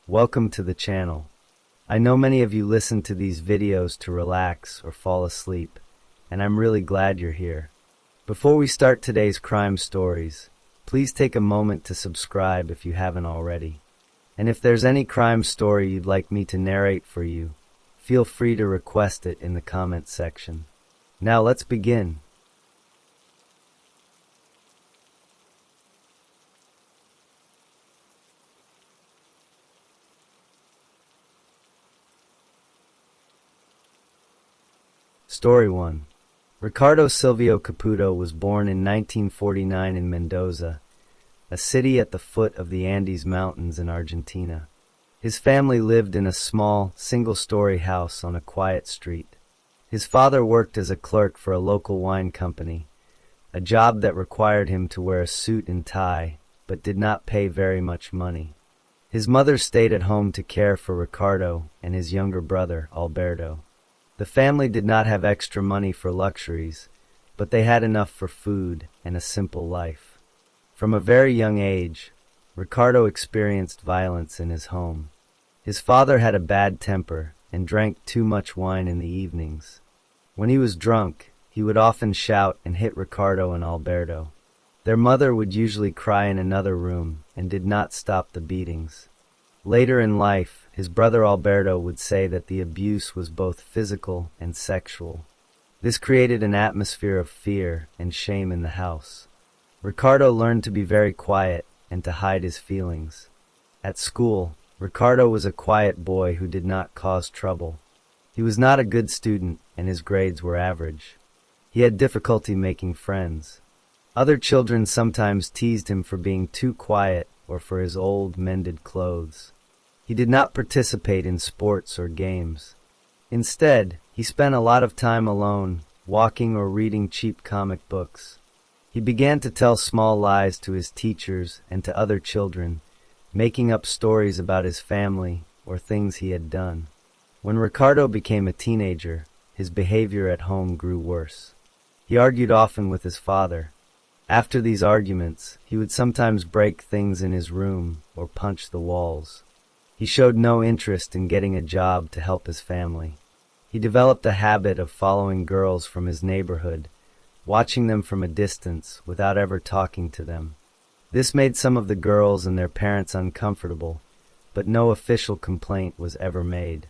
Welcome to the channel. I know many of you listen to these videos to relax or fall asleep, and I'm really glad you're here. Before we start today's crime stories, please take a moment to subscribe if you haven't already. And if there's any crime story you'd like me to narrate for you, feel free to request it in the comments section. Now let's begin. Story 1. Ricardo Silvio Caputo was born in 1949 in Mendoza, a city at the foot of the Andes Mountains in Argentina. His family lived in a small, single-story house on a quiet street. His father worked as a clerk for a local wine company, a job that required him to wear a suit and tie, but did not pay very much money. His mother stayed at home to care for Ricardo and his younger brother, Alberto. The family did not have extra money for luxuries, but they had enough for food and a simple life. From a very young age, Ricardo experienced violence in his home. His father had a bad temper and drank too much wine in the evenings. When he was drunk, he would often shout and hit Ricardo and Alberto. Their mother would usually cry in another room and did not stop the beatings. Later in life, his brother Alberto would say that the abuse was both physical and sexual. This created an atmosphere of fear and shame in the house. Ricardo learned to be very quiet and to hide his feelings. At school, Ricardo was a quiet boy who did not cause trouble. He was not a good student and his grades were average. He had difficulty making friends. Other children sometimes teased him for being too quiet or for his old, mended clothes. He did not participate in sports or games. Instead, he spent a lot of time alone, walking or reading cheap comic books. He began to tell small lies to his teachers and to other children, making up stories about his family or things he had done. When Ricardo became a teenager, his behavior at home grew worse. He argued often with his father. After these arguments, he would sometimes break things in his room or punch the walls. He showed no interest in getting a job to help his family. He developed a habit of following girls from his neighborhood, watching them from a distance without ever talking to them. This made some of the girls and their parents uncomfortable, but no official complaint was ever made.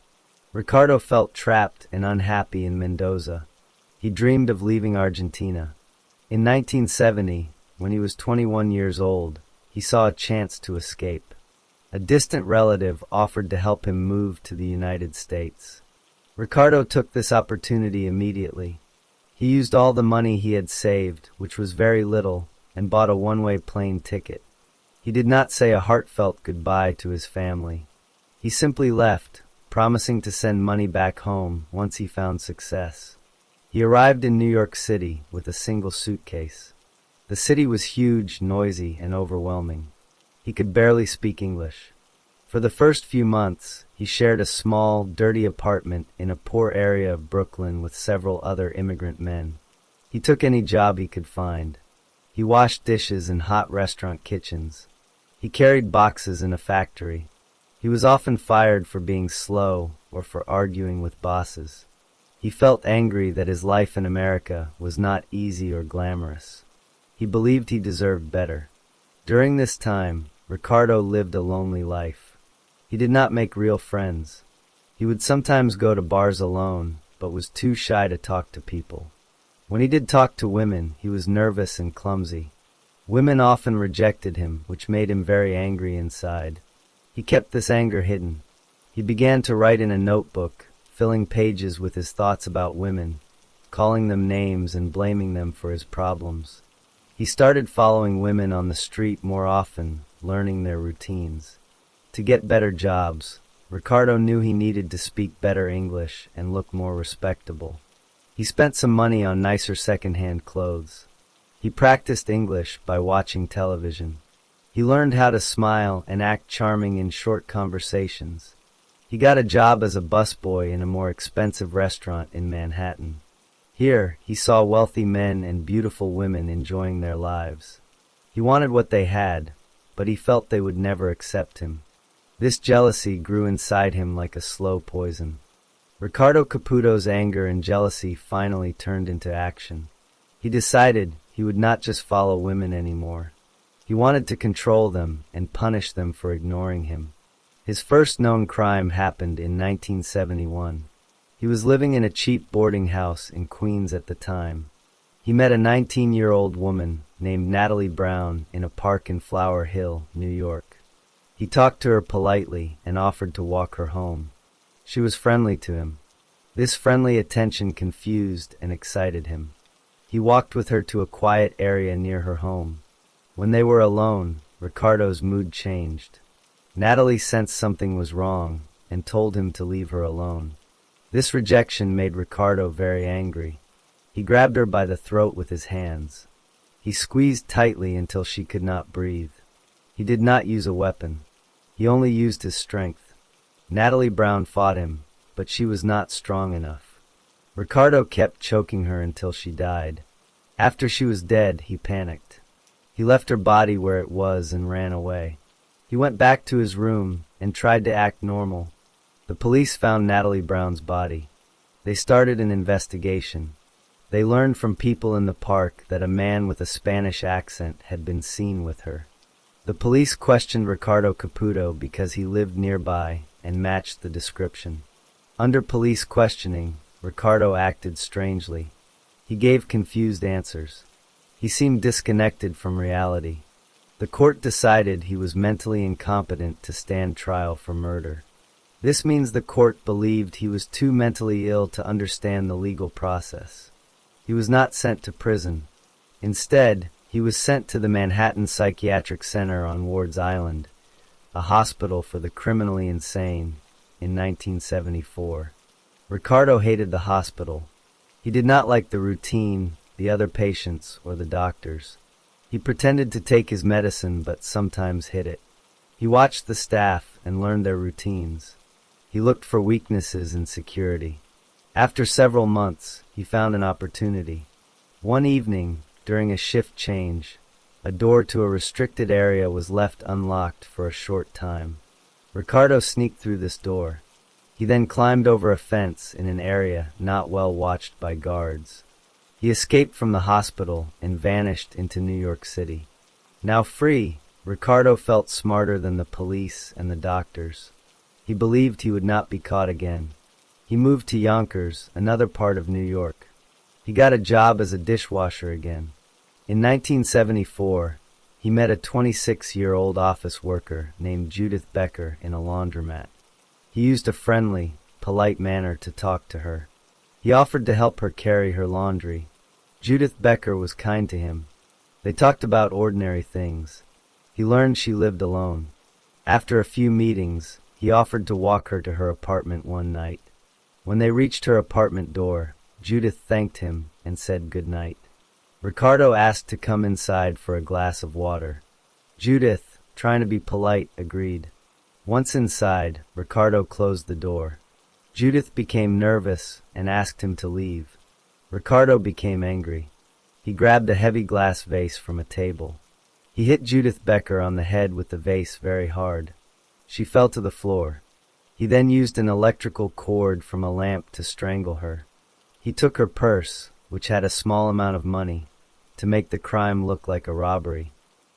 Ricardo felt trapped and unhappy in Mendoza. He dreamed of leaving Argentina. In 1970, when he was 21 years old, he saw a chance to escape. A distant relative offered to help him move to the United States. Ricardo took this opportunity immediately. He used all the money he had saved, which was very little, and bought a one-way plane ticket. He did not say a heartfelt goodbye to his family. He simply left, promising to send money back home once he found success. He arrived in New York City with a single suitcase. The city was huge, noisy, and overwhelming. He could barely speak English. For the first few months, he shared a small, dirty apartment in a poor area of Brooklyn with several other immigrant men. He took any job he could find. He washed dishes in hot restaurant kitchens. He carried boxes in a factory. He was often fired for being slow or for arguing with bosses. He felt angry that his life in America was not easy or glamorous. He believed he deserved better. During this time, Ricardo lived a lonely life. He did not make real friends. He would sometimes go to bars alone, but was too shy to talk to people. When he did talk to women, he was nervous and clumsy. Women often rejected him, which made him very angry inside. He kept this anger hidden. He began to write in a notebook, filling pages with his thoughts about women, calling them names and blaming them for his problems. He started following women on the street more often, learning their routines. To get better jobs, Ricardo knew he needed to speak better English and look more respectable. He spent some money on nicer second-hand clothes. He practiced English by watching television. He learned how to smile and act charming in short conversations. He got a job as a busboy in a more expensive restaurant in Manhattan. Here, he saw wealthy men and beautiful women enjoying their lives. He wanted what they had, but he felt they would never accept him. This jealousy grew inside him like a slow poison. Ricardo Caputo's anger and jealousy finally turned into action. He decided he would not just follow women anymore. He wanted to control them and punish them for ignoring him. His first known crime happened in 1971. He was living in a cheap boarding house in Queens at the time. He met a 19-year-old woman named Natalie Brown in a park in Flower Hill, New York. He talked to her politely and offered to walk her home. She was friendly to him. This friendly attention confused and excited him. He walked with her to a quiet area near her home. When they were alone, Ricardo's mood changed. Natalie sensed something was wrong and told him to leave her alone. This rejection made Ricardo very angry. He grabbed her by the throat with his hands. He squeezed tightly until she could not breathe. He did not use a weapon. He only used his strength. Natalie Brown fought him, but she was not strong enough. Ricardo kept choking her until she died. After she was dead, he panicked. He left her body where it was and ran away. He went back to his room and tried to act normal. The police found Natalie Brown's body. They started an investigation. They learned from people in the park that a man with a Spanish accent had been seen with her. The police questioned Ricardo Caputo because he lived nearby and matched the description. Under police questioning, Ricardo acted strangely. He gave confused answers. He seemed disconnected from reality. The court decided he was mentally incompetent to stand trial for murder. This means the court believed he was too mentally ill to understand the legal process. He was not sent to prison. Instead, he was sent to the Manhattan Psychiatric Center on Ward's Island, a hospital for the criminally insane, in 1974. Ricardo hated the hospital. He did not like the routine, the other patients, or the doctors. He pretended to take his medicine but sometimes hid it. He watched the staff and learned their routines. He looked for weaknesses in security. After several months, he found an opportunity. One evening, during a shift change, a door to a restricted area was left unlocked for a short time. Ricardo sneaked through this door. He then climbed over a fence in an area not well watched by guards. He escaped from the hospital and vanished into New York City. Now free, Ricardo felt smarter than the police and the doctors. He believed he would not be caught again. He moved to Yonkers, another part of New York. He got a job as a dishwasher again. In 1974, he met a 26-year-old office worker named Judith Becker in a laundromat. He used a friendly, polite manner to talk to her. He offered to help her carry her laundry. Judith Becker was kind to him. They talked about ordinary things. He learned she lived alone. After a few meetings, he offered to walk her to her apartment one night. When they reached her apartment door, Judith thanked him and said good night. Ricardo asked to come inside for a glass of water. Judith, trying to be polite, agreed. Once inside, Ricardo closed the door. Judith became nervous and asked him to leave. Ricardo became angry. He grabbed a heavy glass vase from a table. He hit Judith Becker on the head with the vase very hard. She fell to the floor. He then used an electrical cord from a lamp to strangle her. He took her purse, which had a small amount of money, to make the crime look like a robbery.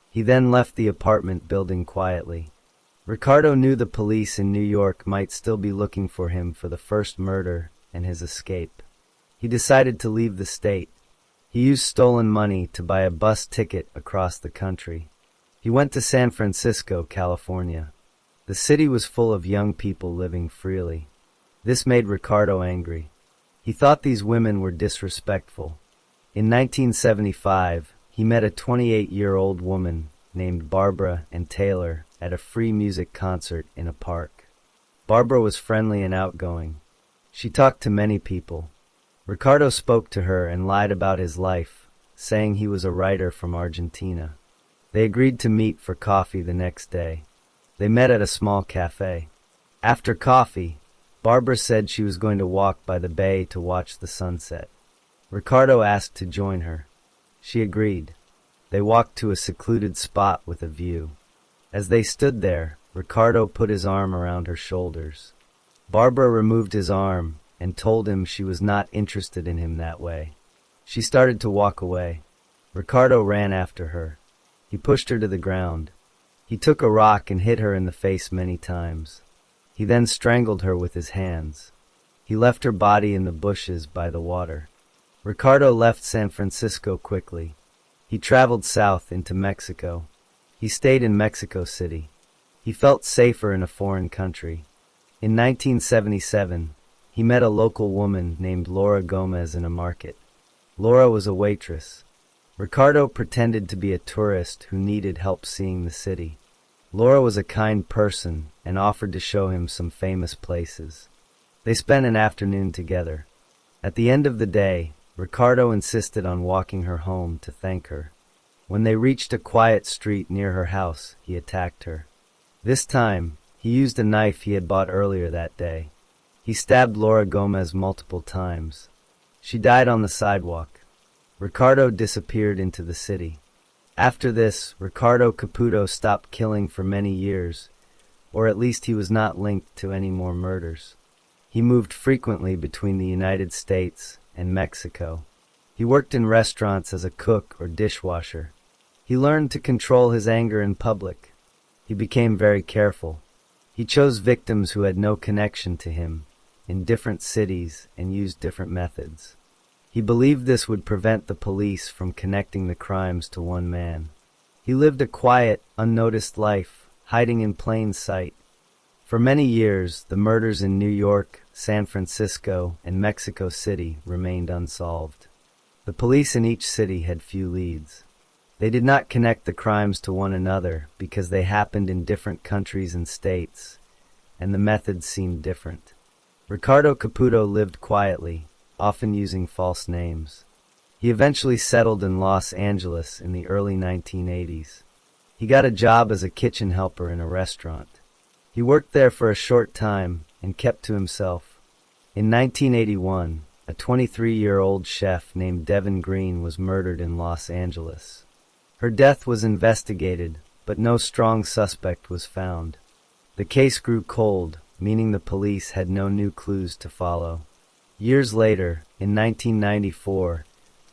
He then left the apartment building quietly. Ricardo knew the police in New York might still be looking for him for the first murder and his escape. He decided to leave the state. He used stolen money to buy a bus ticket across the country. He went to San Francisco, California. The city was full of young people living freely. This made Ricardo angry. He thought these women were disrespectful. In 1975, he met a 28-year-old woman named Barbara and Taylor at a free music concert in a park. Barbara was friendly and outgoing. She talked to many people. Ricardo spoke to her and lied about his life, saying he was a writer from Argentina. They agreed to meet for coffee the next day. They met at a small cafe. After coffee, Barbara said she was going to walk by the bay to watch the sunset. Ricardo asked to join her. She agreed. They walked to a secluded spot with a view. As they stood there, Ricardo put his arm around her shoulders. Barbara removed his arm and told him she was not interested in him that way. She started to walk away. Ricardo ran after her. He pushed her to the ground. He took a rock and hit her in the face many times. He then strangled her with his hands. He left her body in the bushes by the water. Ricardo left San Francisco quickly. He traveled south into Mexico. He stayed in Mexico City. He felt safer in a foreign country. In 1977, he met a local woman named Laura Gomez in a market. Laura was a waitress. Ricardo pretended to be a tourist who needed help seeing the city. Laura was a kind person and offered to show him some famous places. They spent an afternoon together. At the end of the day, Ricardo insisted on walking her home to thank her. When they reached a quiet street near her house, he attacked her. This time, he used a knife he had bought earlier that day. He stabbed Laura Gomez multiple times. She died on the sidewalk. Ricardo disappeared into the city. After this, Ricardo Caputo stopped killing for many years, or at least he was not linked to any more murders. He moved frequently between the United States and Mexico. He worked in restaurants as a cook or dishwasher. He learned to control his anger in public. He became very careful. He chose victims who had no connection to him, in different cities, and used different methods. He believed this would prevent the police from connecting the crimes to one man. He lived a quiet, unnoticed life, hiding in plain sight. For many years, the murders in New York, San Francisco, and Mexico City remained unsolved. The police in each city had few leads. They did not connect the crimes to one another because they happened in different countries and states, and the methods seemed different. Ricardo Caputo lived quietly, often using false names. He eventually settled in Los Angeles in the early 1980s. He got a job as a kitchen helper in a restaurant. He worked there for a short time and kept to himself. In 1981, a 23-year-old chef named Devin Green was murdered in Los Angeles. Her death was investigated, but no strong suspect was found. The case grew cold, meaning the police had no new clues to follow. Years later, in 1994,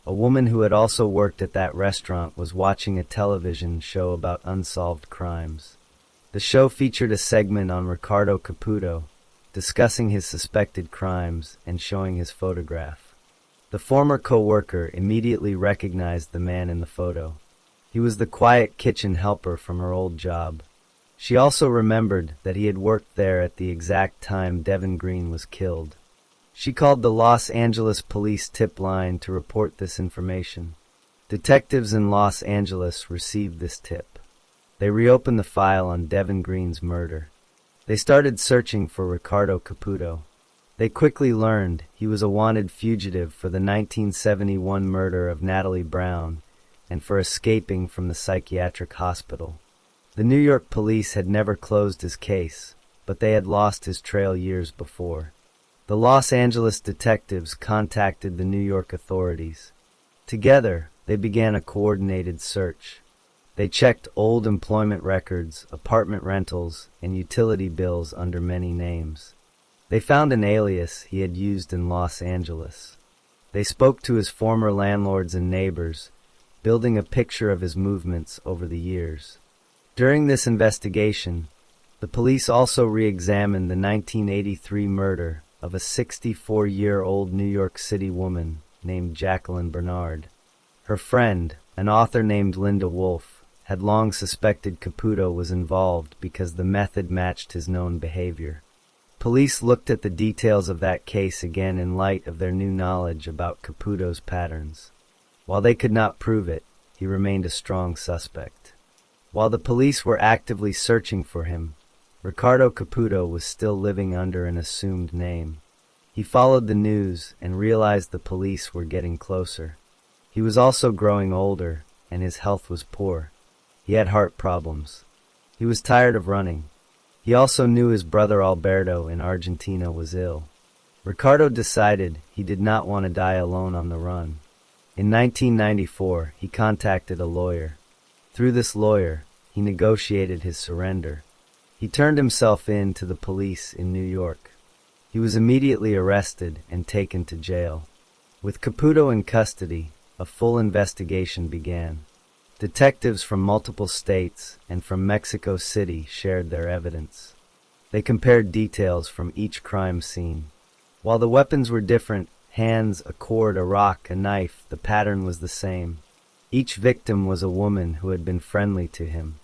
a woman who had also worked at that restaurant was watching a television show about unsolved crimes. The show featured a segment on Ricardo Caputo, discussing his suspected crimes and showing his photograph. The former co-worker immediately recognized the man in the photo. He was the quiet kitchen helper from her old job. She also remembered that he had worked there at the exact time Devin Green was killed. She called the Los Angeles police tip line to report this information. Detectives in Los Angeles received this tip. They reopened the file on Devin Green's murder. They started searching for Ricardo Caputo. They quickly learned he was a wanted fugitive for the 1971 murder of Natalie Brown and for escaping from the psychiatric hospital. The New York police had never closed his case, but they had lost his trail years before. The Los Angeles detectives contacted the New York authorities. Together, they began a coordinated search. They checked old employment records, apartment rentals, and utility bills under many names. They found an alias he had used in Los Angeles. They spoke to his former landlords and neighbors, building a picture of his movements over the years. During this investigation, the police also re-examined the 1983 murder of a 64-year-old New York City woman named Jacqueline Bernard. Her friend, an author named Linda Wolfe, had long suspected Caputo was involved because the method matched his known behavior. Police looked at the details of that case again in light of their new knowledge about Caputo's patterns. While they could not prove it, he remained a strong suspect. While the police were actively searching for him, Ricardo Caputo was still living under an assumed name. He followed the news and realized the police were getting closer. He was also growing older, and his health was poor. He had heart problems. He was tired of running. He also knew his brother Alberto in Argentina was ill. Ricardo decided he did not want to die alone on the run. In 1994, he contacted a lawyer. Through this lawyer, he negotiated his surrender. He turned himself in to the police in New York. He was immediately arrested and taken to jail. With Caputo in custody, a full investigation began. Detectives from multiple states and from Mexico City shared their evidence. They compared details from each crime scene. While the weapons were different, hands, a cord, a rock, a knife, the pattern was the same. Each victim was a woman who had been friendly to him.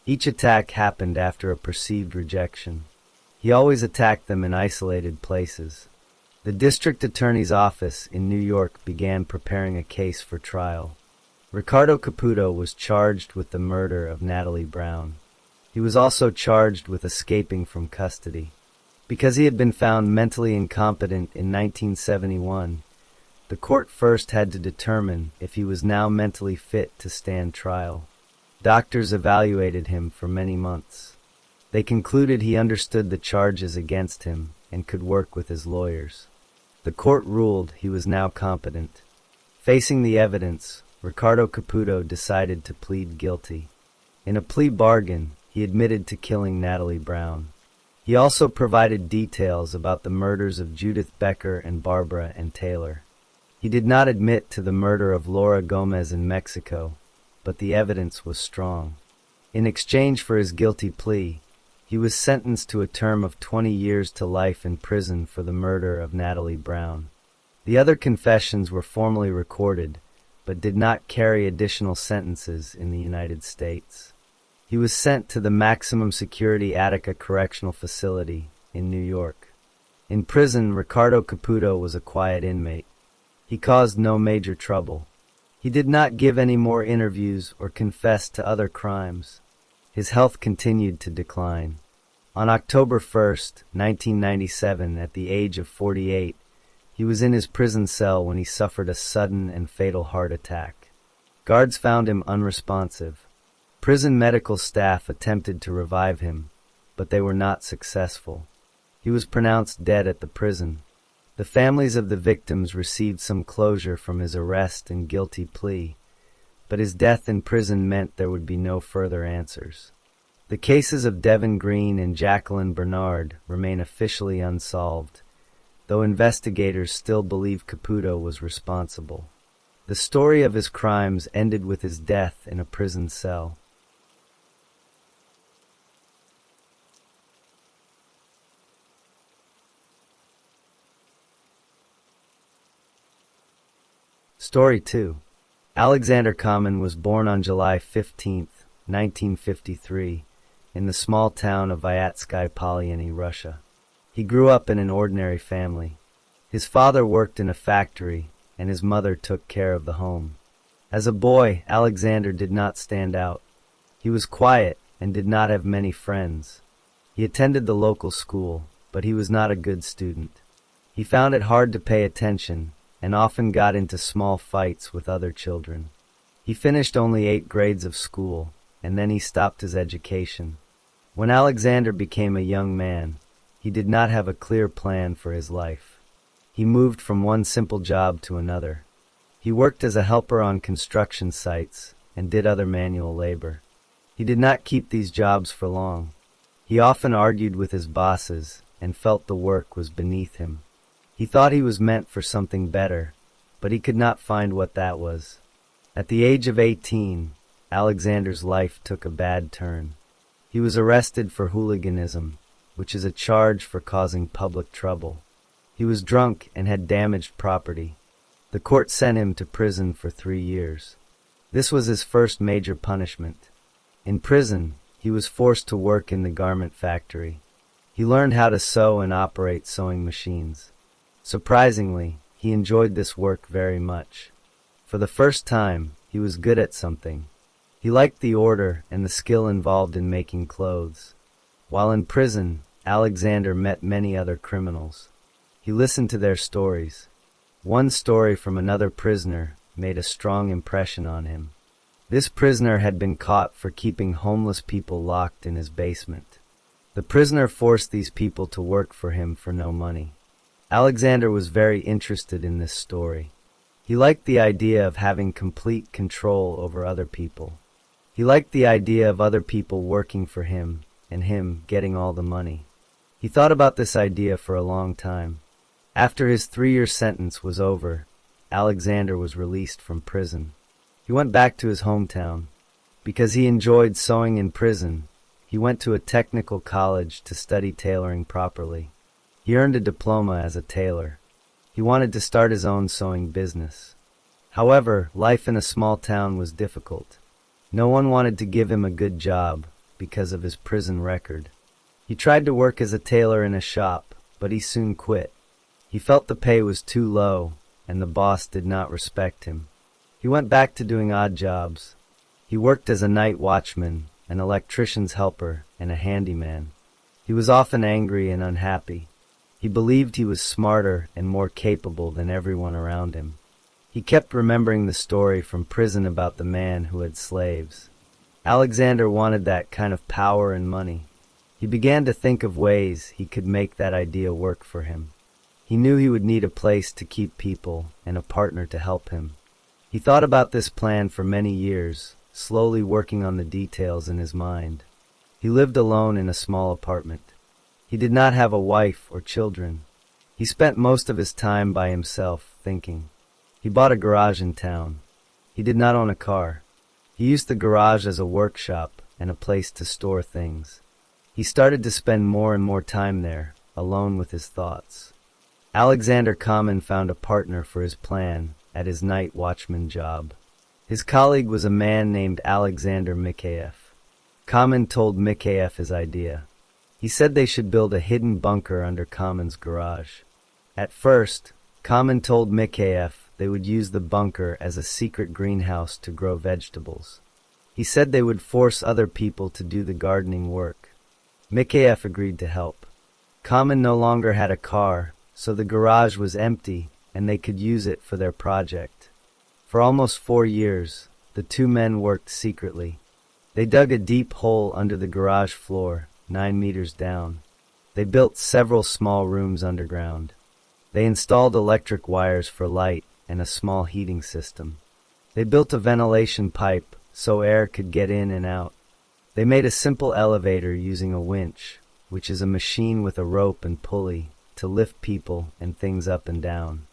Each attack happened after a perceived rejection. He always attacked them in isolated places. The district attorney's office in New York began preparing a case for trial. Ricardo Caputo was charged with the murder of Natalie Brown. He was also charged with escaping from custody. Because he had been found mentally incompetent in 1971, the court first had to determine if he was now mentally fit to stand trial. Doctors evaluated him for many months. They concluded he understood the charges against him and could work with his lawyers. The court ruled he was now competent. Facing the evidence, Ricardo Caputo decided to plead guilty. In a plea bargain, he admitted to killing Natalie Brown. He also provided details about the murders of Judith Becker and Barbara and Taylor. He did not admit to the murder of Laura Gomez in Mexico, but the evidence was strong. In exchange for his guilty plea, he was sentenced to a term of 20 years to life in prison for the murder of Natalie Brown. The other confessions were formally recorded, but did not carry additional sentences in the United States. He was sent to the maximum security Attica Correctional Facility in New York. In prison, Ricardo Caputo was a quiet inmate. He caused no major trouble. He did not give any more interviews or confess to other crimes. His health continued to decline. On October 1st, 1997, at the age of 48, he was in his prison cell when he suffered a sudden and fatal heart attack. Guards found him unresponsive. Prison medical staff attempted to revive him, but they were not successful. He was pronounced dead at the prison. The families of the victims received some closure from his arrest and guilty plea, but his death in prison meant there would be no further answers. The cases of Devin Green and Jacqueline Bernard remain officially unsolved, though investigators still believe Caputo was responsible. The story of his crimes ended with his death in a prison cell. Story 2. Alexander Kamen was born on July 15, 1953, in the small town of Vyatsky Polyany, Russia. He grew up in an ordinary family. His father worked in a factory, and his mother took care of the home. As a boy, Alexander did not stand out. He was quiet and did not have many friends. He attended the local school, but he was not a good student. He found it hard to pay attention and often got into small fights with other children. He finished only 8 grades of school, and then he stopped his education. When Alexander became a young man, he did not have a clear plan for his life. He moved from one simple job to another. He worked as a helper on construction sites and did other manual labor. He did not keep these jobs for long. He often argued with his bosses and felt the work was beneath him. He thought he was meant for something better, but he could not find what that was. At the age of 18, Alexander's life took a bad turn. He was arrested for hooliganism, which is a charge for causing public trouble. He was drunk and had damaged property. The court sent him to prison for 3 years. This was his first major punishment. In prison, he was forced to work in the garment factory. He learned how to sew and operate sewing machines. Surprisingly, he enjoyed this work very much. For the first time, he was good at something. He liked the order and the skill involved in making clothes. While in prison, Alexander met many other criminals. He listened to their stories. One story from another prisoner made a strong impression on him. This prisoner had been caught for keeping homeless people locked in his basement. The prisoner forced these people to work for him for no money. Alexander was very interested in this story. He liked the idea of having complete control over other people. He liked the idea of other people working for him and him getting all the money. He thought about this idea for a long time. After his 3-year sentence was over, Alexander was released from prison. He went back to his hometown. Because he enjoyed sewing in prison, he went to a technical college to study tailoring properly. He earned a diploma as a tailor. He wanted to start his own sewing business. However, life in a small town was difficult. No one wanted to give him a good job because of his prison record. He tried to work as a tailor in a shop, but he soon quit. He felt the pay was too low, and the boss did not respect him. He went back to doing odd jobs. He worked as a night watchman, an electrician's helper, and a handyman. He was often angry and unhappy. He believed he was smarter and more capable than everyone around him. He kept remembering the story from prison about the man who had slaves. Alexander wanted that kind of power and money. He began to think of ways he could make that idea work for him. He knew he would need a place to keep people and a partner to help him. He thought about this plan for many years, slowly working on the details in his mind. He lived alone in a small apartment. He did not have a wife or children. He spent most of his time by himself, thinking. He bought a garage in town. He did not own a car. He used the garage as a workshop and a place to store things. He started to spend more and more time there, alone with his thoughts. Alexander Kamen found a partner for his plan at his night watchman job. His colleague was a man named Alexander Mikheyev. Kamen told Mikheyev his idea. He said they should build a hidden bunker under Kamen's garage. At first, Kamen told Mikheyev they would use the bunker as a secret greenhouse to grow vegetables. He said they would force other people to do the gardening work. Mikheyev agreed to help. Kamen no longer had a car, so the garage was empty and they could use it for their project. For almost 4 years, the two men worked secretly. They dug a deep hole under the garage floor, 9 meters down. They built several small rooms underground. They installed electric wires for light and a small heating system. They built a ventilation pipe so air could get in and out. They made a simple elevator using a winch, which is a machine with a rope and pulley to lift people and things up and down.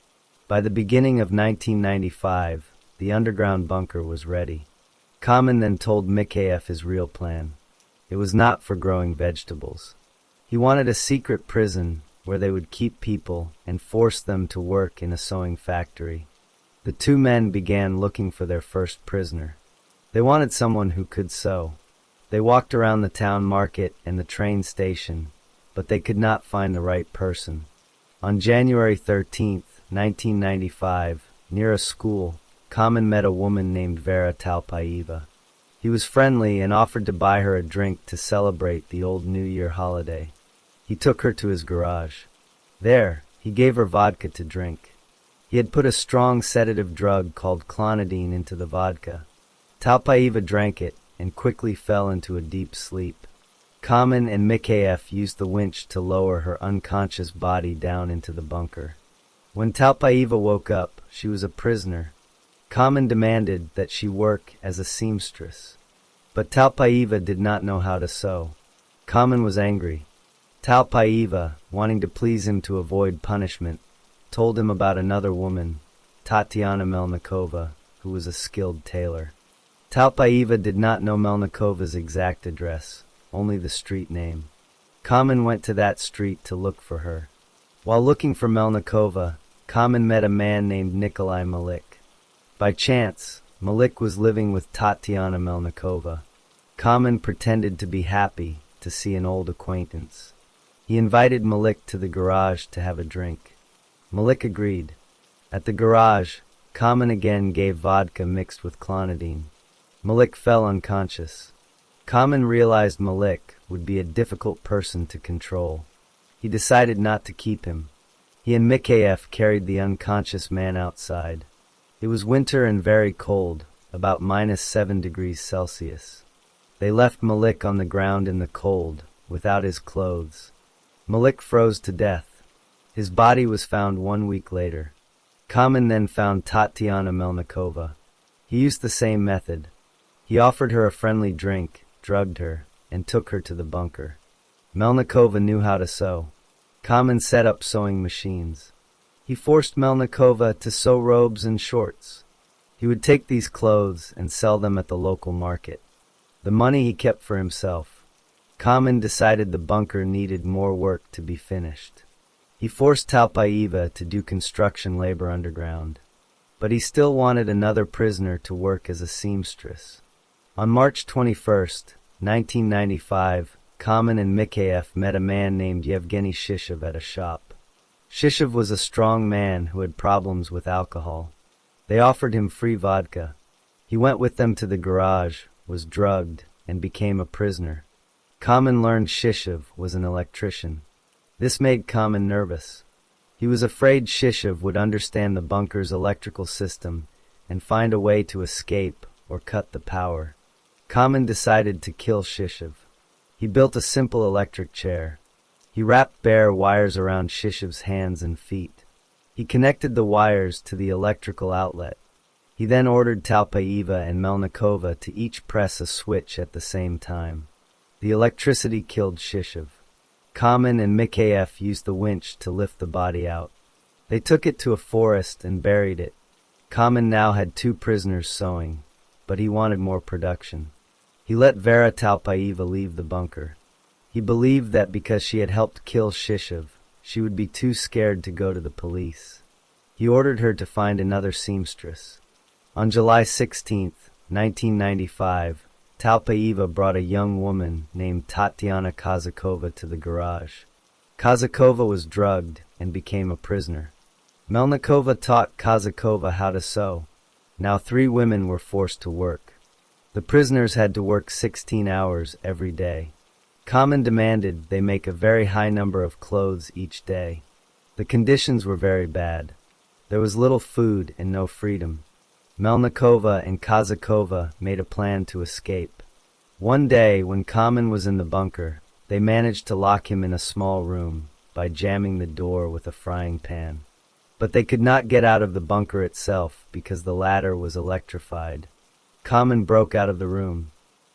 By the beginning of 1995, the underground bunker was ready. Kamen then told Mikheyev his real plan. It was not for growing vegetables. He wanted a secret prison where they would keep people and force them to work in a sewing factory. The two men began looking for their first prisoner. They wanted someone who could sew. They walked around the town market and the train station, but they could not find the right person. On January 13, 1995, near a school, Kamen met a woman named Vera Talpaeva. He was friendly and offered to buy her a drink to celebrate the old New Year holiday. He took her to his garage. There, he gave her vodka to drink. He had put a strong sedative drug called clonidine into the vodka. Talpaeva drank it and quickly fell into a deep sleep. Kamen and Mikheyev used the winch to lower her unconscious body down into the bunker. When Talpaeva woke up, she was a prisoner. Kamen demanded that she work as a seamstress. But Talpaeva did not know how to sew. Kamen was angry. Talpaeva, wanting to please him to avoid punishment, told him about another woman, Tatiana Melnikova, who was a skilled tailor. Talpaeva did not know Melnikova's exact address, only the street name. Kamen went to that street to look for her. While looking for Melnikova, Kamen met a man named Nikolai Malik. By chance, Malik was living with Tatiana Melnikova. Kamen pretended to be happy to see an old acquaintance. He invited Malik to the garage to have a drink. Malik agreed. At the garage, Kamen again gave vodka mixed with clonidine. Malik fell unconscious. Kamen realized Malik would be a difficult person to control. He decided not to keep him. He and Mikheyev carried the unconscious man outside. It was winter and very cold, about -7 degrees Celsius. They left Malik on the ground in the cold, without his clothes. Malik froze to death. His body was found 1 week later. Kamen then found Tatiana Melnikova. He used the same method. He offered her a friendly drink, drugged her, and took her to the bunker. Melnikova knew how to sew. Kamen set up sewing machines. He forced Melnikova to sew robes and shorts. He would take these clothes and sell them at the local market. The money he kept for himself. Kamen decided the bunker needed more work to be finished. He forced Talpaiva to do construction labor underground. But he still wanted another prisoner to work as a seamstress. On March 21st, 1995, Kamen and Mikhaev met a man named Yevgeny Shishev at a shop. Shishev was a strong man who had problems with alcohol. They offered him free vodka. He went with them to the garage, was drugged, and became a prisoner. Kamen learned Shishev was an electrician. This made Kamen nervous. He was afraid Shishev would understand the bunker's electrical system and find a way to escape or cut the power. Kamen decided to kill Shishev. He built a simple electric chair. He wrapped bare wires around Shishev's hands and feet. He connected the wires to the electrical outlet. He then ordered Talpaiva and Melnikova to each press a switch at the same time. The electricity killed Shishev. Kamen and Mikhaev used the winch to lift the body out. They took it to a forest and buried it. Kamen now had 2 prisoners sewing, but he wanted more production. He let Vera Talpaiva leave the bunker. He believed that because she had helped kill Shishev, she would be too scared to go to the police. He ordered her to find another seamstress. On July 16, 1995, Talpaiva brought a young woman named Tatiana Kazakova to the garage. Kazakova was drugged and became a prisoner. Melnikova taught Kazakova how to sew. Now 3 women were forced to work. The prisoners had to work 16 hours every day. Kamen demanded they make a very high number of clothes each day. The conditions were very bad. There was little food and no freedom. Melnikova and Kazakova made a plan to escape. One day, when Kamen was in the bunker, they managed to lock him in a small room by jamming the door with a frying pan. But they could not get out of the bunker itself because the ladder was electrified. Kamen broke out of the room.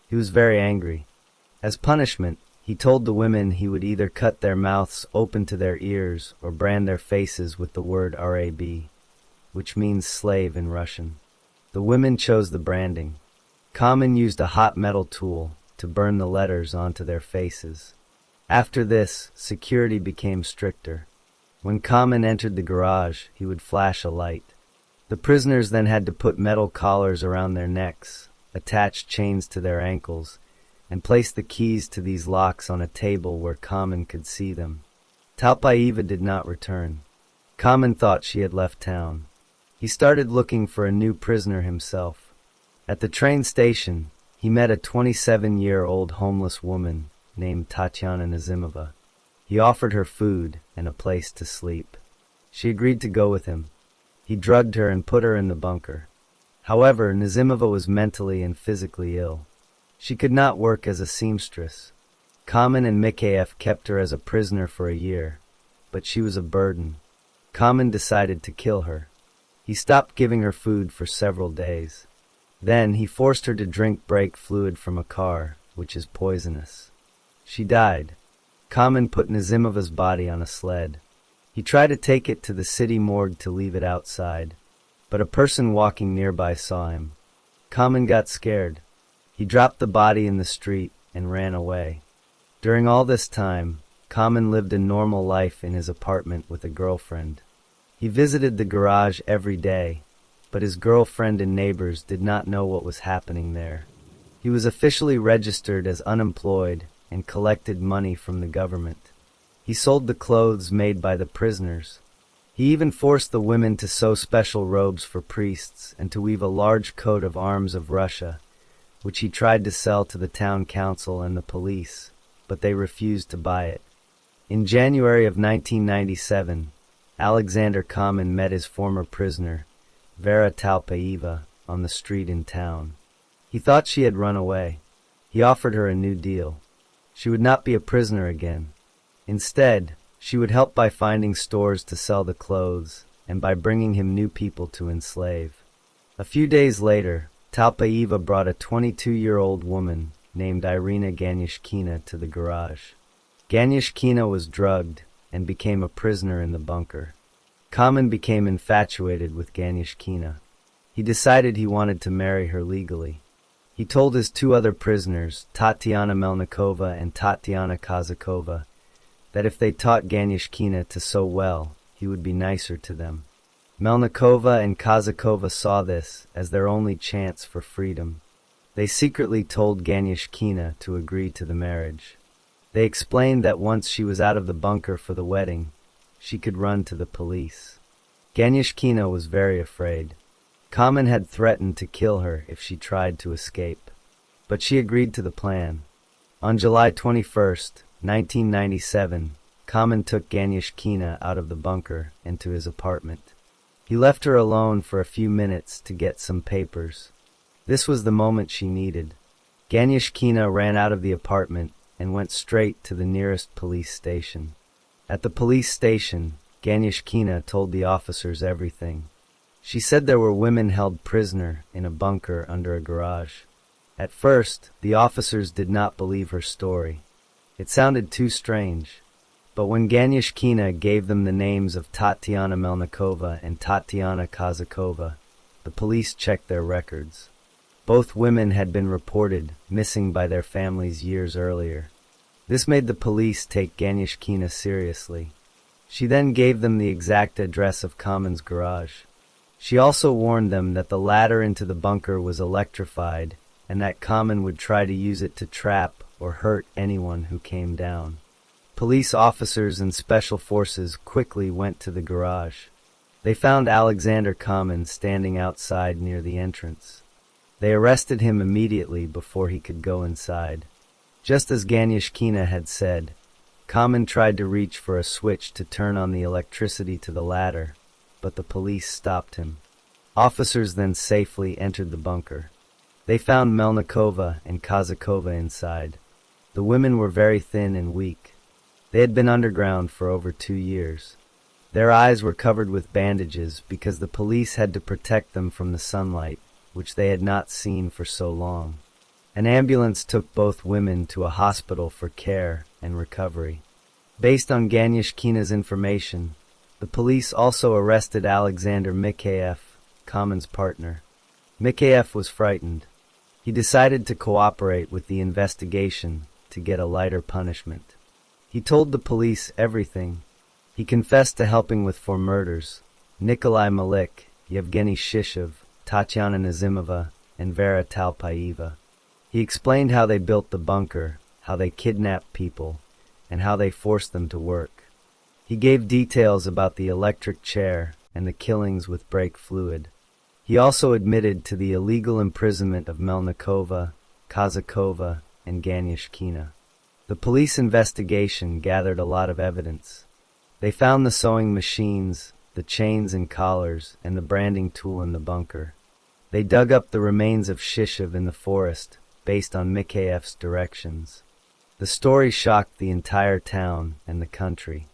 He was very angry. As punishment, he told the women he would either cut their mouths open to their ears or brand their faces with the word RAB, which means slave in Russian. The women chose the branding. Kamen used a hot metal tool to burn the letters onto their faces. After this, security became stricter. When Kamen entered the garage, he would flash a light. The prisoners then had to put metal collars around their necks, attach chains to their ankles, and place the keys to these locks on a table where Kamen could see them. Talpaiva did not return. Kamen thought she had left town. He started looking for a new prisoner himself. At the train station, he met a 27-year-old homeless woman named Tatiana Nazimova. He offered her food and a place to sleep. She agreed to go with him. He drugged her and put her in the bunker. However, Nazimova was mentally and physically ill. She could not work as a seamstress. Kamen and Mikhaev kept her as a prisoner for a year, but she was a burden. Kamen decided to kill her. He stopped giving her food for several days. Then he forced her to drink brake fluid from a car, which is poisonous. She died. Kamen put Nazimova's body on a sled. He tried to take it to the city morgue to leave it outside, but a person walking nearby saw him. Kamen got scared. He dropped the body in the street and ran away. During all this time, Kamen lived a normal life in his apartment with a girlfriend. He visited the garage every day, but his girlfriend and neighbors did not know what was happening there. He was officially registered as unemployed and collected money from the government. He sold the clothes made by the prisoners. He even forced the women to sew special robes for priests and to weave a large coat of arms of Russia, which he tried to sell to the town council and the police, but they refused to buy it. In January of 1997, Alexander Kamen met his former prisoner, Vera Talpaiva, on the street in town. He thought she had run away. He offered her a new deal. She would not be a prisoner again. Instead, she would help by finding stores to sell the clothes and by bringing him new people to enslave. A few days later, Talpaiva brought a 22-year-old woman named Irina Ganyashkina to the garage. Ganyashkina was drugged and became a prisoner in the bunker. Kamen became infatuated with Ganyashkina. He decided he wanted to marry her legally. He told his two other prisoners, Tatiana Melnikova and Tatiana Kazakova, that if they taught Ganyashkina to sew well, he would be nicer to them. Melnikova and Kazakova saw this as their only chance for freedom. They secretly told Ganyashkina to agree to the marriage. They explained that once she was out of the bunker for the wedding, she could run to the police. Ganyashkina was very afraid. Kamen had threatened to kill her if she tried to escape, but she agreed to the plan. On July 21st, 1997, Kamen took Ganyashkina out of the bunker and to his apartment. He left her alone for a few minutes to get some papers. This was the moment she needed. Ganyashkina ran out of the apartment and went straight to the nearest police station. At the police station, Ganyashkina told the officers everything. She said there were women held prisoner in a bunker under a garage. At first, the officers did not believe her story. It sounded too strange. But when Ganyashkina gave them the names of Tatiana Melnikova and Tatiana Kazakova, the police checked their records. Both women had been reported missing by their families years earlier. This made the police take Ganyashkina seriously. She then gave them the exact address of Kamen's garage. She also warned them that the ladder into the bunker was electrified and that Kamen would try to use it to trap or hurt anyone who came down. Police officers and special forces quickly went to the garage. They found Alexander Kamen standing outside near the entrance. They arrested him immediately before he could go inside. Just as Ganyashkina had said, Kamen tried to reach for a switch to turn on the electricity to the ladder, but the police stopped him. Officers then safely entered the bunker. They found Melnikova and Kazakova inside. The women were very thin and weak. They had been underground for over 2 years. Their eyes were covered with bandages because the police had to protect them from the sunlight, which they had not seen for so long. An ambulance took both women to a hospital for care and recovery. Based on Ganyashkina's information, the police also arrested Alexander Mikhaev, Kamen's partner. Mikhaev was frightened. He decided to cooperate with the investigation to get a lighter punishment. He told the police everything. He confessed to helping with 4 murders: Nikolai Malik, Yevgeny Shishev, Tatiana Nazimova, and Vera Talpaeva. He explained how they built the bunker, how they kidnapped people, and how they forced them to work. He gave details about the electric chair and the killings with brake fluid. He also admitted to the illegal imprisonment of Melnikova, Kazakova, and Ganyashkina. The police investigation gathered a lot of evidence. They found the sewing machines, the chains and collars, and the branding tool in the bunker. They dug up the remains of Shishev in the forest, based on Mikhaev's directions. The story shocked the entire town and the country.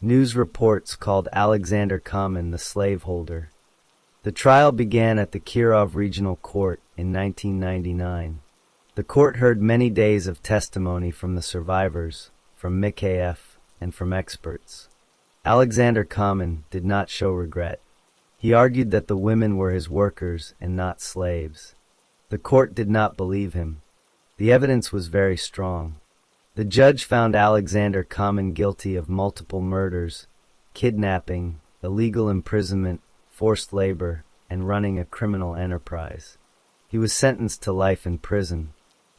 News reports called Alexander Kamen the slaveholder. The trial began at the Kirov Regional Court in 1999. The court heard many days of testimony from the survivors, from Mikhaev, and from experts. Alexander Kamen did not show regret. He argued that the women were his workers and not slaves. The court did not believe him. The evidence was very strong. The judge found Alexander Kamen guilty of multiple murders, kidnapping, illegal imprisonment, forced labor, and running a criminal enterprise. He was sentenced to life in prison.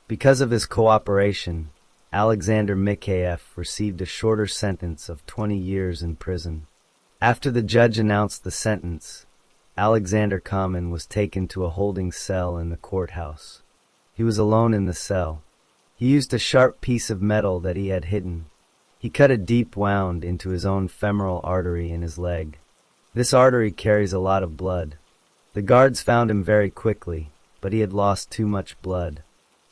Because of his cooperation, Alexander Mikhaev received a shorter sentence of 20 years in prison. After the judge announced the sentence, Alexander Kamen was taken to a holding cell in the courthouse. He was alone in the cell. He used a sharp piece of metal that he had hidden. He cut a deep wound into his own femoral artery in his leg. This artery carries a lot of blood. The guards found him very quickly, but he had lost too much blood.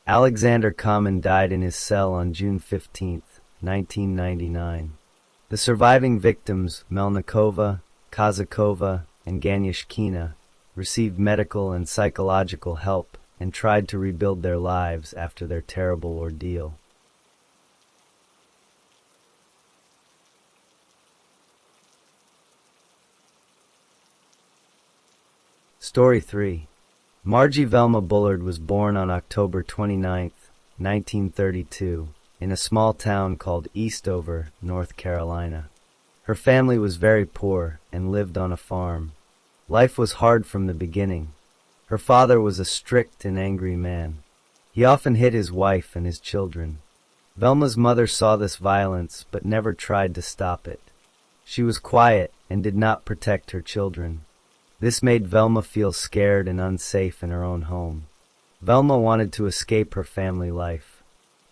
Alexander Kamen died in his cell on June 15, 1999. The surviving victims, Melnikova, Kazakova, and Ganyashkina, received medical and psychological help and tried to rebuild their lives after their terrible ordeal. Story 3. Margie Velma Bullard was born on October 29, 1932, in a small town called Eastover, North Carolina. Her family was very poor and lived on a farm. Life was hard from the beginning. Her father was a strict and angry man. He often hit his wife and his children. Velma's mother saw this violence but never tried to stop it. She was quiet and did not protect her children. This made Velma feel scared and unsafe in her own home. Velma wanted to escape her family life.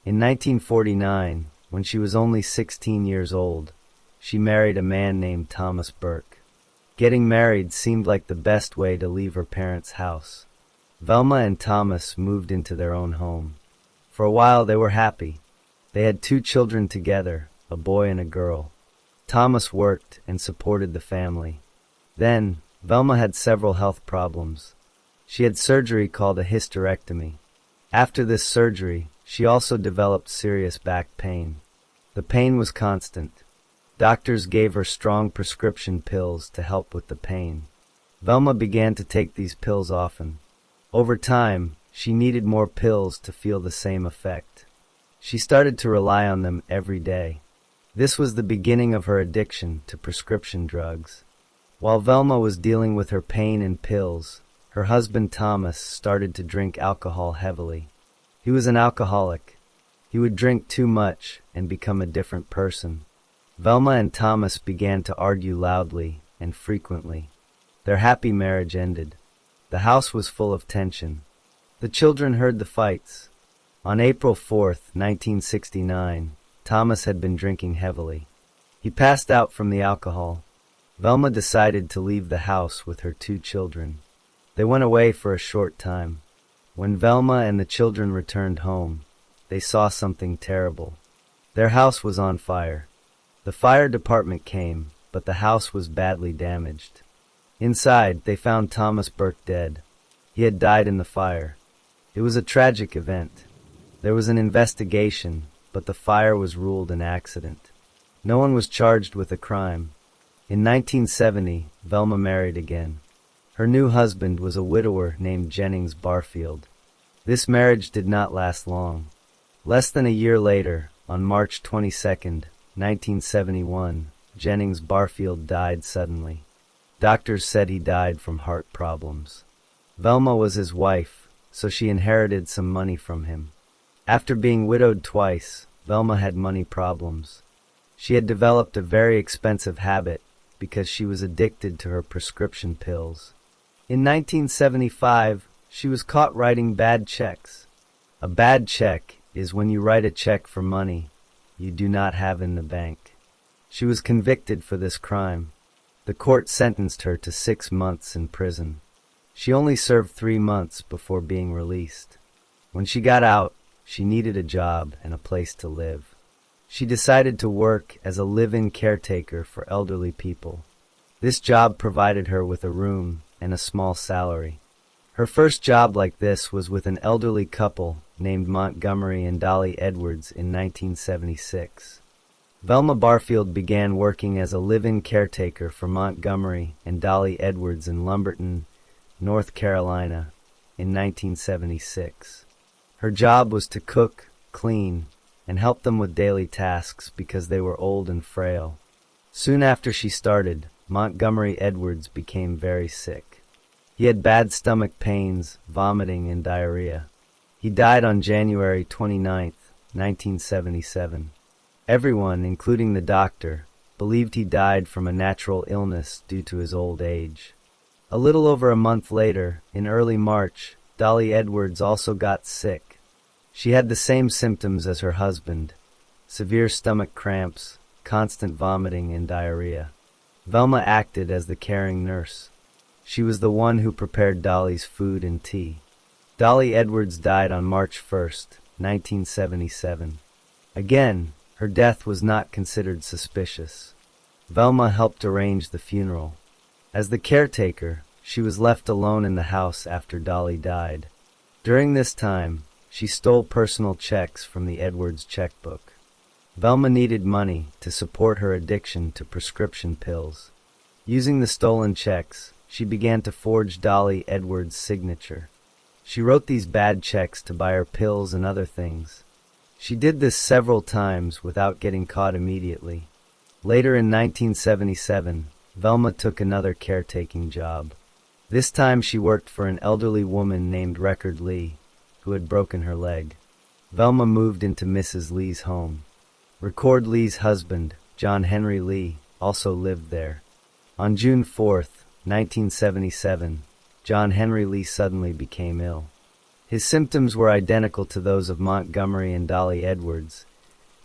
In 1949, when she was only 16 years old, she married a man named Thomas Burke. Getting married seemed like the best way to leave her parents' house. Velma and Thomas moved into their own home. For a while they were happy. They had 2 children together, a boy and a girl. Thomas worked and supported the family. Then, Velma had several health problems. She had surgery called a hysterectomy. After this surgery, she also developed serious back pain. The pain was constant. Doctors gave her strong prescription pills to help with the pain. Velma began to take these pills often. Over time, she needed more pills to feel the same effect. She started to rely on them every day. This was the beginning of her addiction to prescription drugs. While Velma was dealing with her pain and pills, her husband Thomas started to drink alcohol heavily. He was an alcoholic. He would drink too much and become a different person. Velma and Thomas began to argue loudly and frequently. Their happy marriage ended. The house was full of tension. The children heard the fights. On April 4, 1969, Thomas had been drinking heavily. He passed out from the alcohol. Velma decided to leave the house with her 2 children. They went away for a short time. When Velma and the children returned home, they saw something terrible. Their house was on fire. The fire department came, but the house was badly damaged. Inside, they found Thomas Burke dead. He had died in the fire. It was a tragic event. There was an investigation, but the fire was ruled an accident. No one was charged with a crime. In 1970, Velma married again. Her new husband was a widower named Jennings Barfield. This marriage did not last long. Less than a year later, on March 22, 1971, Jennings Barfield died suddenly. Doctors said he died from heart problems. Velma was his wife, so she inherited some money from him. After being widowed twice, Velma had money problems. She had developed a very expensive habit because she was addicted to her prescription pills. In 1975, she was caught writing bad checks. A bad check is when you write a check for money you do not have in the bank. She was convicted for this crime. The court sentenced her to 6 months in prison. She only served 3 months before being released. When she got out, she needed a job and a place to live. She decided to work as a live-in caretaker for elderly people. This job provided her with a room and a small salary. Her first job like this was with an elderly couple named Montgomery and Dolly Edwards in 1976. Velma Barfield began working as a live-in caretaker for Montgomery and Dolly Edwards in Lumberton, North Carolina, in 1976. Her job was to cook, clean, and help them with daily tasks because they were old and frail. Soon after she started, Montgomery Edwards became very sick. He had bad stomach pains, vomiting, and diarrhea. He died on January 29, 1977. Everyone, including the doctor, believed he died from a natural illness due to his old age. A little over a month later, in early March, Dolly Edwards also got sick. She had the same symptoms as her husband: severe stomach cramps, constant vomiting, and diarrhea. Velma acted as the caring nurse. She was the one who prepared Dolly's food and tea. Dolly Edwards died on March 1, 1977. Again, her death was not considered suspicious. Velma helped arrange the funeral. As the caretaker, she was left alone in the house after Dolly died. During this time, she stole personal checks from the Edwards checkbook. Velma needed money to support her addiction to prescription pills. Using the stolen checks, she began to forge Dolly Edwards' signature. She wrote these bad checks to buy her pills and other things. She did this several times without getting caught immediately. Later in 1977, Velma took another caretaking job. This time she worked for an elderly woman named Record Lee, who had broken her leg. Velma moved into Mrs. Lee's home. Record Lee's husband, John Henry Lee, also lived there. On June 4, 1977, John Henry Lee suddenly became ill. His symptoms were identical to those of Montgomery and Dolly Edwards: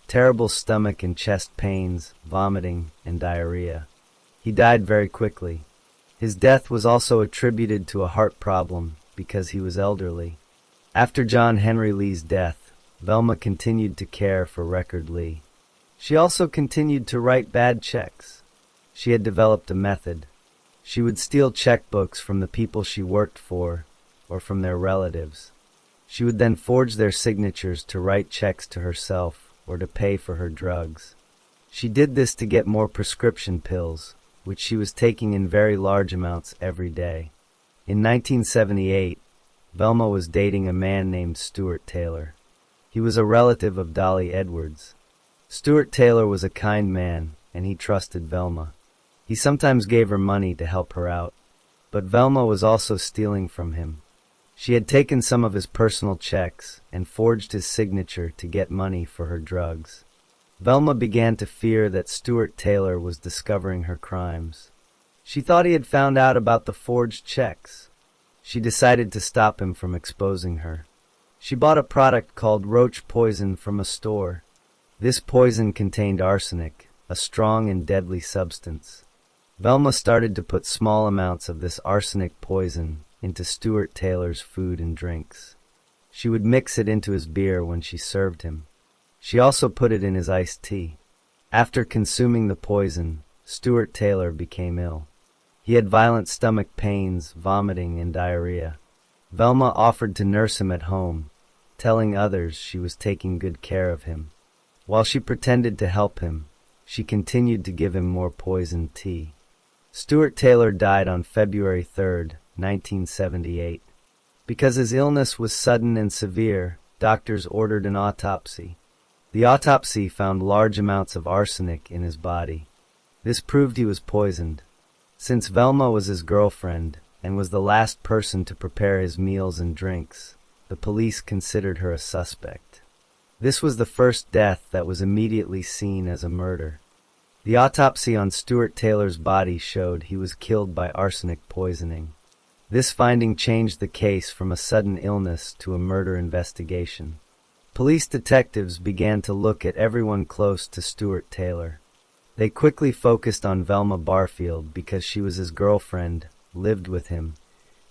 terrible stomach and chest pains, vomiting, and diarrhea. He died very quickly. His death was also attributed to a heart problem because he was elderly. After John Henry Lee's death, Velma continued to care for Record Lee. She also continued to write bad checks. She had developed a method. She would steal checkbooks from the people she worked for or from their relatives. She would then forge their signatures to write checks to herself or to pay for her drugs. She did this to get more prescription pills, which she was taking in very large amounts every day. In 1978, Velma was dating a man named Stuart Taylor. He was a relative of Dolly Edwards. Stuart Taylor was a kind man, and he trusted Velma. He sometimes gave her money to help her out, but Velma was also stealing from him. She had taken some of his personal checks and forged his signature to get money for her drugs. Velma began to fear that Stuart Taylor was discovering her crimes. She thought he had found out about the forged checks. She decided to stop him from exposing her. She bought a product called roach poison from a store. This poison contained arsenic, a strong and deadly substance. Velma started to put small amounts of this arsenic poison into Stuart Taylor's food and drinks. She would mix it into his beer when she served him. She also put it in his iced tea. After consuming the poison, Stuart Taylor became ill. He had violent stomach pains, vomiting, and diarrhea. Velma offered to nurse him at home, telling others she was taking good care of him. While she pretended to help him, she continued to give him more poisoned tea. Stuart Taylor died on February 3, 1978. Because his illness was sudden and severe, doctors ordered an autopsy. The autopsy found large amounts of arsenic in his body. This proved he was poisoned. Since Velma was his girlfriend and was the last person to prepare his meals and drinks, the police considered her a suspect. This was the first death that was immediately seen as a murder. The autopsy on Stuart Taylor's body showed he was killed by arsenic poisoning. This finding changed the case from a sudden illness to a murder investigation. Police detectives began to look at everyone close to Stuart Taylor. They quickly focused on Velma Barfield because she was his girlfriend, lived with him,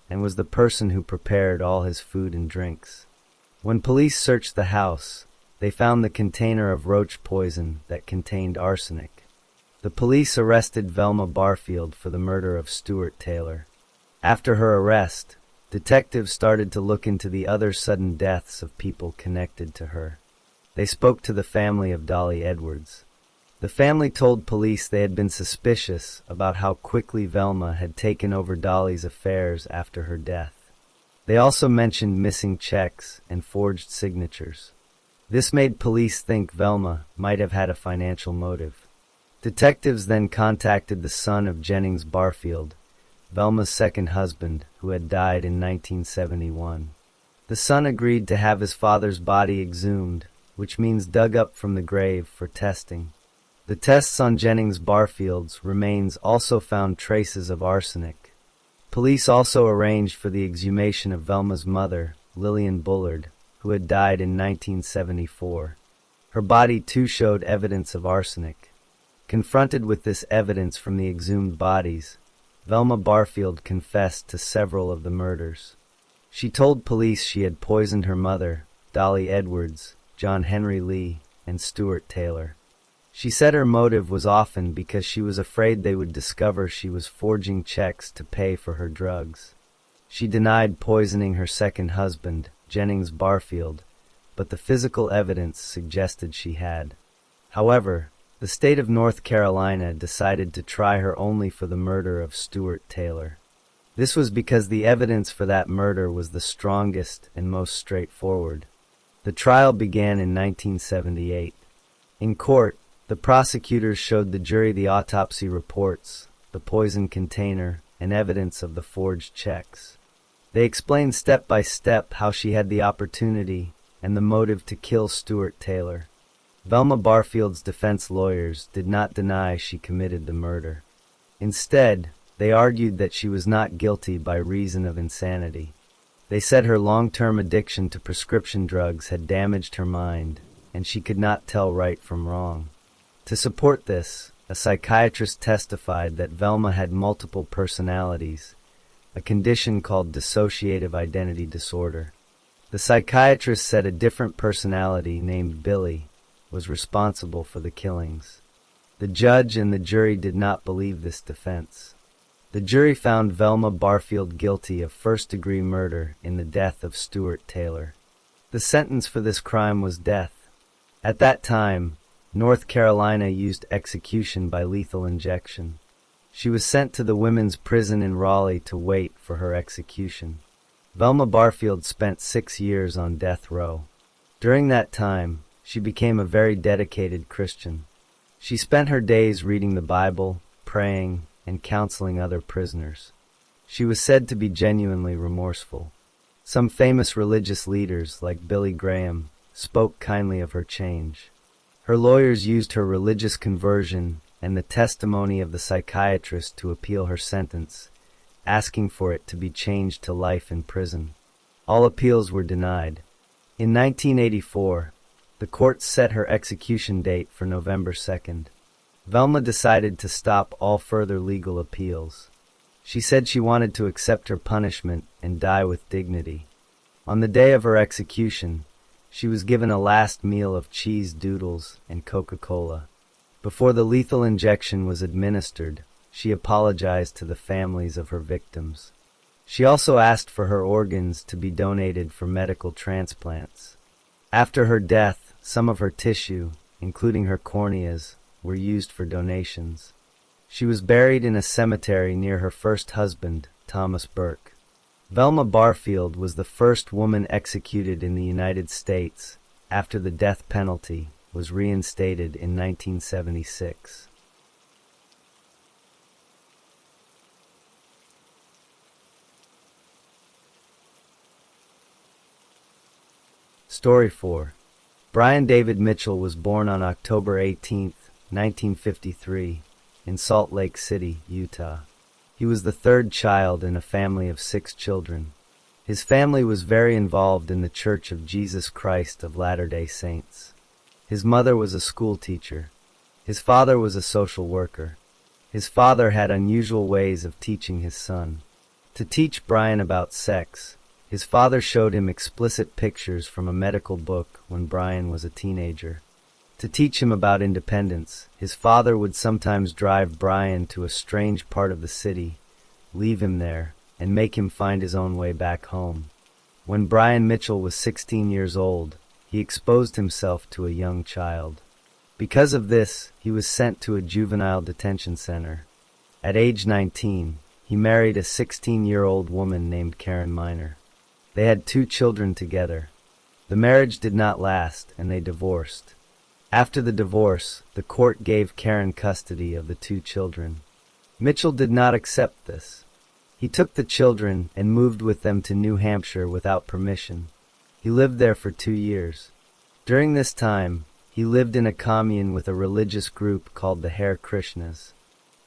and was the person who prepared all his food and drinks. When police searched the house, they found the container of roach poison that contained arsenic. The police arrested Velma Barfield for the murder of Stuart Taylor. After her arrest, detectives started to look into the other sudden deaths of people connected to her. They spoke to the family of Dolly Edwards. The family told police they had been suspicious about how quickly Velma had taken over Dolly's affairs after her death. They also mentioned missing checks and forged signatures. This made police think Velma might have had a financial motive. Detectives then contacted the son of Jennings Barfield, Velma's second husband, who had died in 1971. The son agreed to have his father's body exhumed, which means dug up from the grave for testing. The tests on Jennings Barfield's remains also found traces of arsenic. Police also arranged for the exhumation of Velma's mother, Lillian Bullard, who had died in 1974. Her body too showed evidence of arsenic. Confronted with this evidence from the exhumed bodies, Velma Barfield confessed to several of the murders. She told police she had poisoned her mother, Dolly Edwards, John Henry Lee, and Stuart Taylor. She said her motive was often because she was afraid they would discover she was forging checks to pay for her drugs. She denied poisoning her second husband, Jennings Barfield, but the physical evidence suggested she had. However, the state of North Carolina decided to try her only for the murder of Stuart Taylor. This was because the evidence for that murder was the strongest and most straightforward. The trial began in 1978. In court, the prosecutors showed the jury the autopsy reports, the poison container, and evidence of the forged checks. They explained step by step how she had the opportunity and the motive to kill Stuart Taylor. Velma Barfield's defense lawyers did not deny she committed the murder. Instead, they argued that she was not guilty by reason of insanity. They said her long-term addiction to prescription drugs had damaged her mind, and she could not tell right from wrong. To support this, a psychiatrist testified that Velma had multiple personalities, a condition called dissociative identity disorder. The psychiatrist said a different personality named Billy was responsible for the killings. The judge and the jury did not believe this defense. The jury found Velma Barfield guilty of first-degree murder in the death of Stuart Taylor. The sentence for this crime was death. At that time, North Carolina used execution by lethal injection. She was sent to the women's prison in Raleigh to wait for her execution. Velma Barfield spent 6 years on death row. During that time, she became a very dedicated Christian. She spent her days reading the Bible, praying, and counseling other prisoners. She was said to be genuinely remorseful. Some famous religious leaders, like Billy Graham, spoke kindly of her change. Her lawyers used her religious conversion and the testimony of the psychiatrist to appeal her sentence, asking for it to be changed to life in prison. All appeals were denied. In 1984, the court set her execution date for November 2nd. Velma decided to stop all further legal appeals. She said she wanted to accept her punishment and die with dignity. On the day of her execution, she was given a last meal of cheese doodles and Coca-Cola. Before the lethal injection was administered, she apologized to the families of her victims. She also asked for her organs to be donated for medical transplants. After her death, some of her tissue, including her corneas, were used for donations. She was buried in a cemetery near her first husband, Thomas Burke. Velma Barfield was the first woman executed in the United States after the death penalty was reinstated in 1976. Story 4. Brian David Mitchell was born on October 18, 1953, in Salt Lake City, Utah. He was the third child in a family of 6 children. His family was very involved in the Church of Jesus Christ of Latter-day Saints. His mother was a school teacher. His father was a social worker. His father had unusual ways of teaching his son. To teach Brian about sex, his father showed him explicit pictures from a medical book when Brian was a teenager. To teach him about independence, his father would sometimes drive Brian to a strange part of the city, leave him there, and make him find his own way back home. When Brian Mitchell was 16 years old, he exposed himself to a young child. Because of this, he was sent to a juvenile detention center. At age 19, he married a 16-year-old woman named Karen Miner. They had 2 children together. The marriage did not last, and they divorced. After the divorce, the court gave Karen custody of the 2 children. Mitchell did not accept this. He took the children and moved with them to New Hampshire without permission. He lived there for 2 years. During this time, he lived in a commune with a religious group called the Hare Krishnas.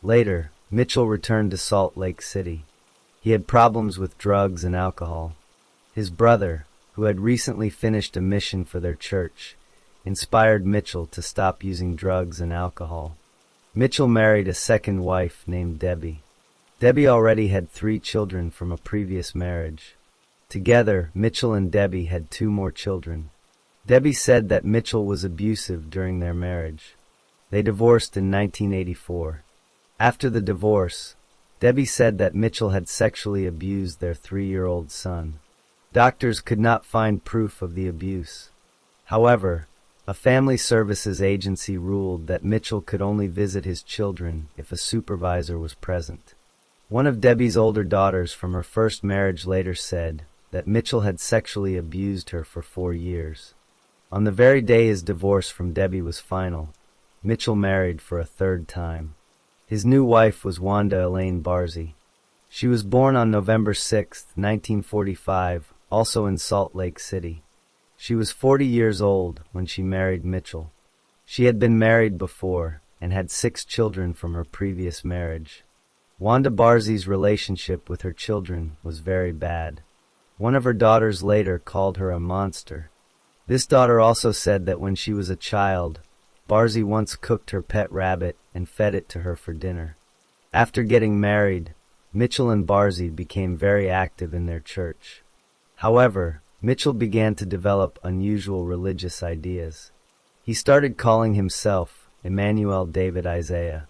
Later, Mitchell returned to Salt Lake City. He had problems with drugs and alcohol. His brother, who had recently finished a mission for their church, inspired Mitchell to stop using drugs and alcohol. Mitchell married a second wife named Debbie. Debbie already had 3 children from a previous marriage. Together, Mitchell and Debbie had 2 more children. Debbie said that Mitchell was abusive during their marriage. They divorced in 1984. After the divorce, Debbie said that Mitchell had sexually abused their 3-year-old son. Doctors could not find proof of the abuse. However, a family services agency ruled that Mitchell could only visit his children if a supervisor was present. One of Debbie's older daughters from her first marriage later said that Mitchell had sexually abused her for 4 years. On the very day his divorce from Debbie was final, Mitchell married for a third time. His new wife was Wanda Elaine Barzee. She was born on November 6, 1945, also in Salt Lake City. She was 40 years old when she married Mitchell. She had been married before and had 6 children from her previous marriage. Wanda Barzee's relationship with her children was very bad. One of her daughters later called her a monster. This daughter also said that when she was a child, Barzee once cooked her pet rabbit and fed it to her for dinner. After getting married, Mitchell and Barzee became very active in their church. However, Mitchell began to develop unusual religious ideas. He started calling himself Emmanuel David Isaiah.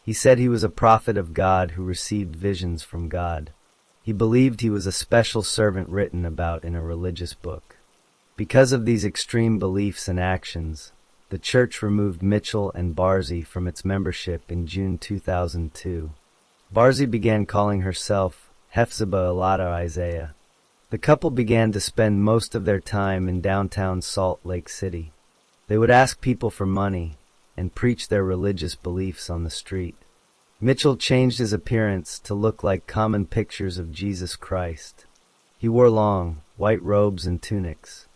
He said he was a prophet of God who received visions from God. He believed he was a special servant written about in a religious book. Because of these extreme beliefs and actions, the church removed Mitchell and Barzee from its membership in June 2002. Barzee began calling herself Hephzibah Elada Isaiah. The couple began to spend most of their time in downtown Salt Lake City. They would ask people for money and preach their religious beliefs on the street. Mitchell changed his appearance to look like common pictures of Jesus Christ. He wore long, white robes and tunics.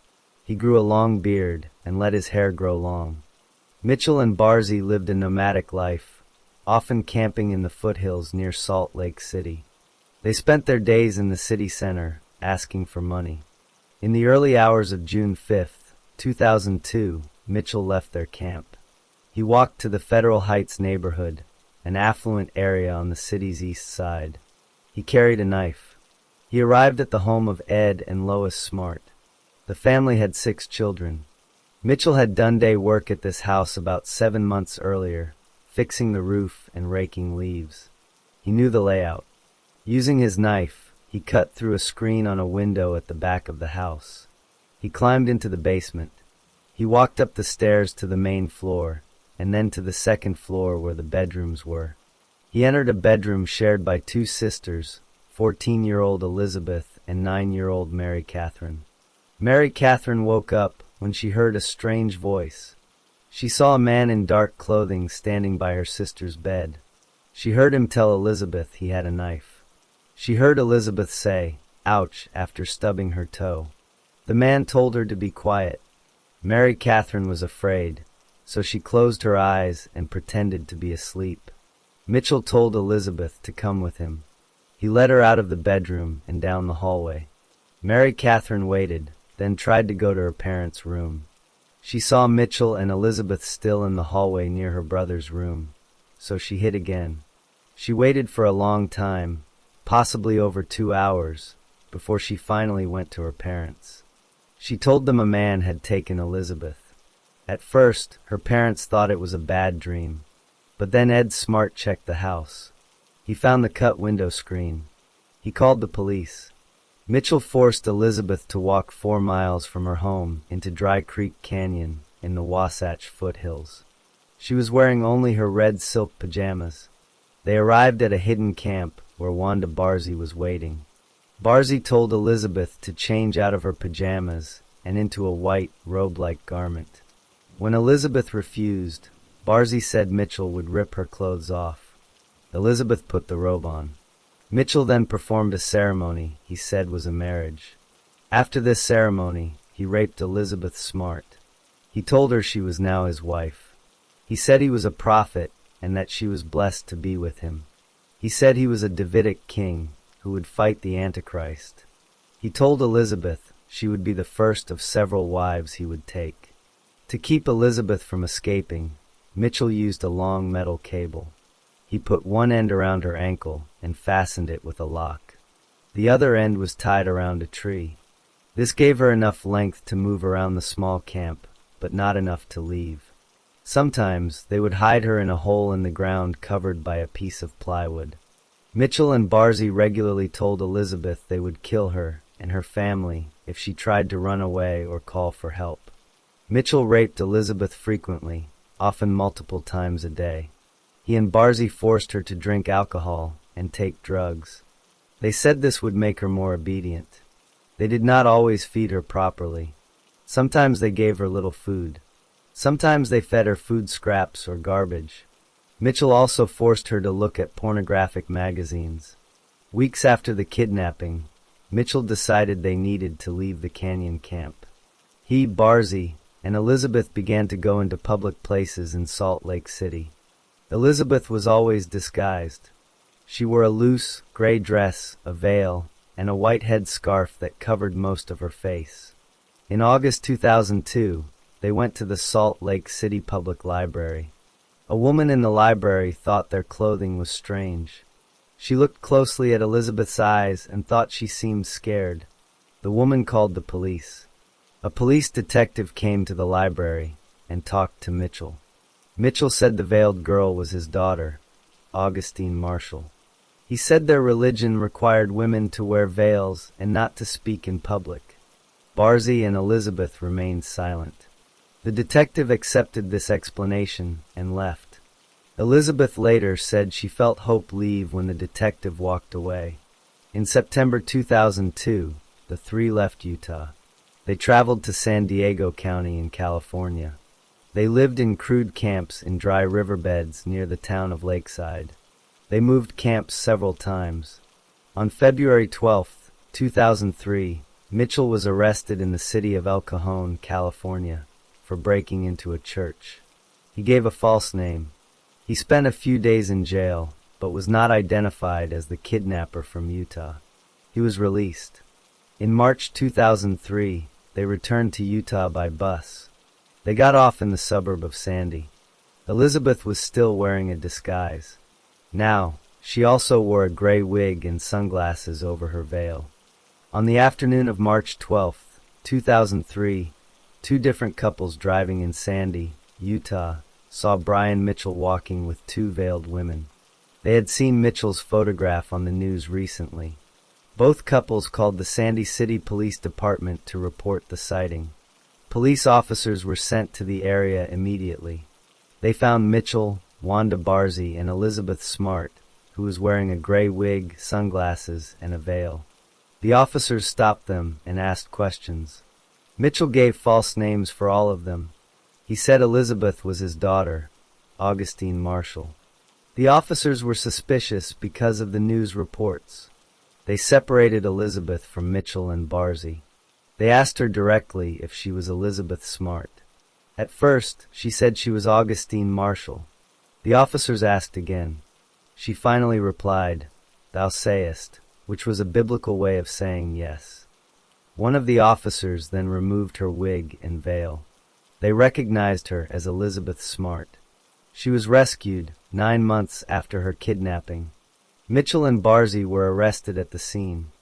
He grew a long beard and let his hair grow long. Mitchell and Barzee lived a nomadic life, often camping in the foothills near Salt Lake City. They spent their days in the city center, asking for money. In the early hours of June 5, 2002, Mitchell left their camp. He walked to the Federal Heights neighborhood, an affluent area on the city's east side. He carried a knife. He arrived at the home of Ed and Lois Smart. The family had 6 children. Mitchell had done day work at this house about 7 months earlier, fixing the roof and raking leaves. He knew the layout. Using his knife, he cut through a screen on a window at the back of the house. He climbed into the basement. He walked up the stairs to the main floor, and then to the second floor where the bedrooms were. He entered a bedroom shared by 2 sisters, 14-year-old Elizabeth and 9-year-old Mary Catherine. Mary Catherine woke up when she heard a strange voice. She saw a man in dark clothing standing by her sister's bed. She heard him tell Elizabeth he had a knife. She heard Elizabeth say, "Ouch," after stubbing her toe. The man told her to be quiet. Mary Catherine was afraid, so she closed her eyes and pretended to be asleep. Mitchell told Elizabeth to come with him. He led her out of the bedroom and down the hallway. Mary Catherine waited, then tried to go to her parents' room. She saw Mitchell and Elizabeth still in the hallway near her brother's room, so she hid again. She waited for a long time, possibly over 2 hours, before she finally went to her parents. She told them a man had taken Elizabeth. At first, her parents thought it was a bad dream, but then Ed Smart checked the house. He found the cut window screen. He called the police. Mitchell forced Elizabeth to walk 4 miles from her home into Dry Creek Canyon in the Wasatch foothills. She was wearing only her red silk pajamas. They arrived at a hidden camp where Wanda Barzee was waiting. Barzee told Elizabeth to change out of her pajamas and into a white, robe-like garment. When Elizabeth refused, Barzee said Mitchell would rip her clothes off. Elizabeth put the robe on. Mitchell then performed a ceremony he said was a marriage. After this ceremony, he raped Elizabeth Smart. He told her she was now his wife. He said he was a prophet and that she was blessed to be with him. He said he was a Davidic king who would fight the Antichrist. He told Elizabeth she would be the first of several wives he would take. To keep Elizabeth from escaping, Mitchell used a long metal cable. He put one end around her ankle and fastened it with a lock. The other end was tied around a tree. This gave her enough length to move around the small camp, but not enough to leave. Sometimes they would hide her in a hole in the ground covered by a piece of plywood. Mitchell and Barzee regularly told Elizabeth they would kill her and her family if she tried to run away or call for help. Mitchell raped Elizabeth frequently, often multiple times a day. He and Barzy forced her to drink alcohol and take drugs. They said this would make her more obedient. They did not always feed her properly. Sometimes they gave her little food. Sometimes they fed her food scraps or garbage. Mitchell also forced her to look at pornographic magazines. Weeks after the kidnapping, Mitchell decided they needed to leave the canyon camp. He, Barzy, and Elizabeth began to go into public places in Salt Lake City. Elizabeth was always disguised. She wore a loose, gray dress, a veil, and a white headscarf that covered most of her face. In August 2002, they went to the Salt Lake City Public Library. A woman in the library thought their clothing was strange. She looked closely at Elizabeth's eyes and thought she seemed scared. The woman called the police. A police detective came to the library and talked to Mitchell. Mitchell said the veiled girl was his daughter, Augustine Marshall. He said their religion required women to wear veils and not to speak in public. Barzy and Elizabeth remained silent. The detective accepted this explanation and left. Elizabeth later said she felt hope leave when the detective walked away. In September 2002, the three left Utah. They traveled to San Diego County in California. They lived in crude camps in dry riverbeds near the town of Lakeside. They moved camps several times. On February 12, 2003, Mitchell was arrested in the city of El Cajon, California, for breaking into a church. He gave a false name. He spent a few days in jail, but was not identified as the kidnapper from Utah. He was released. In March 2003, they returned to Utah by bus. They got off in the suburb of Sandy. Elizabeth was still wearing a disguise. Now, she also wore a gray wig and sunglasses over her veil. On the afternoon of March 12, 2003, two different couples driving in Sandy, Utah, saw Brian Mitchell walking with two veiled women. They had seen Mitchell's photograph on the news recently. Both couples called the Sandy City Police Department to report the sighting. Police officers were sent to the area immediately. They found Mitchell, Wanda Barzy, and Elizabeth Smart, who was wearing a gray wig, sunglasses, and a veil. The officers stopped them and asked questions. Mitchell gave false names for all of them. He said Elizabeth was his daughter, Augustine Marshall. The officers were suspicious because of the news reports. They separated Elizabeth from Mitchell and Barzy. They asked her directly if she was Elizabeth Smart. At first, she said she was Augustine Marshall. The officers asked again. She finally replied, "Thou sayest," which was a biblical way of saying yes. One of the officers then removed her wig and veil. They recognized her as Elizabeth Smart. She was rescued 9 months after her kidnapping. Mitchell and Barzy were arrested at the scene.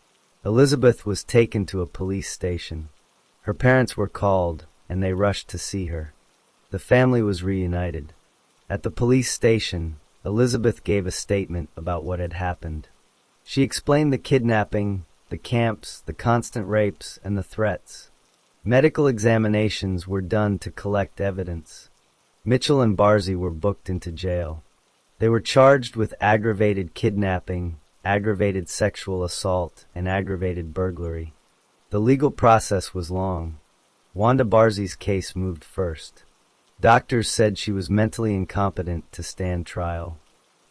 Elizabeth was taken to a police station. Her parents were called, and they rushed to see her. The family was reunited. At the police station, Elizabeth gave a statement about what had happened. She explained the kidnapping, the camps, the constant rapes, and the threats. Medical examinations were done to collect evidence. Mitchell and Barzy were booked into jail. They were charged with aggravated kidnapping, aggravated sexual assault, and aggravated burglary. The legal process was long. Wanda Barzi's case moved first. Doctors said she was mentally incompetent to stand trial.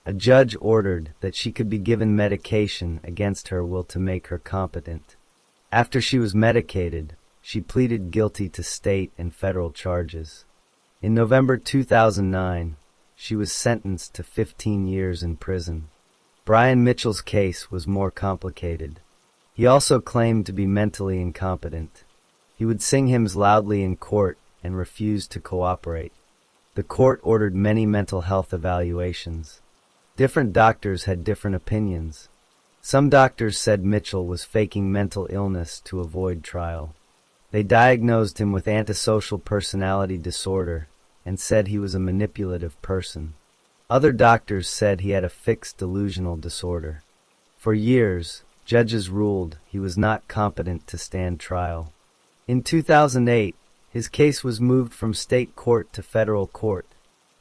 A judge ordered that she could be given medication against her will to make her competent. After she was medicated, she pleaded guilty to state and federal charges. In November 2009, she was sentenced to 15 years in prison. Brian Mitchell's case was more complicated. He also claimed to be mentally incompetent. He would sing hymns loudly in court and refused to cooperate. The court ordered many mental health evaluations. Different doctors had different opinions. Some doctors said Mitchell was faking mental illness to avoid trial. They diagnosed him with antisocial personality disorder and said he was a manipulative person. Other doctors said he had a fixed delusional disorder. For years, Judges ruled he was not competent to stand trial. In 2008, his case was moved from state court to federal court.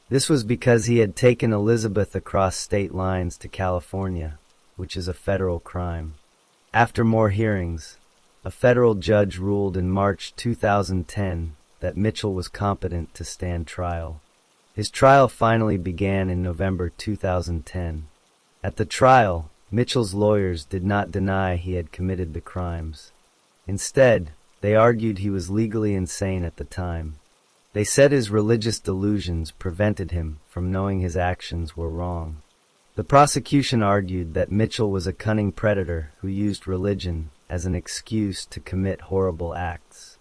This was because he had taken Elizabeth across state lines to California, which is a federal crime. After more hearings, a federal judge ruled in March 2010 that Mitchell was competent to stand trial. His trial finally began in November 2010. At the trial, Mitchell's lawyers did not deny he had committed the crimes. Instead, they argued he was legally insane at the time. They said his religious delusions prevented him from knowing his actions were wrong. The prosecution argued that Mitchell was a cunning predator who used religion as an excuse to commit horrible acts.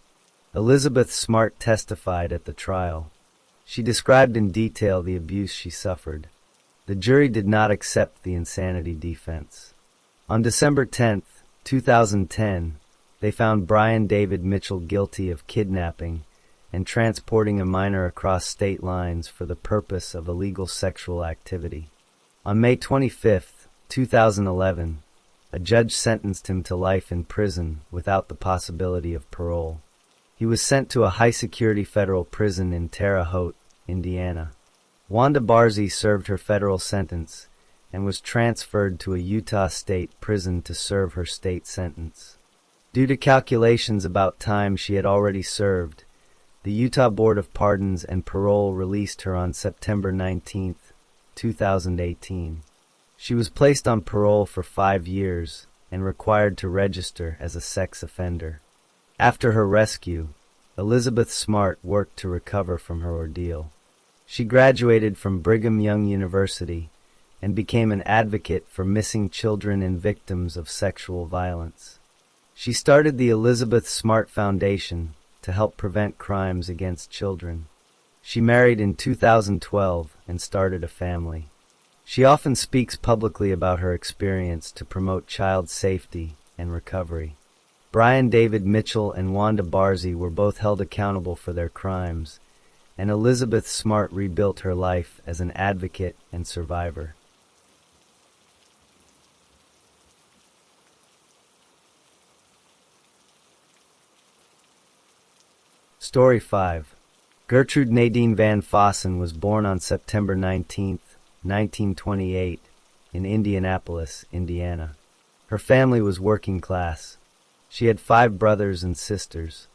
Elizabeth Smart testified at the trial. She described in detail the abuse she suffered. The jury did not accept the insanity defense. On December 10, 2010, they found Brian David Mitchell guilty of kidnapping and transporting a minor across state lines for the purpose of illegal sexual activity. On May 25, 2011, a judge sentenced him to life in prison without the possibility of parole. He was sent to a high-security federal prison in Terre Haute, Indiana. Wanda Barzee served her federal sentence and was transferred to a Utah state prison to serve her state sentence. Due to calculations about time she had already served, the Utah Board of Pardons and Parole released her on September 19, 2018. She was placed on parole for 5 years and required to register as a sex offender. After her rescue, Elizabeth Smart worked to recover from her ordeal. She graduated from Brigham Young University and became an advocate for missing children and victims of sexual violence. She started the Elizabeth Smart Foundation to help prevent crimes against children. She married in 2012 and started a family. She often speaks publicly about her experience to promote child safety and recovery. Brian David Mitchell and Wanda Barzee were both held accountable for their crimes, and Elizabeth Smart rebuilt her life as an advocate and survivor. Story 5. Gertrude Nadine Van Fossen was born on September 19, 1928, in Indianapolis, Indiana. Her family was working class. She had 5 brothers and sisters.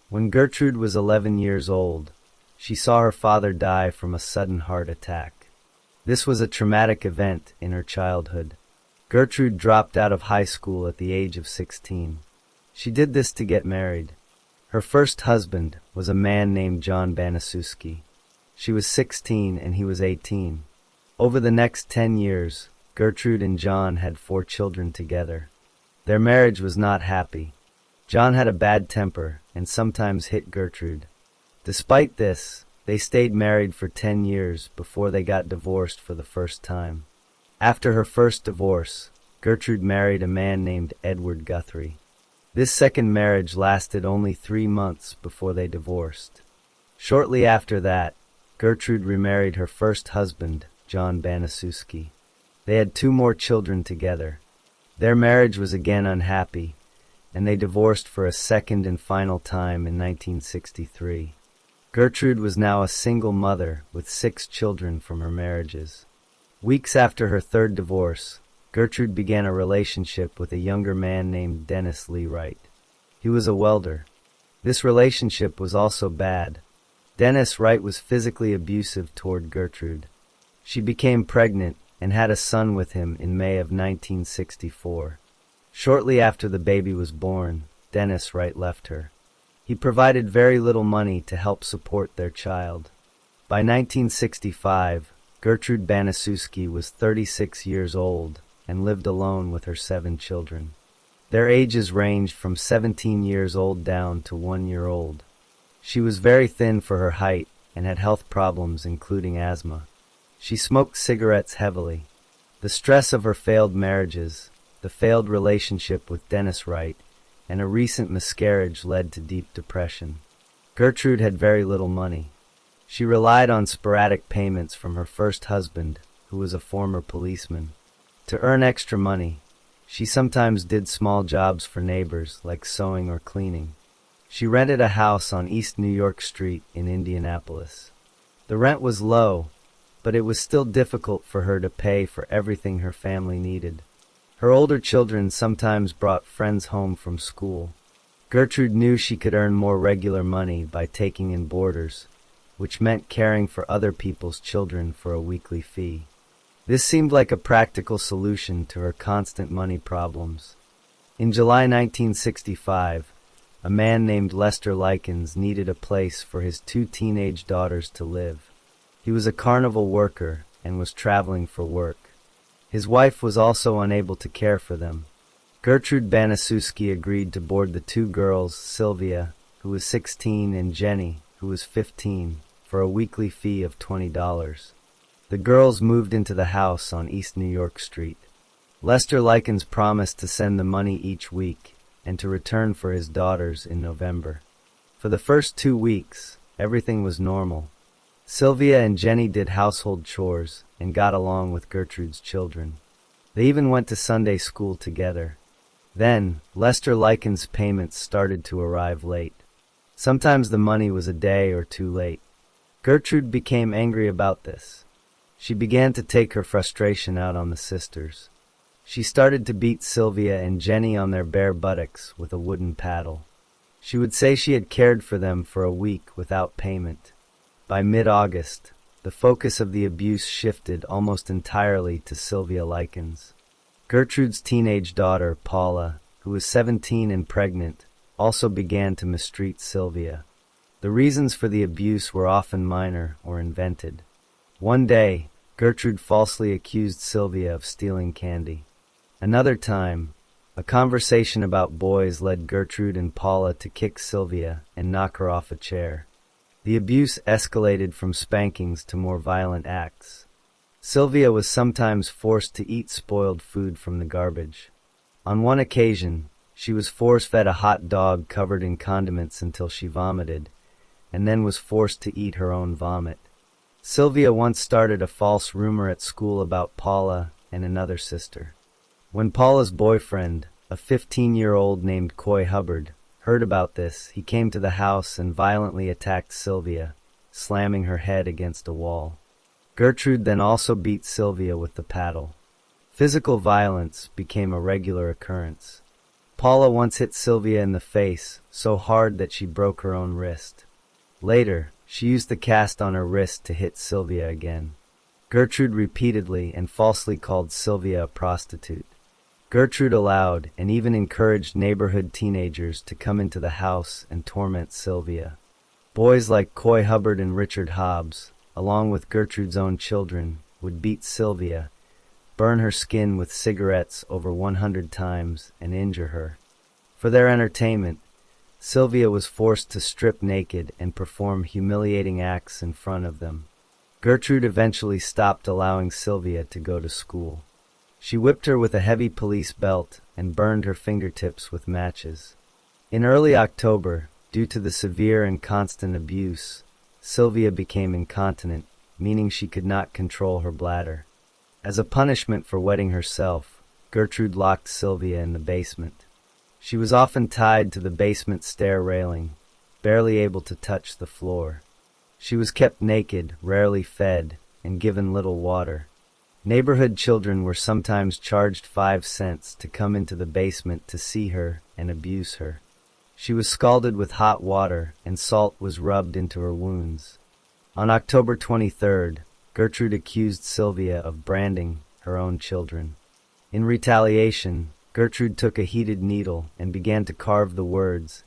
When Gertrude was 11 years old, she saw her father die from a sudden heart attack. This was a traumatic event in her childhood. Gertrude dropped out of high school at the age of 16. She did this to get married. Her first husband was a man named John Banaszewski. She was 16 and he was 18. Over the next 10 years, Gertrude and John had 4 children together. Their marriage was not happy. John had a bad temper and sometimes hit Gertrude. Despite this, they stayed married for 10 years before they got divorced for the first time. After her first divorce, Gertrude married a man named Edward Guthrie. This second marriage lasted only 3 months before they divorced. Shortly after that, Gertrude remarried her first husband, John Banaszewski. They had 2 more children together. Their marriage was again unhappy, and they divorced for a second and final time in 1963. Gertrude was now a single mother with 6 children from her marriages. Weeks after her third divorce, Gertrude began a relationship with a younger man named Dennis Lee Wright. He was a welder. This relationship was also bad. Dennis Wright was physically abusive toward Gertrude. She became pregnant and had a son with him in May of 1964. Shortly after the baby was born, Dennis Wright left her. He provided very little money to help support their child. By 1965, Gertrude Banaszewski was 36 years old and lived alone with her 7 children. Their ages ranged from 17 years old down to 1 year old. She was very thin for her height and had health problems including asthma. She smoked cigarettes heavily. The stress of her failed marriages, the failed relationship with Dennis Wright, and a recent miscarriage led to deep depression. Gertrude had very little money. She relied on sporadic payments from her first husband, who was a former policeman. To earn extra money, She sometimes did small jobs for neighbors, like sewing or cleaning. She rented a house on East New York Street in Indianapolis. The rent was low, but it was still difficult for her to pay for everything her family needed. Her older children sometimes brought friends home from school. Gertrude knew she could earn more regular money by taking in boarders, which meant caring for other people's children for a weekly fee. This seemed like a practical solution to her constant money problems. In July 1965, a man named Lester Likens needed a place for his 2 teenage daughters to live. He was a carnival worker and was traveling for work. His wife was also unable to care for them. Gertrude Banaszewski agreed to board the 2 girls, Sylvia, who was 16, and Jenny, who was 15, for a weekly fee of $20. The girls moved into the house on East New York Street. Lester Likens promised to send the money each week and to return for his daughters in November. For the first 2 weeks, everything was normal. Sylvia and Jenny did household chores and got along with Gertrude's children. They even went to Sunday school together. Then, Lester Likens' payments started to arrive late. Sometimes the money was a day or 2 late. Gertrude became angry about this. She began to take her frustration out on the sisters. She started to beat Sylvia and Jenny on their bare buttocks with a wooden paddle. She would say she had cared for them for a week without payment. By mid-August, the focus of the abuse shifted almost entirely to Sylvia Likens. Gertrude's teenage daughter, Paula, who was 17 and pregnant, also began to mistreat Sylvia. The reasons for the abuse were often minor or invented. One day, Gertrude falsely accused Sylvia of stealing candy. Another time, a conversation about boys led Gertrude and Paula to kick Sylvia and knock her off a chair. The abuse escalated from spankings to more violent acts. Sylvia was sometimes forced to eat spoiled food from the garbage. On one occasion, she was force-fed a hot dog covered in condiments until she vomited, and then was forced to eat her own vomit. Sylvia once started a false rumor at school about Paula and another sister. When Paula's boyfriend, a 15-year-old named Coy Hubbard, heard about this, he came to the house and violently attacked Sylvia, slamming her head against a wall. Gertrude then also beat Sylvia with the paddle. Physical violence became a regular occurrence. Paula once hit Sylvia in the face so hard that she broke her own wrist. Later, she used the cast on her wrist to hit Sylvia again. Gertrude repeatedly and falsely called Sylvia a prostitute. Gertrude allowed and even encouraged neighborhood teenagers to come into the house and torment Sylvia. Boys like Coy Hubbard and Richard Hobbs, along with Gertrude's own children, would beat Sylvia, burn her skin with cigarettes over 100 times, and injure her. For their entertainment, Sylvia was forced to strip naked and perform humiliating acts in front of them. Gertrude eventually stopped allowing Sylvia to go to school. She whipped her with a heavy police belt and burned her fingertips with matches. In early October, due to the severe and constant abuse, Sylvia became incontinent, meaning she could not control her bladder. As a punishment for wetting herself, Gertrude locked Sylvia in the basement. She was often tied to the basement stair railing, barely able to touch the floor. She was kept naked, rarely fed, and given little water. Neighborhood children were sometimes charged 5 cents to come into the basement to see her and abuse her. She was scalded with hot water, and salt was rubbed into her wounds. On October 23rd, Gertrude accused Sylvia of branding her own children. In retaliation, Gertrude took a heated needle and began to carve the words,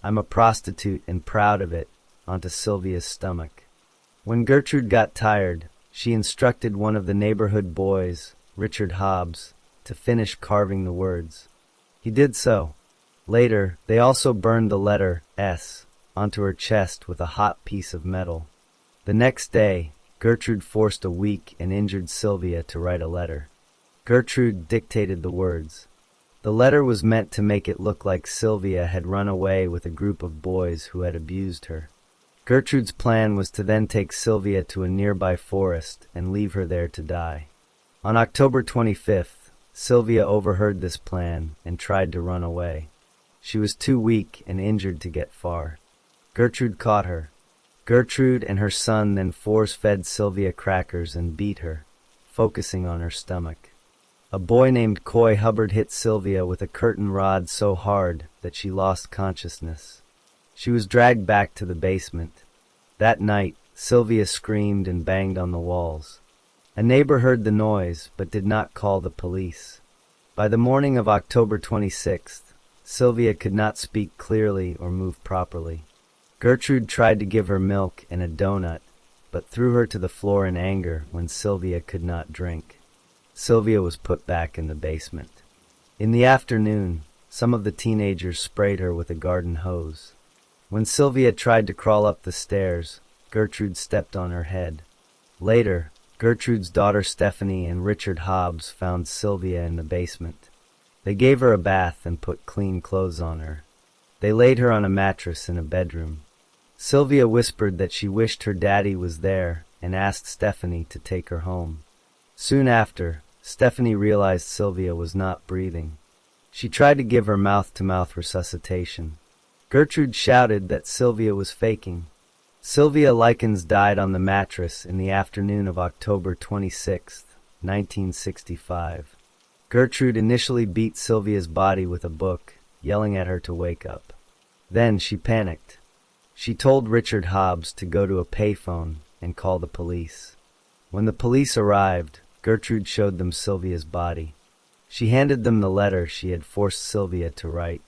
"I'm a prostitute and proud of it," onto Sylvia's stomach. When Gertrude got tired, she instructed one of the neighborhood boys, Richard Hobbs, to finish carving the words. He did so. Later, they also burned the letter S onto her chest with a hot piece of metal. The next day, Gertrude forced a weak and injured Sylvia to write a letter. Gertrude dictated the words. The letter was meant to make it look like Sylvia had run away with a group of boys who had abused her. Gertrude's plan was to then take Sylvia to a nearby forest and leave her there to die. On October 25th, Sylvia overheard this plan and tried to run away. She was too weak and injured to get far. Gertrude caught her. Gertrude and her son then force-fed Sylvia crackers and beat her, focusing on her stomach. A boy named Coy Hubbard hit Sylvia with a curtain rod so hard that she lost consciousness. She was dragged back to the basement. That night, Sylvia screamed and banged on the walls. A neighbor heard the noise but did not call the police. By the morning of October 26th, Sylvia could not speak clearly or move properly. Gertrude tried to give her milk and a donut, but threw her to the floor in anger when Sylvia could not drink. Sylvia was put back in the basement. In the afternoon, some of the teenagers sprayed her with a garden hose. When Sylvia tried to crawl up the stairs, Gertrude stepped on her head. Later, Gertrude's daughter Stephanie and Richard Hobbs found Sylvia in the basement. They gave her a bath and put clean clothes on her. They laid her on a mattress in a bedroom. Sylvia whispered that she wished her daddy was there and asked Stephanie to take her home. Soon after, Stephanie realized Sylvia was not breathing. She tried to give her mouth-to-mouth resuscitation. Gertrude shouted that Sylvia was faking. Sylvia Likens died on the mattress in the afternoon of October 26, 1965. Gertrude initially beat Sylvia's body with a book, yelling at her to wake up. Then she panicked. She told Richard Hobbs to go to a payphone and call the police. When the police arrived, Gertrude showed them Sylvia's body. She handed them the letter she had forced Sylvia to write.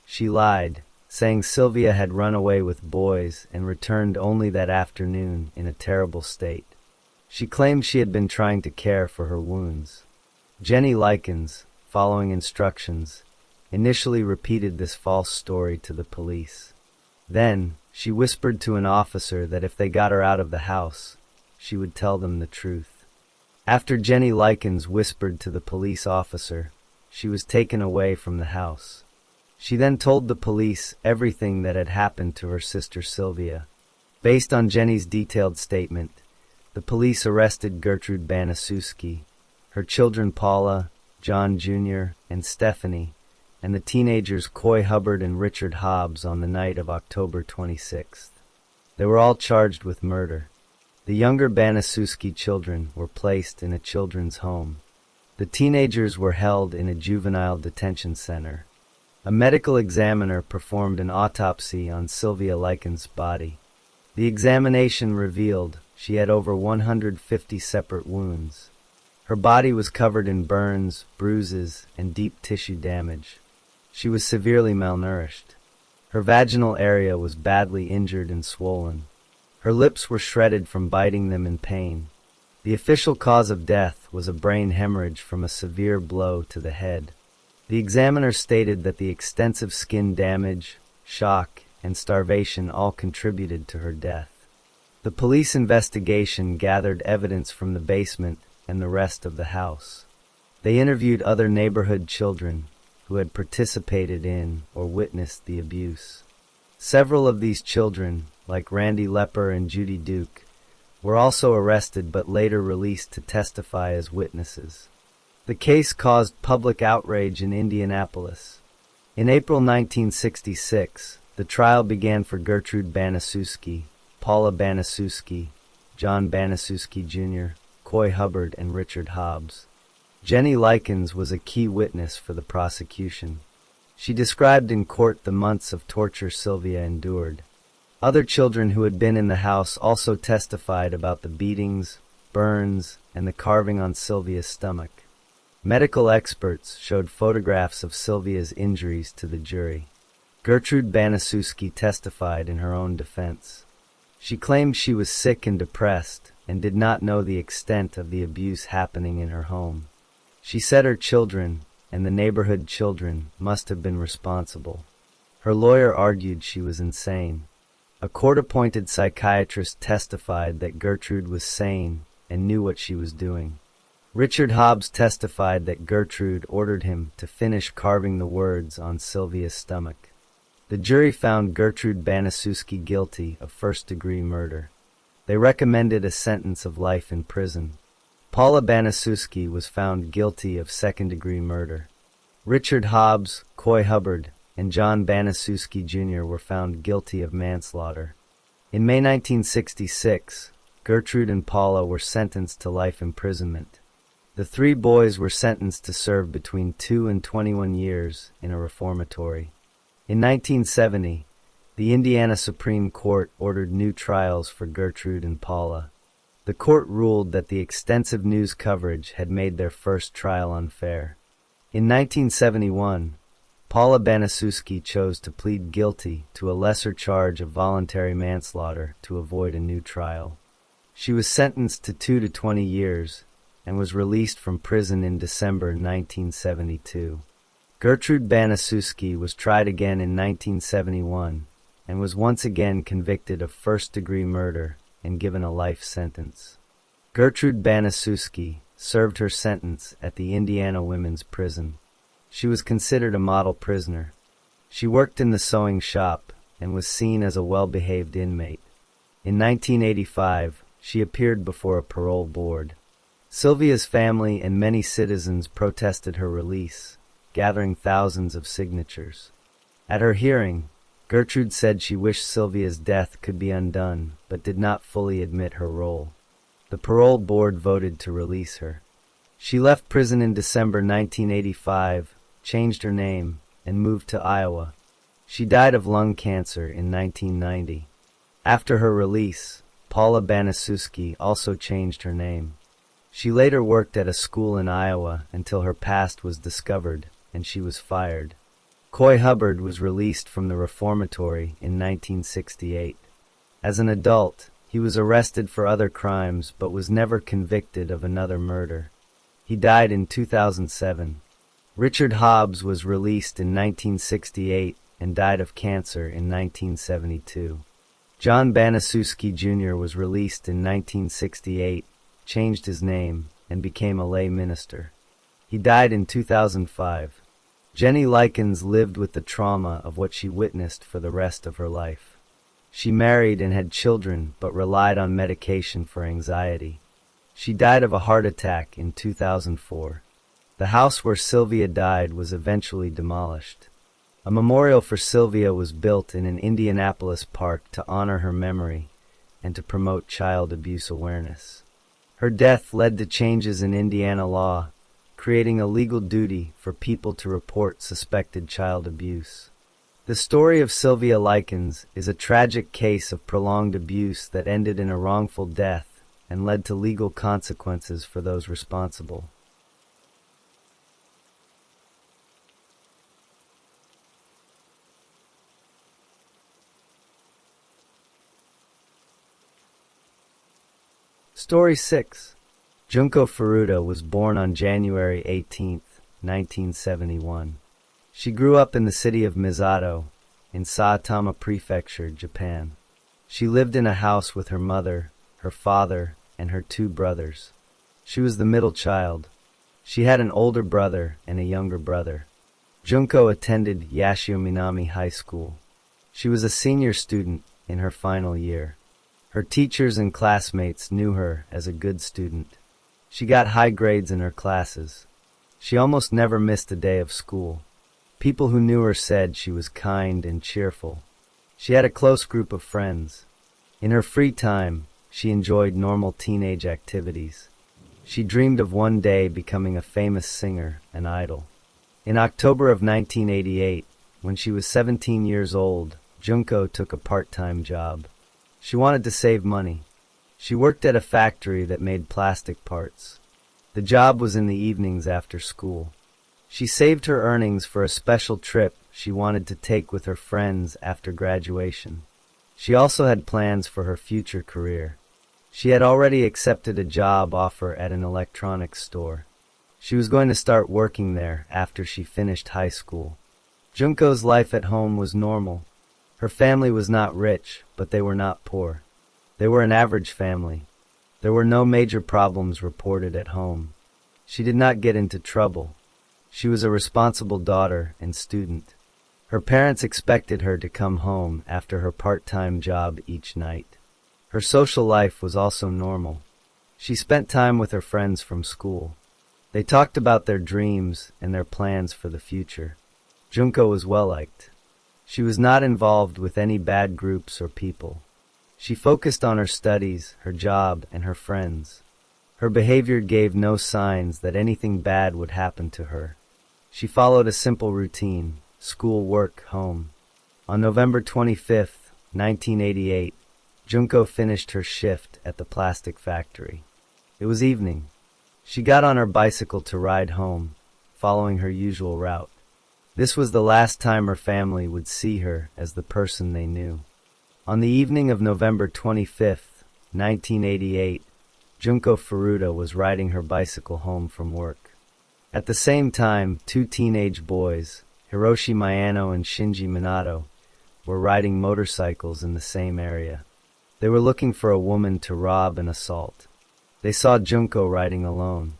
She lied, saying Sylvia had run away with boys and returned only that afternoon in a terrible state. She claimed she had been trying to care for her wounds. Jenny Likens, following instructions, initially repeated this false story to the police. Then, she whispered to an officer that if they got her out of the house, she would tell them the truth. After Jenny Likens whispered to the police officer, she was taken away from the house. She then told the police everything that had happened to her sister Sylvia. Based on Jenny's detailed statement, the police arrested Gertrude Banaszewski, her children Paula, John Jr., and Stephanie, and the teenagers Coy Hubbard and Richard Hobbs on the night of October 26th. They were all charged with murder. The younger Banaszewski children were placed in a children's home. The teenagers were held in a juvenile detention center. A medical examiner performed an autopsy on Sylvia Likens' body. The examination revealed she had over 150 separate wounds. Her body was covered in burns, bruises, and deep tissue damage. She was severely malnourished. Her vaginal area was badly injured and swollen. Her lips were shredded from biting them in pain. The official cause of death was a brain hemorrhage from a severe blow to the head. The examiner stated that the extensive skin damage, shock, and starvation all contributed to her death. The police investigation gathered evidence from the basement and the rest of the house. They interviewed other neighborhood children who had participated in or witnessed the abuse. Several of these children, like Randy Lepper and Judy Duke, were also arrested but later released to testify as witnesses. The case caused public outrage in Indianapolis. In April 1966, the trial began for Gertrude Banaszewski, Paula Banaszewski, John Banaszewski Jr., Coy Hubbard, and Richard Hobbs. Jenny Likens was a key witness for the prosecution. She described in court the months of torture Sylvia endured. Other children who had been in the house also testified about the beatings, burns, and the carving on Sylvia's stomach. Medical experts showed photographs of Sylvia's injuries to the jury. Gertrude Banaszewski testified in her own defense. She claimed she was sick and depressed and did not know the extent of the abuse happening in her home. She said her children and the neighborhood children must have been responsible. Her lawyer argued she was insane. A court-appointed psychiatrist testified that Gertrude was sane and knew what she was doing. Richard Hobbs testified that Gertrude ordered him to finish carving the words on Sylvia's stomach. The jury found Gertrude Banaszewski guilty of first-degree murder. They recommended a sentence of life in prison. Paula Banaszewski was found guilty of second-degree murder. Richard Hobbs, Coy Hubbard, and John Banaszewski Jr. were found guilty of manslaughter. In May 1966, Gertrude and Paula were sentenced to life imprisonment. The three boys were sentenced to serve between 2 and 21 years in a reformatory. In 1970, the Indiana Supreme Court ordered new trials for Gertrude and Paula. The court ruled that the extensive news coverage had made their first trial unfair. In 1971, Paula Banaszewski chose to plead guilty to a lesser charge of voluntary manslaughter to avoid a new trial. She was sentenced to 2 to 20 years and was released from prison in December 1972. Gertrude Banaszewski was tried again in 1971 and was once again convicted of first-degree murder and given a life sentence. Gertrude Banaszewski served her sentence at the Indiana Women's Prison. She was considered a model prisoner. She worked in the sewing shop and was seen as a well-behaved inmate. In 1985, she appeared before a parole board. Sylvia's family and many citizens protested her release, gathering thousands of signatures. At her hearing, Gertrude said she wished Sylvia's death could be undone, but did not fully admit her role. The parole board voted to release her. She left prison in December 1985, changed her name, and moved to Iowa. She died of lung cancer in 1990. After her release, Paula Banaszewski also changed her name. She later worked at a school in Iowa until her past was discovered and she was fired. Coy Hubbard was released from the reformatory in 1968. As an adult, he was arrested for other crimes but was never convicted of another murder. He died in 2007. Richard Hobbs was released in 1968 and died of cancer in 1972. John Banaszewski Jr. was released in 1968, changed his name, and became a lay minister. He died in 2005. Jenny Likens lived with the trauma of what she witnessed for the rest of her life. She married and had children but relied on medication for anxiety. She died of a heart attack in 2004. The house where Sylvia died was eventually demolished. A memorial for Sylvia was built in an Indianapolis park to honor her memory and to promote child abuse awareness. Her death led to changes in Indiana law, creating a legal duty for people to report suspected child abuse. The story of Sylvia Likens is a tragic case of prolonged abuse that ended in a wrongful death and led to legal consequences for those responsible. Story 6. Junko Furuta was born on January 18, 1971. She grew up in the city of Misato, in Saitama Prefecture, Japan. She lived in a house with her mother, her father, and her 2 brothers. She was the middle child. She had an older brother and a younger brother. Junko attended Yashio Minami High School. She was a senior student in her final year. Her teachers and classmates knew her as a good student. She got high grades in her classes. She almost never missed a day of school. People who knew her said she was kind and cheerful. She had a close group of friends. In her free time, she enjoyed normal teenage activities. She dreamed of one day becoming a famous singer, an idol. In October of 1988, when she was 17 years old, Junko took a part-time job. She wanted to save money. She worked at a factory that made plastic parts. The job was in the evenings after school. She saved her earnings for a special trip she wanted to take with her friends after graduation. She also had plans for her future career. She had already accepted a job offer at an electronics store. She was going to start working there after she finished high school. Junko's life at home was normal. Her family was not rich, but they were not poor. They were an average family. There were no major problems reported at home. She did not get into trouble. She was a responsible daughter and student. Her parents expected her to come home after her part-time job each night. Her social life was also normal. She spent time with her friends from school. They talked about their dreams and their plans for the future. Junko was well-liked. She was not involved with any bad groups or people. She focused on her studies, her job, and her friends. Her behavior gave no signs that anything bad would happen to her. She followed a simple routine: school, work, home. On November 25th, 1988, Junko finished her shift at the plastic factory. It was evening. She got on her bicycle to ride home, following her usual route. This was the last time her family would see her as the person they knew. On the evening of November 25th, 1988, Junko Furuta was riding her bicycle home from work. At the same time, two teenage boys, Hiroshi Miyano and Shinji Minato, were riding motorcycles in the same area. They were looking for a woman to rob and assault. They saw Junko riding alone.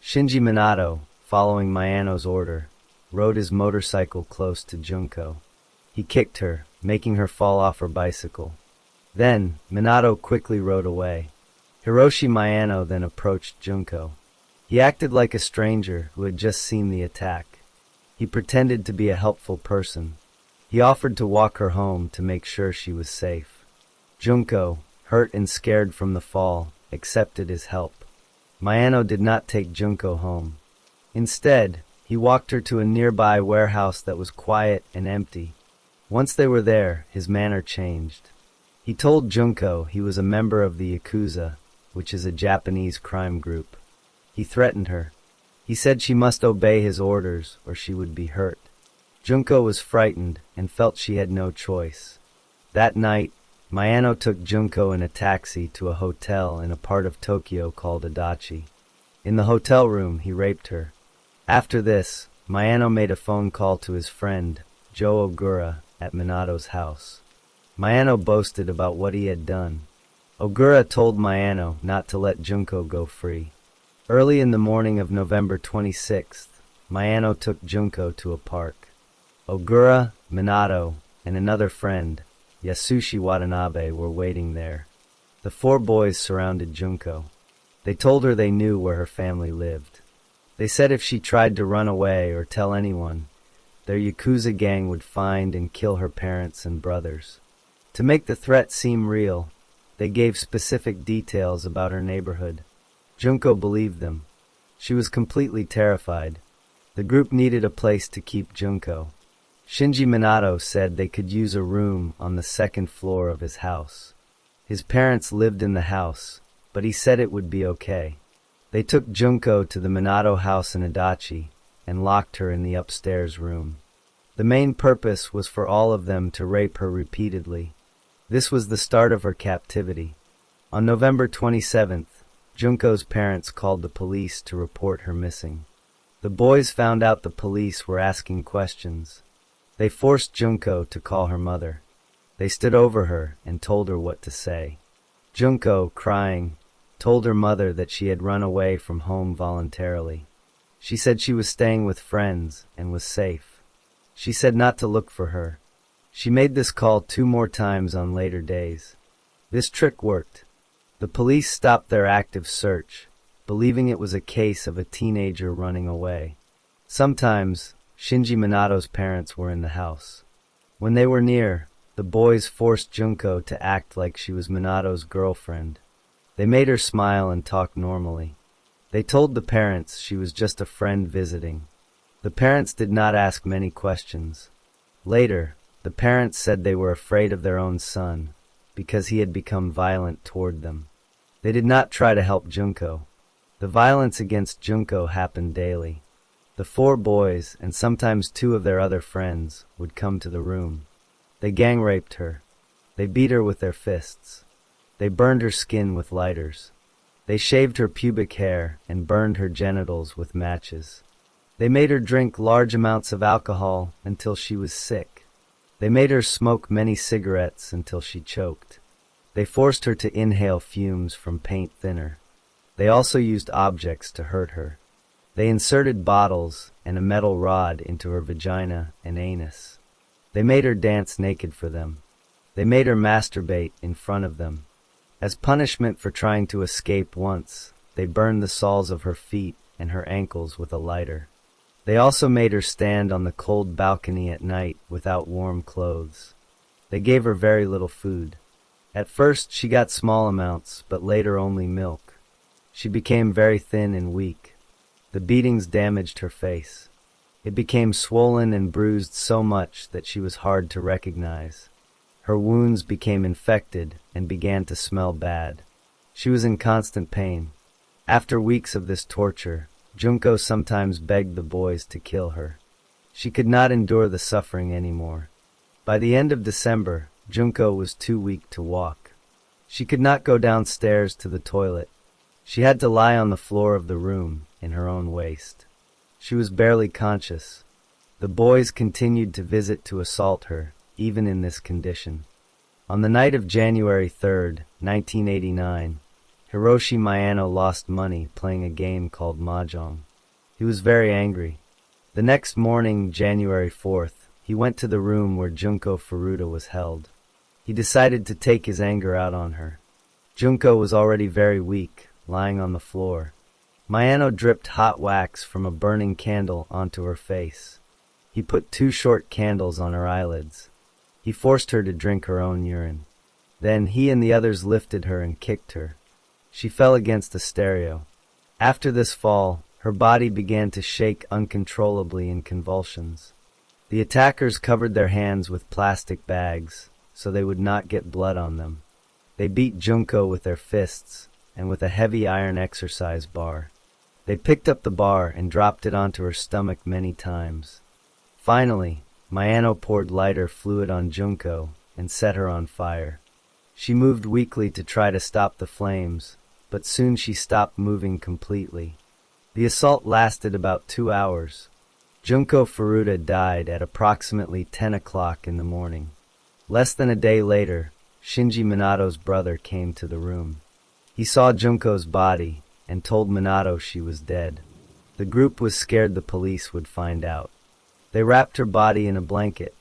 Shinji Minato, following Miyano's order, rode his motorcycle close to Junko. He kicked her, making her fall off her bicycle. Then, Minato quickly rode away. Hiroshi Miyano then approached Junko. He acted like a stranger who had just seen the attack. He pretended to be a helpful person. He offered to walk her home to make sure she was safe. Junko, hurt and scared from the fall, accepted his help. Miyano did not take Junko home. Instead, he walked her to a nearby warehouse that was quiet and empty. Once they were there, his manner changed. He told Junko he was a member of the Yakuza, which is a Japanese crime group. He threatened her. He said she must obey his orders or she would be hurt. Junko was frightened and felt she had no choice. That night, Miyano took Junko in a taxi to a hotel in a part of Tokyo called Adachi. In the hotel room, he raped her. After this, Miyano made a phone call to his friend, Joe Ogura, at Minato's house. Miyano boasted about what he had done. Ogura told Miyano not to let Junko go free. Early in the morning of November 26th, Miyano took Junko to a park. Ogura, Minato, and another friend, Yasushi Watanabe, were waiting there. The four boys surrounded Junko. They told her they knew where her family lived. They said if she tried to run away or tell anyone, their Yakuza gang would find and kill her parents and brothers. To make the threat seem real, they gave specific details about her neighborhood. Junko believed them. She was completely terrified. The group needed a place to keep Junko. Shinji Minato said they could use a room on the second floor of his house. His parents lived in the house, but he said it would be okay. They took Junko to the Minato house in Adachi and locked her in the upstairs room. The main purpose was for all of them to rape her repeatedly. This was the start of her captivity. On November 27th, Junko's parents called the police to report her missing. The boys found out the police were asking questions. They forced Junko to call her mother. They stood over her and told her what to say. Junko, crying, told her mother that she had run away from home voluntarily. She said she was staying with friends and was safe. She said not to look for her. She made this call 2 more times on later days. This trick worked. The police stopped their active search, believing it was a case of a teenager running away. Sometimes, Shinji Minato's parents were in the house. When they were near, the boys forced Junko to act like she was Minato's girlfriend. They made her smile and talk normally. They told the parents she was just a friend visiting. The parents did not ask many questions. Later, the parents said they were afraid of their own son because he had become violent toward them. They did not try to help Junko. The violence against Junko happened daily. The 4 boys, and sometimes 2 of their other friends, would come to the room. They gang raped her. They beat her with their fists. They burned her skin with lighters. They shaved her pubic hair and burned her genitals with matches. They made her drink large amounts of alcohol until she was sick. They made her smoke many cigarettes until she choked. They forced her to inhale fumes from paint thinner. They also used objects to hurt her. They inserted bottles and a metal rod into her vagina and anus. They made her dance naked for them. They made her masturbate in front of them. As punishment for trying to escape once, they burned the soles of her feet and her ankles with a lighter. They also made her stand on the cold balcony at night without warm clothes. They gave her very little food. At first she got small amounts, but later only milk. She became very thin and weak. The beatings damaged her face. It became swollen and bruised so much that she was hard to recognize. Her wounds became infected and began to smell bad. She was in constant pain. After weeks of this torture, Junko sometimes begged the boys to kill her. She could not endure the suffering anymore. By the end of December, Junko was too weak to walk. She could not go downstairs to the toilet. She had to lie on the floor of the room in her own waste. She was barely conscious. The boys continued to visit to assault her, even in this condition. On the night of January 3rd, 1989, Hiroshi Miyano lost money playing a game called Mahjong. He was very angry. The next morning, January 4th, he went to the room where Junko Furuta was held. He decided to take his anger out on her. Junko was already very weak, lying on the floor. Miyano dripped hot wax from a burning candle onto her face. He put 2 short candles on her eyelids. He forced her to drink her own urine. Then he and the others lifted her and kicked her. She fell against a stereo. After this fall, her body began to shake uncontrollably in convulsions. The attackers covered their hands with plastic bags so they would not get blood on them. They beat Junko with their fists and with a heavy iron exercise bar. They picked up the bar and dropped it onto her stomach many times. Finally, Miyano poured lighter fluid on Junko and set her on fire. She moved weakly to try to stop the flames, but soon she stopped moving completely. The assault lasted about 2 hours. Junko Furuta died at approximately 10 o'clock in the morning. Less than a day later, Shinji Minato's brother came to the room. He saw Junko's body and told Minato she was dead. The group was scared the police would find out. They wrapped her body in a blanket.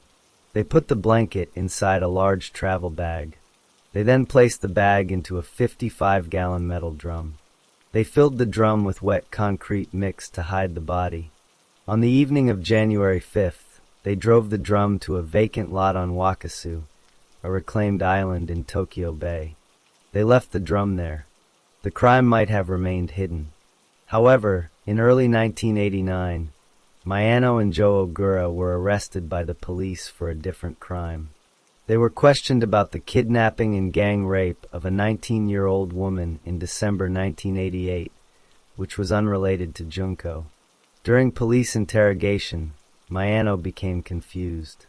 They put the blanket inside a large travel bag. They then placed the bag into a 55-gallon metal drum. They filled the drum with wet concrete mix to hide the body. On the evening of January 5th, they drove the drum to a vacant lot on Wakasu, a reclaimed island in Tokyo Bay. They left the drum there. The crime might have remained hidden. However, in early 1989, Miyano and Joe Ogura were arrested by the police for a different crime. They were questioned about the kidnapping and gang rape of a 19-year-old woman in December 1988, which was unrelated to Junko. During police interrogation, Miyano became confused.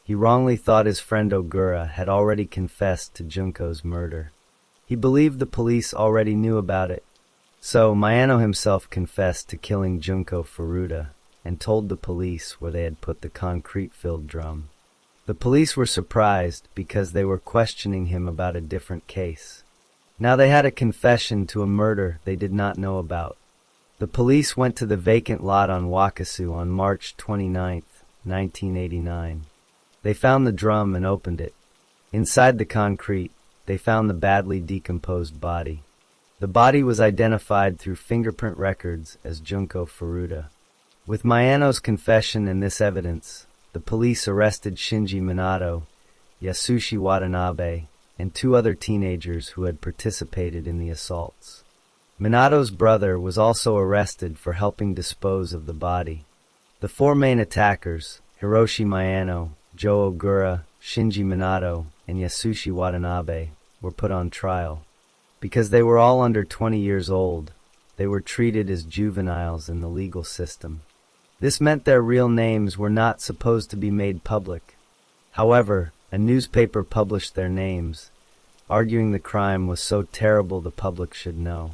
He wrongly thought his friend Ogura had already confessed to Junko's murder. He believed the police already knew about it. So Miyano himself confessed to killing Junko Furuta and told the police where they had put the concrete-filled drum. The police were surprised because they were questioning him about a different case. Now they had a confession to a murder they did not know about. The police went to the vacant lot on Wakasu on March 29, 1989. They found the drum and opened it. Inside the concrete, they found the badly decomposed body. The body was identified through fingerprint records as Junko Furuta. With Miyano's confession and this evidence, the police arrested Shinji Minato, Yasushi Watanabe, and 2 other teenagers who had participated in the assaults. Minato's brother was also arrested for helping dispose of the body. The 4 main attackers, Hiroshi Miyano, Joe Ogura, Shinji Minato, and Yasushi Watanabe, were put on trial. Because they were all under 20 years old, they were treated as juveniles in the legal system. This meant their real names were not supposed to be made public. However, a newspaper published their names, arguing the crime was so terrible the public should know.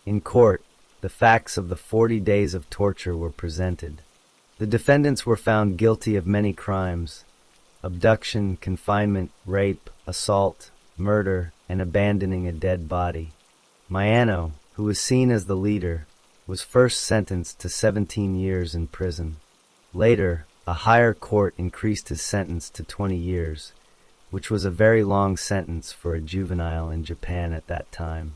In court, the facts of the 40 days of torture were presented. The defendants were found guilty of many crimes: abduction, confinement, rape, assault, murder, and abandoning a dead body. Miyano, who was seen as the leader, was first sentenced to 17 years in prison. Later, a higher court increased his sentence to 20 years, which was a very long sentence for a juvenile in Japan at that time.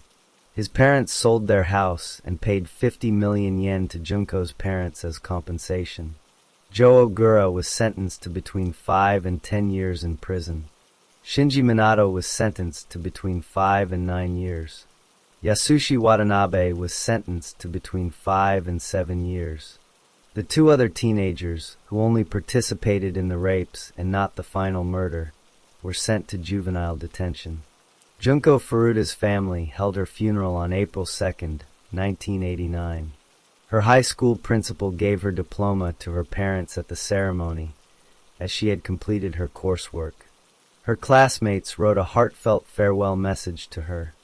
His parents sold their house and paid 50 million yen to Junko's parents as compensation. Joe Ogura was sentenced to between 5 and 10 years in prison. Shinji Minato was sentenced to between 5 and 9 years. Yasushi Watanabe was sentenced to between 5 and 7 years. The two other teenagers, who only participated in the rapes and not the final murder, were sent to juvenile detention. Junko Furuta's family held her funeral on April 2, 1989. Her high school principal gave her diploma to her parents at the ceremony, as she had completed her coursework. Her classmates wrote a heartfelt farewell message to her.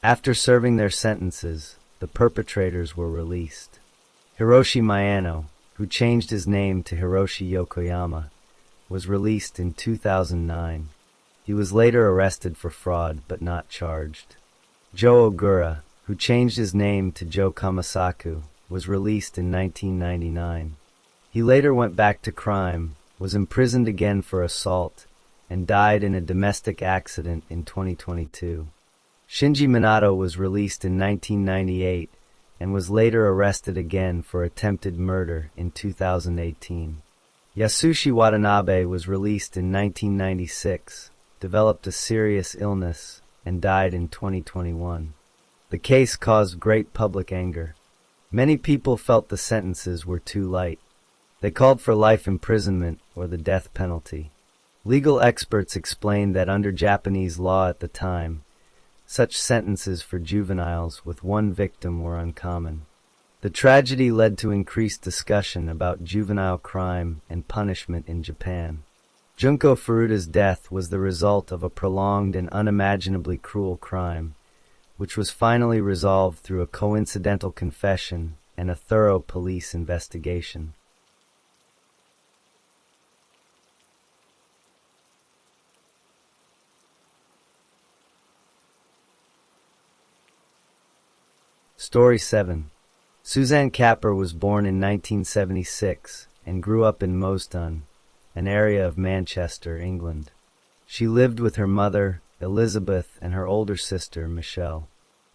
After serving their sentences, the perpetrators were released. Hiroshi Miyano, who changed his name to Hiroshi Yokoyama, was released in 2009. He was later arrested for fraud but not charged. Joe Ogura, who changed his name to Joe Kamasaku, was released in 1999. He later went back to crime, was imprisoned again for assault, and died in a domestic accident in 2022. Shinji Minato was released in 1998 and was later arrested again for attempted murder in 2018. Yasushi Watanabe was released in 1996, developed a serious illness, and died in 2021. The case caused great public anger. Many people felt the sentences were too light. They called for life imprisonment or the death penalty. Legal experts explained that under Japanese law at the time, such sentences for juveniles with one victim were uncommon. The tragedy led to increased discussion about juvenile crime and punishment in Japan. Junko Furuta's death was the result of a prolonged and unimaginably cruel crime, which was finally resolved through a coincidental confession and a thorough police investigation. Story 7. Suzanne Capper was born in 1976 and grew up in Mosdon, an area of Manchester, England. She lived with her mother, Elizabeth, and her older sister, Michelle.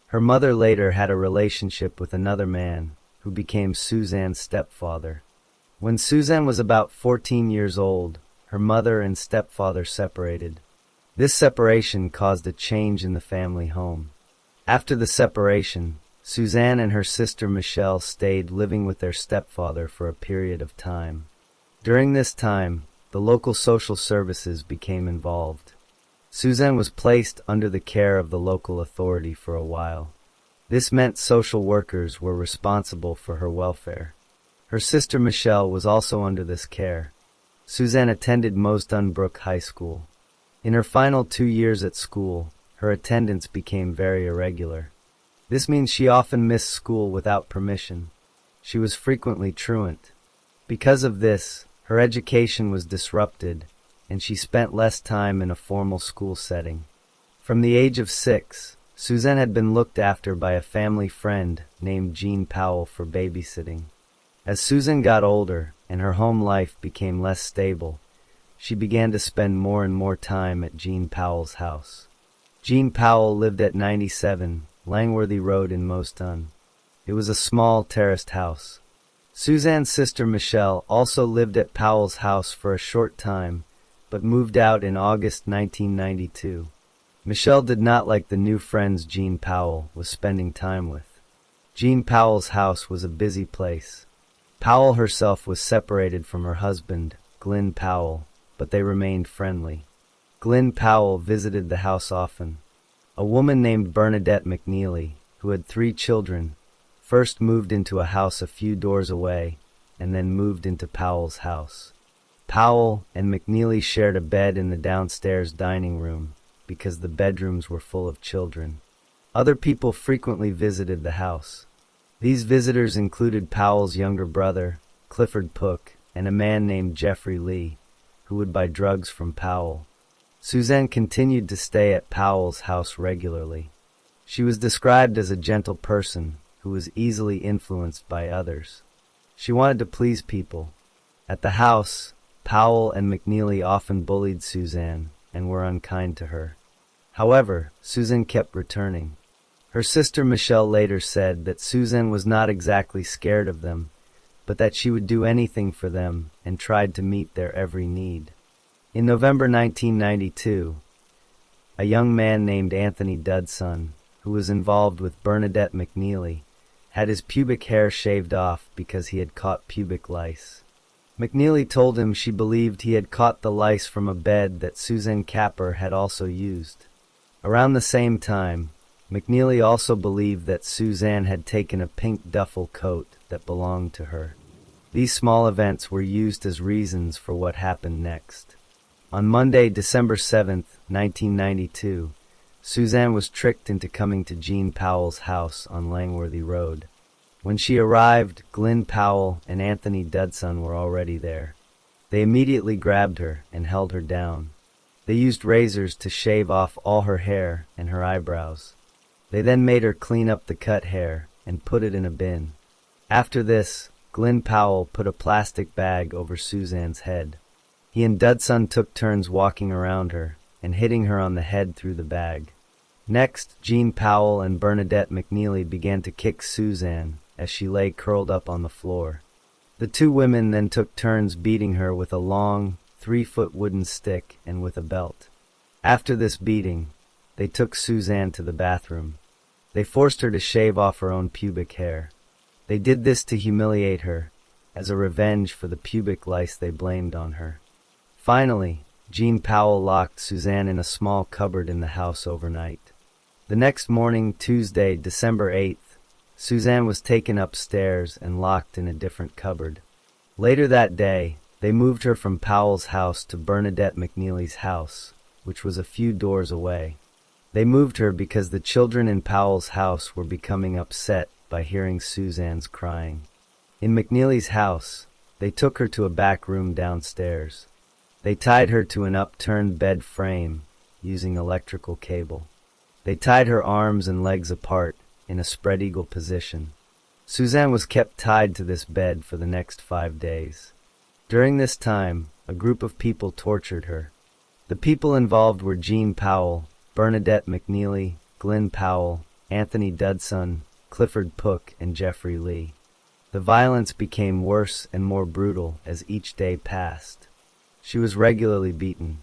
Her mother later had a relationship with another man, who became Suzanne's stepfather. When Suzanne was about 14 years old, her mother and stepfather separated. This separation caused a change in the family home. After the separation, Suzanne and her sister Michelle stayed living with their stepfather for a period of time. During this time, the local social services became involved. Suzanne was placed under the care of the local authority for a while. This meant social workers were responsible for her welfare. Her sister Michelle was also under this care. Suzanne attended Mosdunbrook High School. In her final 2 years at school, her attendance became very irregular. This means she often missed school without permission. She was frequently truant. Because of this, her education was disrupted, and she spent less time in a formal school setting. From the age of 6, Suzanne had been looked after by a family friend named Jean Powell for babysitting. As Suzanne got older and her home life became less stable, she began to spend more and more time at Jean Powell's house. Jean Powell lived at 97 Langworthy Road in Mosdon. It was a small terraced house. Suzanne's sister Michelle also lived at Powell's house for a short time, but moved out in August 1992. Michelle did not like the new friends Jean Powell was spending time with. Jean Powell's house was a busy place. Powell herself was separated from her husband, Glyn Powell, but they remained friendly. Glyn Powell visited the house often. A woman named Bernadette McNeely, who had 3 children, first moved into a house a few doors away, and then moved into Powell's house. Powell and McNeely shared a bed in the downstairs dining room because the bedrooms were full of children. Other people frequently visited the house. These visitors included Powell's younger brother, Clifford Pook, and a man named Jeffrey Lee, who would buy drugs from Powell. Suzanne continued to stay at Powell's house regularly. She was described as a gentle person who was easily influenced by others. She wanted to please people. At the house, Powell and McNeely often bullied Suzanne, and were unkind to her. However, Susan kept returning. Her sister Michelle later said that Susan was not exactly scared of them, but that she would do anything for them and tried to meet their every need. In November 1992, a young man named Anthony Dudson, who was involved with Bernadette McNeely, had his pubic hair shaved off because he had caught pubic lice. McNeely told him she believed he had caught the lice from a bed that Susan Capper had also used. Around the same time, McNeely also believed that Suzanne had taken a pink duffel coat that belonged to her. These small events were used as reasons for what happened next. On Monday, December 7, 1992, Suzanne was tricked into coming to Jean Powell's house on Langworthy Road. When she arrived, Glyn Powell and Anthony Dudson were already there. They immediately grabbed her and held her down. They used razors to shave off all her hair and her eyebrows. They then made her clean up the cut hair and put it in a bin. After this, Glyn Powell put a plastic bag over Suzanne's head. He and Dudson took turns walking around her and hitting her on the head through the bag. Next, Jean Powell and Bernadette McNeely began to kick Suzanne as she lay curled up on the floor. The two women then took turns beating her with a long, 3-foot wooden stick and with a belt. After this beating, they took Suzanne to the bathroom. They forced her to shave off her own pubic hair. They did this to humiliate her, as a revenge for the pubic lice they blamed on her. Finally, Jean Powell locked Suzanne in a small cupboard in the house overnight. The next morning, Tuesday, December 8th, Suzanne was taken upstairs and locked in a different cupboard. Later that day, they moved her from Powell's house to Bernadette McNeely's house, which was a few doors away. They moved her because the children in Powell's house were becoming upset by hearing Suzanne's crying. In McNeely's house, they took her to a back room downstairs. They tied her to an upturned bed frame using electrical cable. They tied her arms and legs apart in a spread eagle position. Suzanne was kept tied to this bed for the next 5 days. During this time, a group of people tortured her. The people involved were Jean Powell, Bernadette McNeely, Glyn Powell, Anthony Dudson, Clifford Pook, and Jeffrey Lee. The violence became worse and more brutal as each day passed. She was regularly beaten.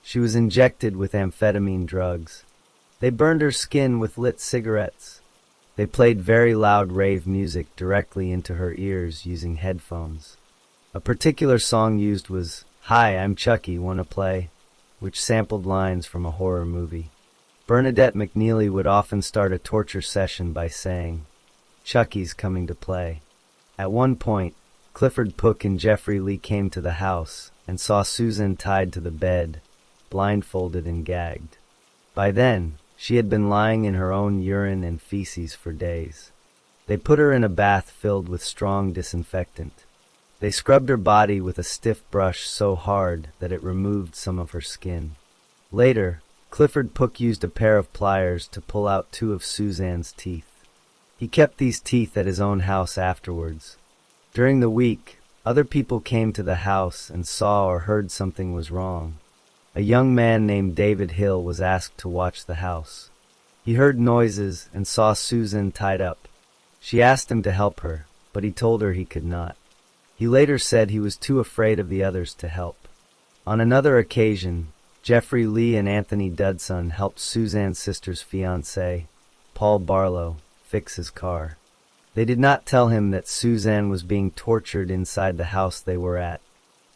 She was injected with amphetamine drugs. They burned her skin with lit cigarettes. They played very loud rave music directly into her ears using headphones. A particular song used was "Hi, I'm Chucky, Wanna Play?", which sampled lines from a horror movie. Bernadette McNeely would often start a torture session by saying, "Chucky's coming to play." At one point, Clifford Pook and Jeffrey Lee came to the house and saw Susan tied to the bed, blindfolded and gagged. By then, she had been lying in her own urine and feces for days. They put her in a bath filled with strong disinfectant. They scrubbed her body with a stiff brush so hard that it removed some of her skin. Later, Clifford Pook used a pair of pliers to pull out 2 of Suzanne's teeth. He kept these teeth at his own house afterwards. During the week, other people came to the house and saw or heard something was wrong. A young man named David Hill was asked to watch the house. He heard noises and saw Susan tied up. She asked him to help her, but he told her he could not. He later said he was too afraid of the others to help. On another occasion, Jeffrey Lee and Anthony Dudson helped Suzanne's sister's fiancé, Paul Barlow, fix his car. They did not tell him that Suzanne was being tortured inside the house they were at.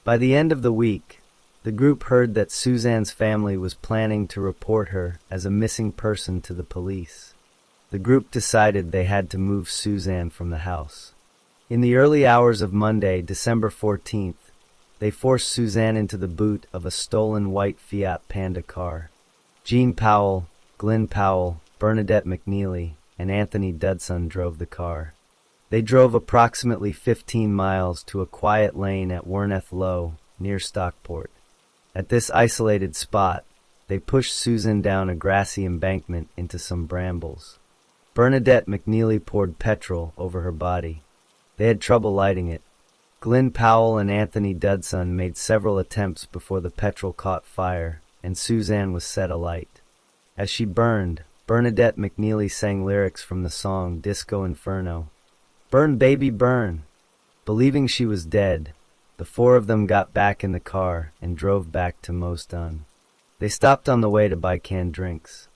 By the end of the week, the group heard that Suzanne's family was planning to report her as a missing person to the police. The group decided they had to move Suzanne from the house. In the early hours of Monday, December 14th, they forced Suzanne into the boot of a stolen white Fiat Panda car. Jean Powell, Glyn Powell, Bernadette McNeely, and Anthony Dudson drove the car. They drove approximately 15 miles to a quiet lane at Werneth Low, near Stockport. At this isolated spot, they pushed Susan down a grassy embankment into some brambles. Bernadette McNeely poured petrol over her body. They had trouble lighting it. Glyn Powell and Anthony Dudson made several attempts before the petrol caught fire and Suzanne was set alight. As she burned, Bernadette McNeely sang lyrics from the song Disco Inferno. "Burn, baby, burn." Believing she was dead, the four of them got back in the car and drove back to Mosdun. They stopped on the way to buy canned drinks.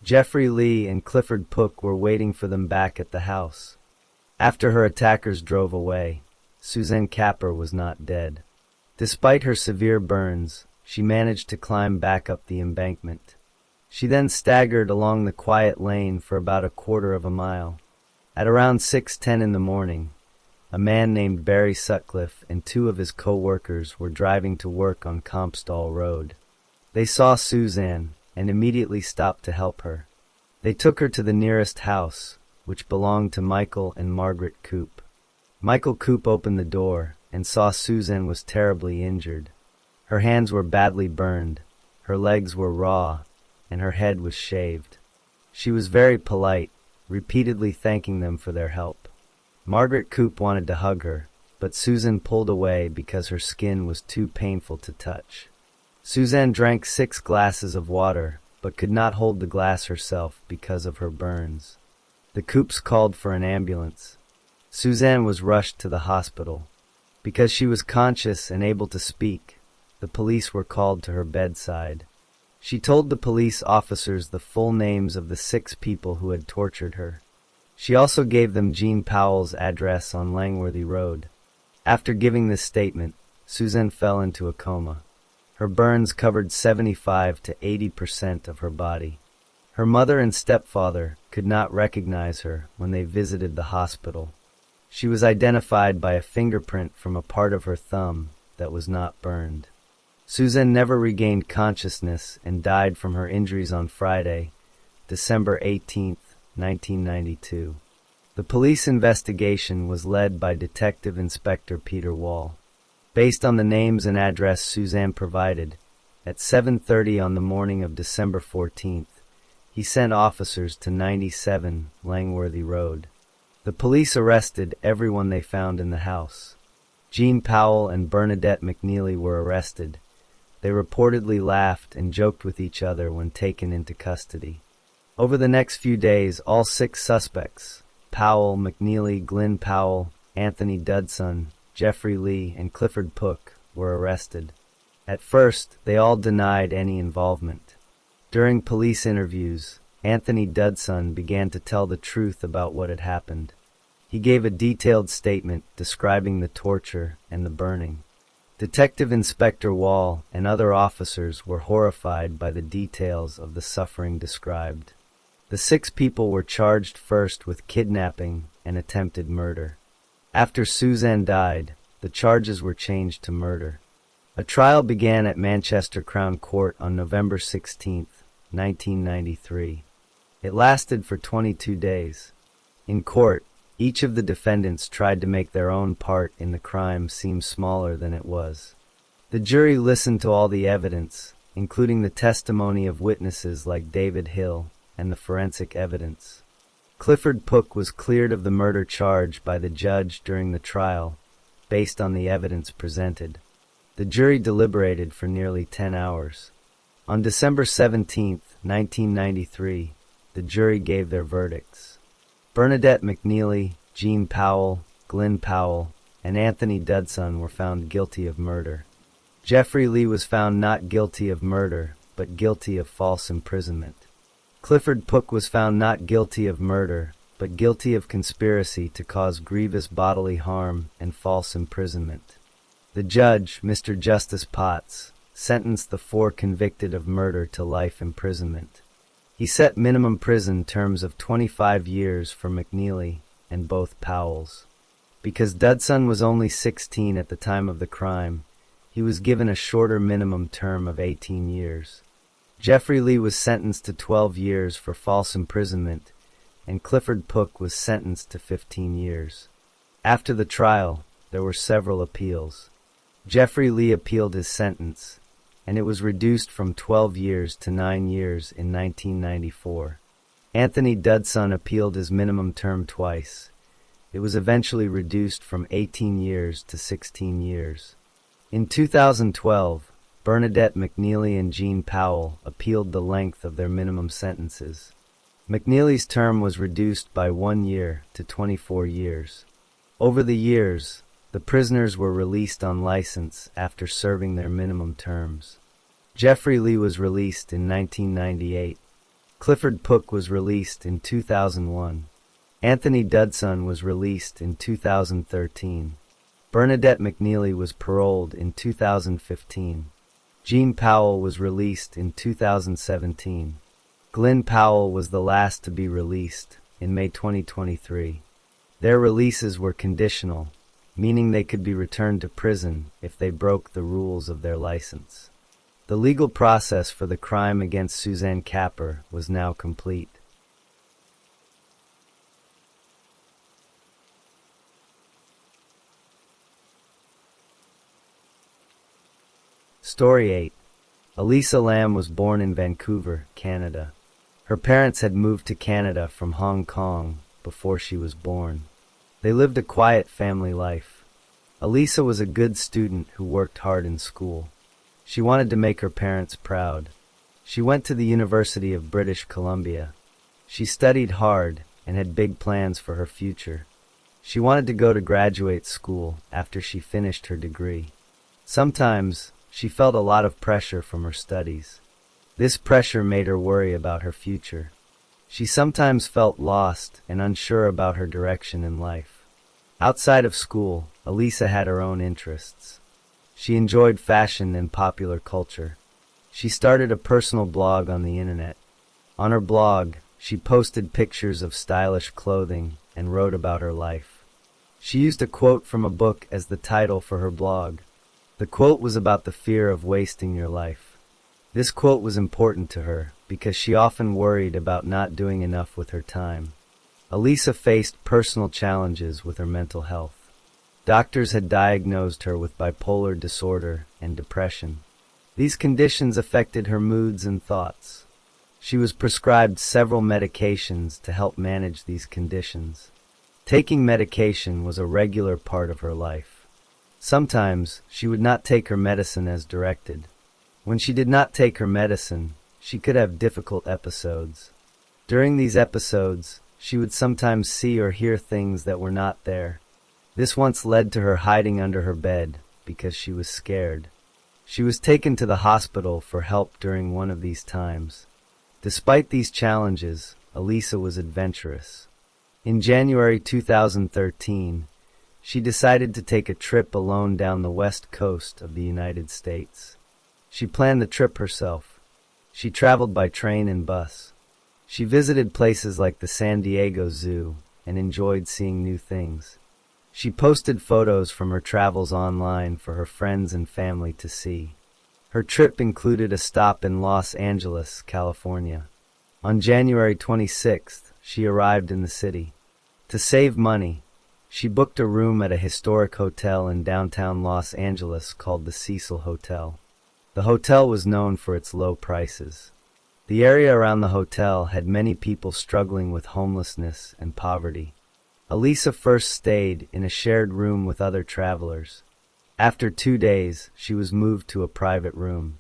Jeffrey Lee and Clifford Pook were waiting for them back at the house. After her attackers drove away, Suzanne Capper was not dead. Despite her severe burns, she managed to climb back up the embankment. She then staggered along the quiet lane for about a quarter of a mile. At around 6:10 in the morning, a man named Barry Sutcliffe and two of his co-workers were driving to work on Compstall Road. They saw Suzanne and immediately stopped to help her. They took her to the nearest house, which belonged to Michael and Margaret Coop. Michael Coop opened the door and saw Suzanne was terribly injured. Her hands were badly burned, her legs were raw, and her head was shaved. She was very polite, repeatedly thanking them for their help. Margaret Coop wanted to hug her, but Susan pulled away because her skin was too painful to touch. Suzanne drank 6 glasses of water, but could not hold the glass herself because of her burns. The Coops called for an ambulance. Suzanne was rushed to the hospital. Because she was conscious and able to speak, the police were called to her bedside. She told the police officers the full names of the 6 people who had tortured her. She also gave them Jean Powell's address on Langworthy Road. After giving this statement, Suzanne fell into a coma. Her burns covered 75 to 80% of her body. Her mother and stepfather could not recognize her when they visited the hospital. She was identified by a fingerprint from a part of her thumb that was not burned. Suzanne never regained consciousness and died from her injuries on Friday, December 18, 1992. The police investigation was led by Detective Inspector Peter Wall. Based on the names and address Suzanne provided, at 7:30 on the morning of December 14th, he sent officers to 97 Langworthy Road. The police arrested everyone they found in the house. Jean Powell and Bernadette McNeely were arrested. They reportedly laughed and joked with each other when taken into custody. Over the next few days, all 6 suspects, Powell, McNeely, Glenn Powell, Anthony Dudson, Jeffrey Lee, and Clifford Pook, were arrested. At first, they all denied any involvement. During police interviews, Anthony Dudson began to tell the truth about what had happened. He gave a detailed statement describing the torture and the burning. Detective Inspector Wall and other officers were horrified by the details of the suffering described. The 6 people were charged first with kidnapping and attempted murder. After Suzanne died, the charges were changed to murder. A trial began at Manchester Crown Court on November 16, 1993. It lasted for 22 days. In court, each of the defendants tried to make their own part in the crime seem smaller than it was. The jury listened to all the evidence, including the testimony of witnesses like David Hill and the forensic evidence. Clifford Pook was cleared of the murder charge by the judge during the trial, based on the evidence presented. The jury deliberated for nearly 10 hours. On December 17, 1993, the jury gave their verdicts. Bernadette McNeely, Jean Powell, Glenn Powell, and Anthony Dudson were found guilty of murder. Jeffrey Lee was found not guilty of murder, but guilty of false imprisonment. Clifford Pook was found not guilty of murder, but guilty of conspiracy to cause grievous bodily harm and false imprisonment. The judge, Mr. Justice Potts, sentenced the 4 convicted of murder to life imprisonment. He set minimum prison terms of 25 years for McNeely and both Powells. Because Dudson was only 16 at the time of the crime, he was given a shorter minimum term of 18 years. Jeffrey Lee was sentenced to 12 years for false imprisonment, and Clifford Pook was sentenced to 15 years. After the trial, there were several appeals. Jeffrey Lee appealed his sentence, and it was reduced from 12 years to 9 years in 1994. Anthony Dudson appealed his minimum term twice. It was eventually reduced from 18 years to 16 years. In 2012, Bernadette McNeely and Jean Powell appealed the length of their minimum sentences. McNeely's term was reduced by 1 year to 24 years. Over the years, the prisoners were released on license after serving their minimum terms. Jeffrey Lee was released in 1998. Clifford Pook was released in 2001. Anthony Dudson was released in 2013. Bernadette McNeely was paroled in 2015. Jean Powell was released in 2017. Glenn Powell was the last to be released in May 2023. Their releases were conditional, meaning they could be returned to prison if they broke the rules of their license. The legal process for the crime against Suzanne Capper was now complete. Story 8. Elisa Lam was born in Vancouver, Canada. Her parents had moved to Canada from Hong Kong before she was born. They lived a quiet family life. Elisa was a good student who worked hard in school. She wanted to make her parents proud. She went to the University of British Columbia. She studied hard and had big plans for her future. She wanted to go to graduate school after she finished her degree. Sometimes, she felt a lot of pressure from her studies. This pressure made her worry about her future. She sometimes felt lost and unsure about her direction in life. Outside of school, Elisa had her own interests. She enjoyed fashion and popular culture. She started a personal blog on the internet. On her blog, she posted pictures of stylish clothing and wrote about her life. She used a quote from a book as the title for her blog. The quote was about the fear of wasting your life. This quote was important to her because she often worried about not doing enough with her time. Elisa faced personal challenges with her mental health. Doctors had diagnosed her with bipolar disorder and depression. These conditions affected her moods and thoughts. She was prescribed several medications to help manage these conditions. Taking medication was a regular part of her life. Sometimes, she would not take her medicine as directed. When she did not take her medicine, she could have difficult episodes. During these episodes, she would sometimes see or hear things that were not there. This once led to her hiding under her bed because she was scared. She was taken to the hospital for help during one of these times. Despite these challenges, Elisa was adventurous. In January 2013, she decided to take a trip alone down the west coast of the United States. She planned the trip herself. She traveled by train and bus. She visited places like the San Diego Zoo and enjoyed seeing new things. She posted photos from her travels online for her friends and family to see. Her trip included a stop in Los Angeles, California. On January 26th, she arrived in the city. To save money, she booked a room at a historic hotel in downtown Los Angeles called the Cecil Hotel. The hotel was known for its low prices. The area around the hotel had many people struggling with homelessness and poverty. Elisa first stayed in a shared room with other travelers. After 2 days, she was moved to a private room.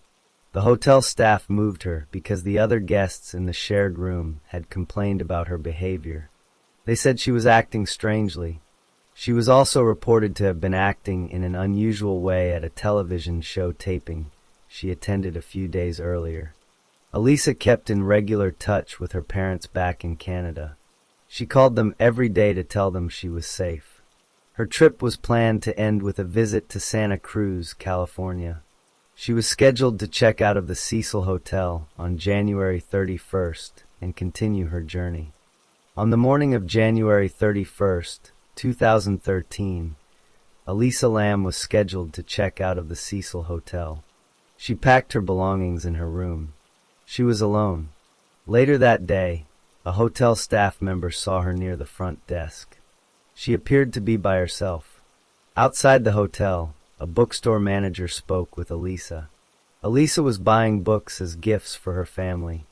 The hotel staff moved her because the other guests in the shared room had complained about her behavior. They said she was acting strangely. She was also reported to have been acting in an unusual way at a television show taping she attended a few days earlier. Elisa kept in regular touch with her parents back in Canada. She called them every day to tell them she was safe. Her trip was planned to end with a visit to Santa Cruz, California. She was scheduled to check out of the Cecil Hotel on January 31st and continue her journey. On the morning of January 31st, 2013, Elisa Lam was scheduled to check out of the Cecil Hotel. She packed her belongings in her room. She was alone. Later that day, a hotel staff member saw her near the front desk. She appeared to be by herself. Outside the hotel, a bookstore manager spoke with Elisa. Elisa was buying books as gifts for her family.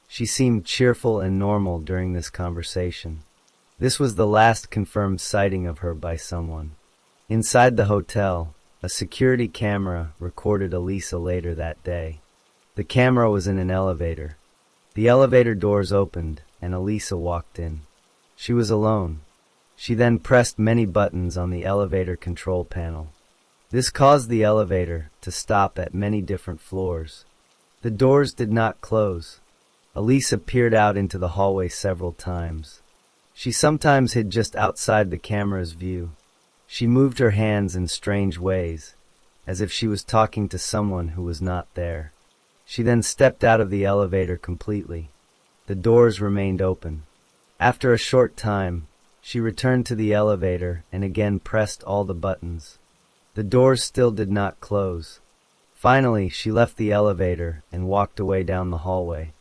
She seemed cheerful and normal during this conversation. This was the last confirmed sighting of her by someone. Inside the hotel, A security camera recorded Elisa later that day. The camera was in an elevator. The elevator doors opened, and Elisa walked in. She was alone. She then pressed many buttons on the elevator control panel. This caused the elevator to stop at many different floors. The doors did not close. Elisa peered out into the hallway several times. She sometimes hid just outside the camera's view. She moved her hands in strange ways, as if she was talking to someone who was not there. She then stepped out of the elevator completely. The doors remained open. After a short time, she returned to the elevator and again pressed all the buttons. The doors still did not close. Finally, she left the elevator and walked away down the hallway.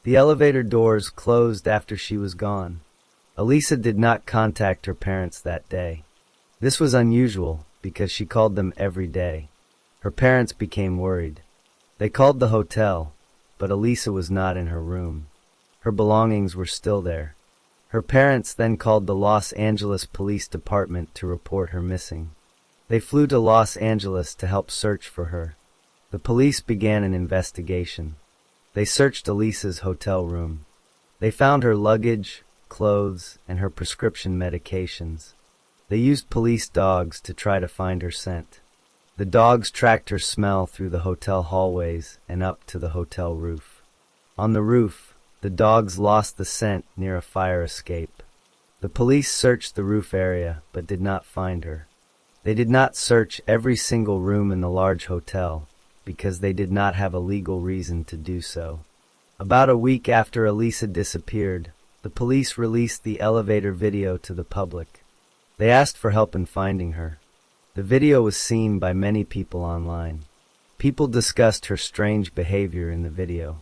The elevator doors closed after she was gone. Elisa did not contact her parents that day. This was unusual because she called them every day. Her parents became worried. They called the hotel, but Elisa was not in her room. Her belongings were still there. Her parents then called the Los Angeles Police Department to report her missing. They flew to Los Angeles to help search for her. The police began an investigation. They searched Elisa's hotel room. They found her luggage, clothes, and her prescription medications. They used police dogs to try to find her scent. The dogs tracked her smell through the hotel hallways and up to the hotel roof. On the roof, the dogs lost the scent near a fire escape. The police searched the roof area but did not find her. They did not search every single room in the large hotel because they did not have a legal reason to do so. About a week after Elisa disappeared, the police released the elevator video to the public. They asked for help in finding her. The video was seen by many people online. People discussed her strange behavior in the video.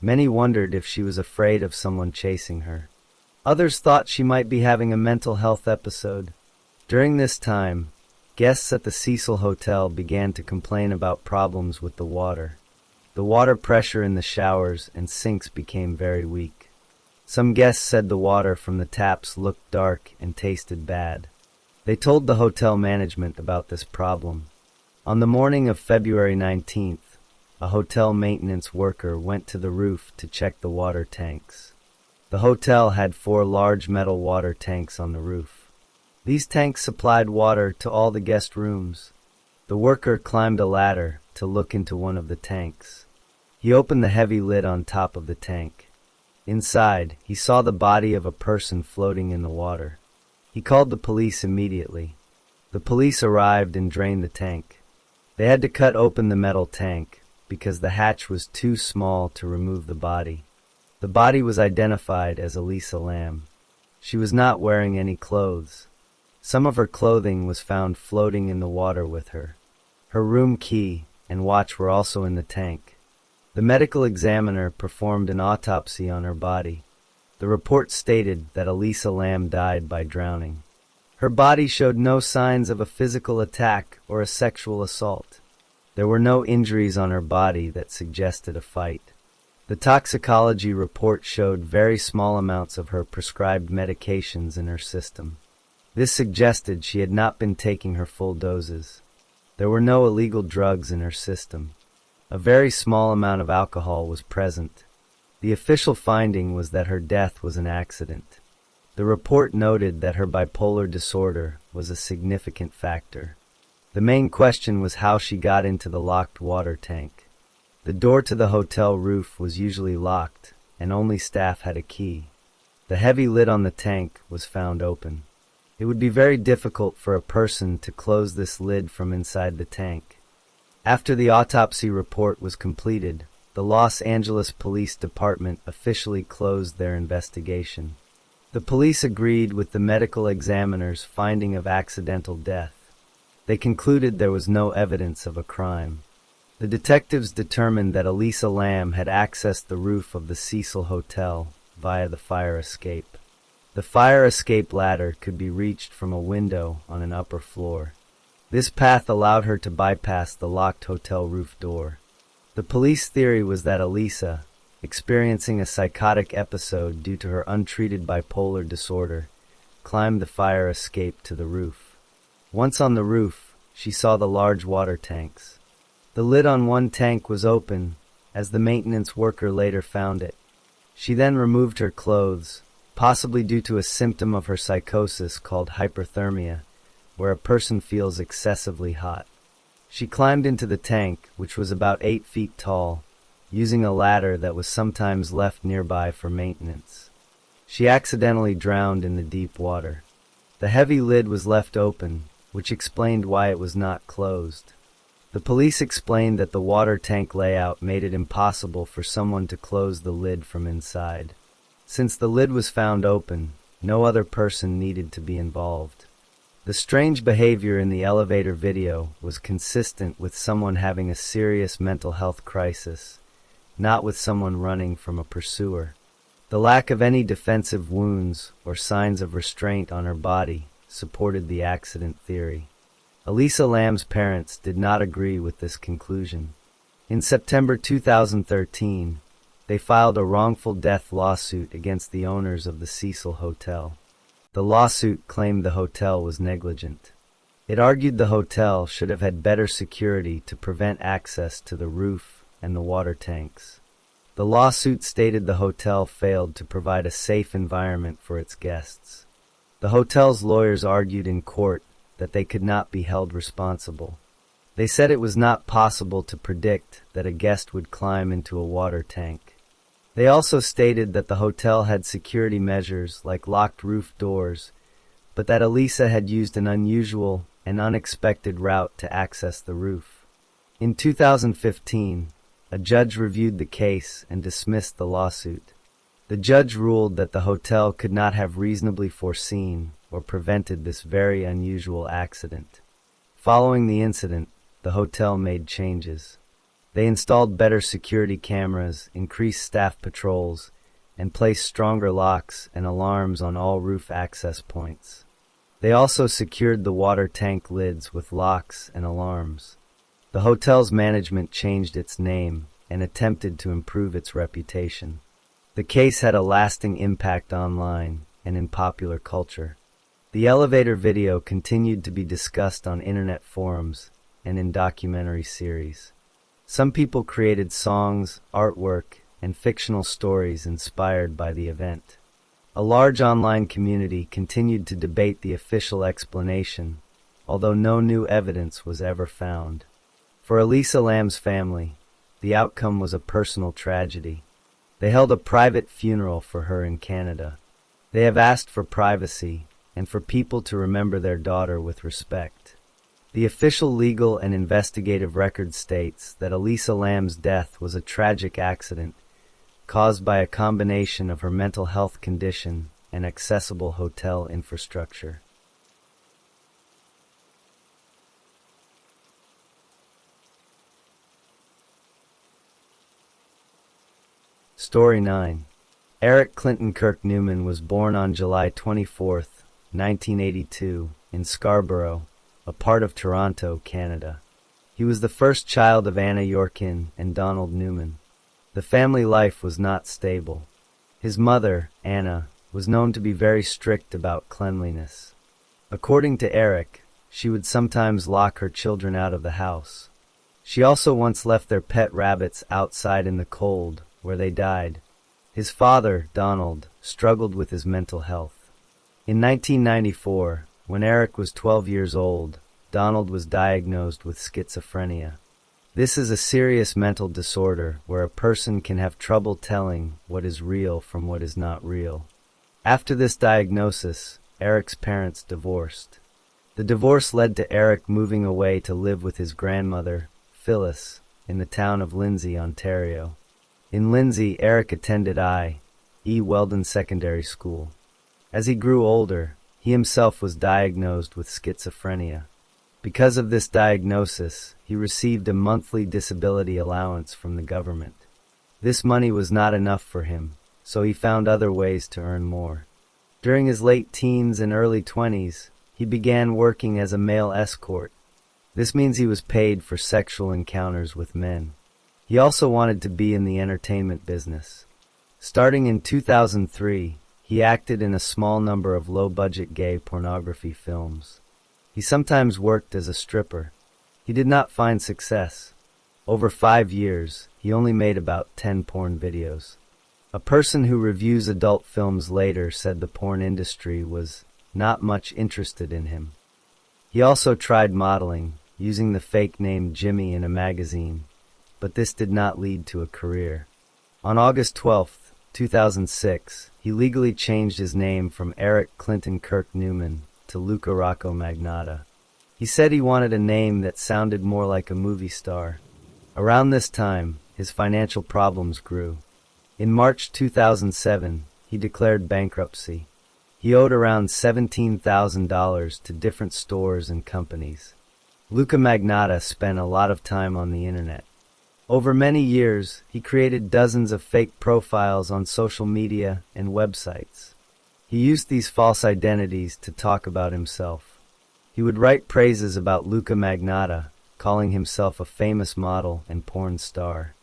Many wondered if she was afraid of someone chasing her. Others thought she might be having a mental health episode. During this time, guests at the Cecil Hotel began to complain about problems with the water. The water pressure in the showers and sinks became very weak. Some guests said the water from the taps looked dark and tasted bad. They told the hotel management about this problem. On the morning of February 19th, a hotel maintenance worker went to the roof to check the water tanks. The hotel had 4 large metal water tanks on the roof. These tanks supplied water to all the guest rooms. The worker climbed a ladder to look into one of the tanks. He opened the heavy lid on top of the tank. Inside, he saw the body of a person floating in the water. He called the police immediately. The police arrived and drained the tank. They had to cut open the metal tank because the hatch was too small to remove the body. The body was identified as Elisa Lam. She was not wearing any clothes. Some of her clothing was found floating in the water with her. Her room key and watch were also in the tank. The medical examiner performed an autopsy on her body. The report stated that Elisa Lam died by drowning. Her body showed no signs of a physical attack or a sexual assault. There were no injuries on her body that suggested a fight. The toxicology report showed very small amounts of her prescribed medications in her system. This suggested she had not been taking her full doses. There were no illegal drugs in her system. A very small amount of alcohol was present. The official finding was that her death was an accident. The report noted that her bipolar disorder was a significant factor. The main question was how she got into the locked water tank. The door to the hotel roof was usually locked, and only staff had a key. The heavy lid on the tank was found open. It would be very difficult for a person to close this lid from inside the tank. After the autopsy report was completed, the Los Angeles Police Department officially closed their investigation. The police agreed with the medical examiner's finding of accidental death. They concluded there was no evidence of a crime. The detectives determined that Elisa Lam had accessed the roof of the Cecil Hotel via the fire escape. The fire escape ladder could be reached from a window on an upper floor. This path allowed her to bypass the locked hotel roof door. The police theory was that Elisa, experiencing a psychotic episode due to her untreated bipolar disorder, climbed the fire escape to the roof. Once on the roof, she saw the large water tanks. The lid on one tank was open, as the maintenance worker later found it. She then removed her clothes, possibly due to a symptom of her psychosis called hyperthermia, where a person feels excessively hot. She climbed into the tank, which was about 8 feet tall, using a ladder that was sometimes left nearby for maintenance. She accidentally drowned in the deep water. The heavy lid was left open, which explained why it was not closed. The police explained that the water tank layout made it impossible for someone to close the lid from inside. Since the lid was found open, no other person needed to be involved. The strange behavior in the elevator video was consistent with someone having a serious mental health crisis, not with someone running from a pursuer. The lack of any defensive wounds or signs of restraint on her body supported the accident theory. Elisa Lam's parents did not agree with this conclusion. In September 2013, they filed a wrongful death lawsuit against the owners of the Cecil Hotel. The lawsuit claimed the hotel was negligent. It argued the hotel should have had better security to prevent access to the roof and the water tanks. The lawsuit stated the hotel failed to provide a safe environment for its guests. The hotel's lawyers argued in court that they could not be held responsible. They said it was not possible to predict that a guest would climb into a water tank. They also stated that the hotel had security measures like locked roof doors, but that Elisa had used an unusual and unexpected route to access the roof. In 2015, a judge reviewed the case and dismissed the lawsuit. The judge ruled that the hotel could not have reasonably foreseen or prevented this very unusual accident. Following the incident, the hotel made changes. They installed better security cameras, increased staff patrols, and placed stronger locks and alarms on all roof access points. They also secured the water tank lids with locks and alarms. The hotel's management changed its name and attempted to improve its reputation. The case had a lasting impact online and in popular culture. The elevator video continued to be discussed on internet forums and in documentary series. Some people created songs, artwork, and fictional stories inspired by the event. A large online community continued to debate the official explanation, although no new evidence was ever found. For Elisa Lam's family, the outcome was a personal tragedy. They held a private funeral for her in Canada. They have asked for privacy and for people to remember their daughter with respect. The official legal and investigative record states that Elisa Lam's death was a tragic accident caused by a combination of her mental health condition and accessible hotel infrastructure. Story 9. Eric Clinton Kirk Newman was born on July 24, 1982, in Scarborough, a part of Toronto, Canada. He was the first child of Anna Yorkin and Donald Newman. The family life was not stable. His mother, Anna, was known to be very strict about cleanliness. According to Eric, she would sometimes lock her children out of the house. She also once left their pet rabbits outside in the cold, where they died. His father, Donald, struggled with his mental health. In 1994, when Eric was 12 years old, Donald was diagnosed with schizophrenia. This is a serious mental disorder where a person can have trouble telling what is real from what is not real. After this diagnosis, Eric's parents divorced. The divorce led to Eric moving away to live with his grandmother, Phyllis, in the town of Lindsay, Ontario. In Lindsay, Eric attended I.E. Weldon Secondary School. As he grew older, he himself was diagnosed with schizophrenia. Because of this diagnosis, he received a monthly disability allowance from the government. This money was not enough for him, so he found other ways to earn more. During his late teens and early 20s, he began working as a male escort. This means he was paid for sexual encounters with men. He also wanted to be in the entertainment business. Starting in 2003, he acted in a small number of low-budget gay pornography films. He sometimes worked as a stripper. He did not find success. Over 5 years, he only made about 10 porn videos. A person who reviews adult films later said the porn industry was not much interested in him. He also tried modeling, using the fake name Jimmy in a magazine, but this did not lead to a career. On August 12, 2006, he legally changed his name from Eric Clinton Kirk Newman to Luca Rocco Magnotta. He said he wanted a name that sounded more like a movie star. Around this time, his financial problems grew. In March 2007, he declared bankruptcy. He owed around $17,000 to different stores and companies. Luca Magnotta spent a lot of time on the internet. Over many years, he created dozens of fake profiles on social media and websites. He used these false identities to talk about himself. He would write praises about Luca Magnotta, calling himself a famous model and porn star.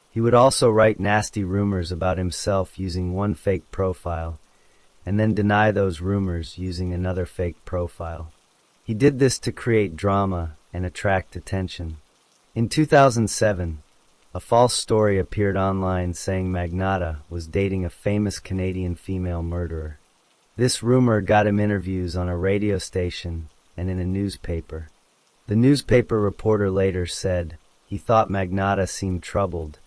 He would also write nasty rumors about himself using one fake profile, and then deny those rumors using another fake profile. He did this to create drama and attract attention. In 2007, a false story appeared online saying Magnotta was dating a famous Canadian female murderer. This rumor got him interviews on a radio station and in a newspaper. The newspaper reporter later said he thought Magnotta seemed troubled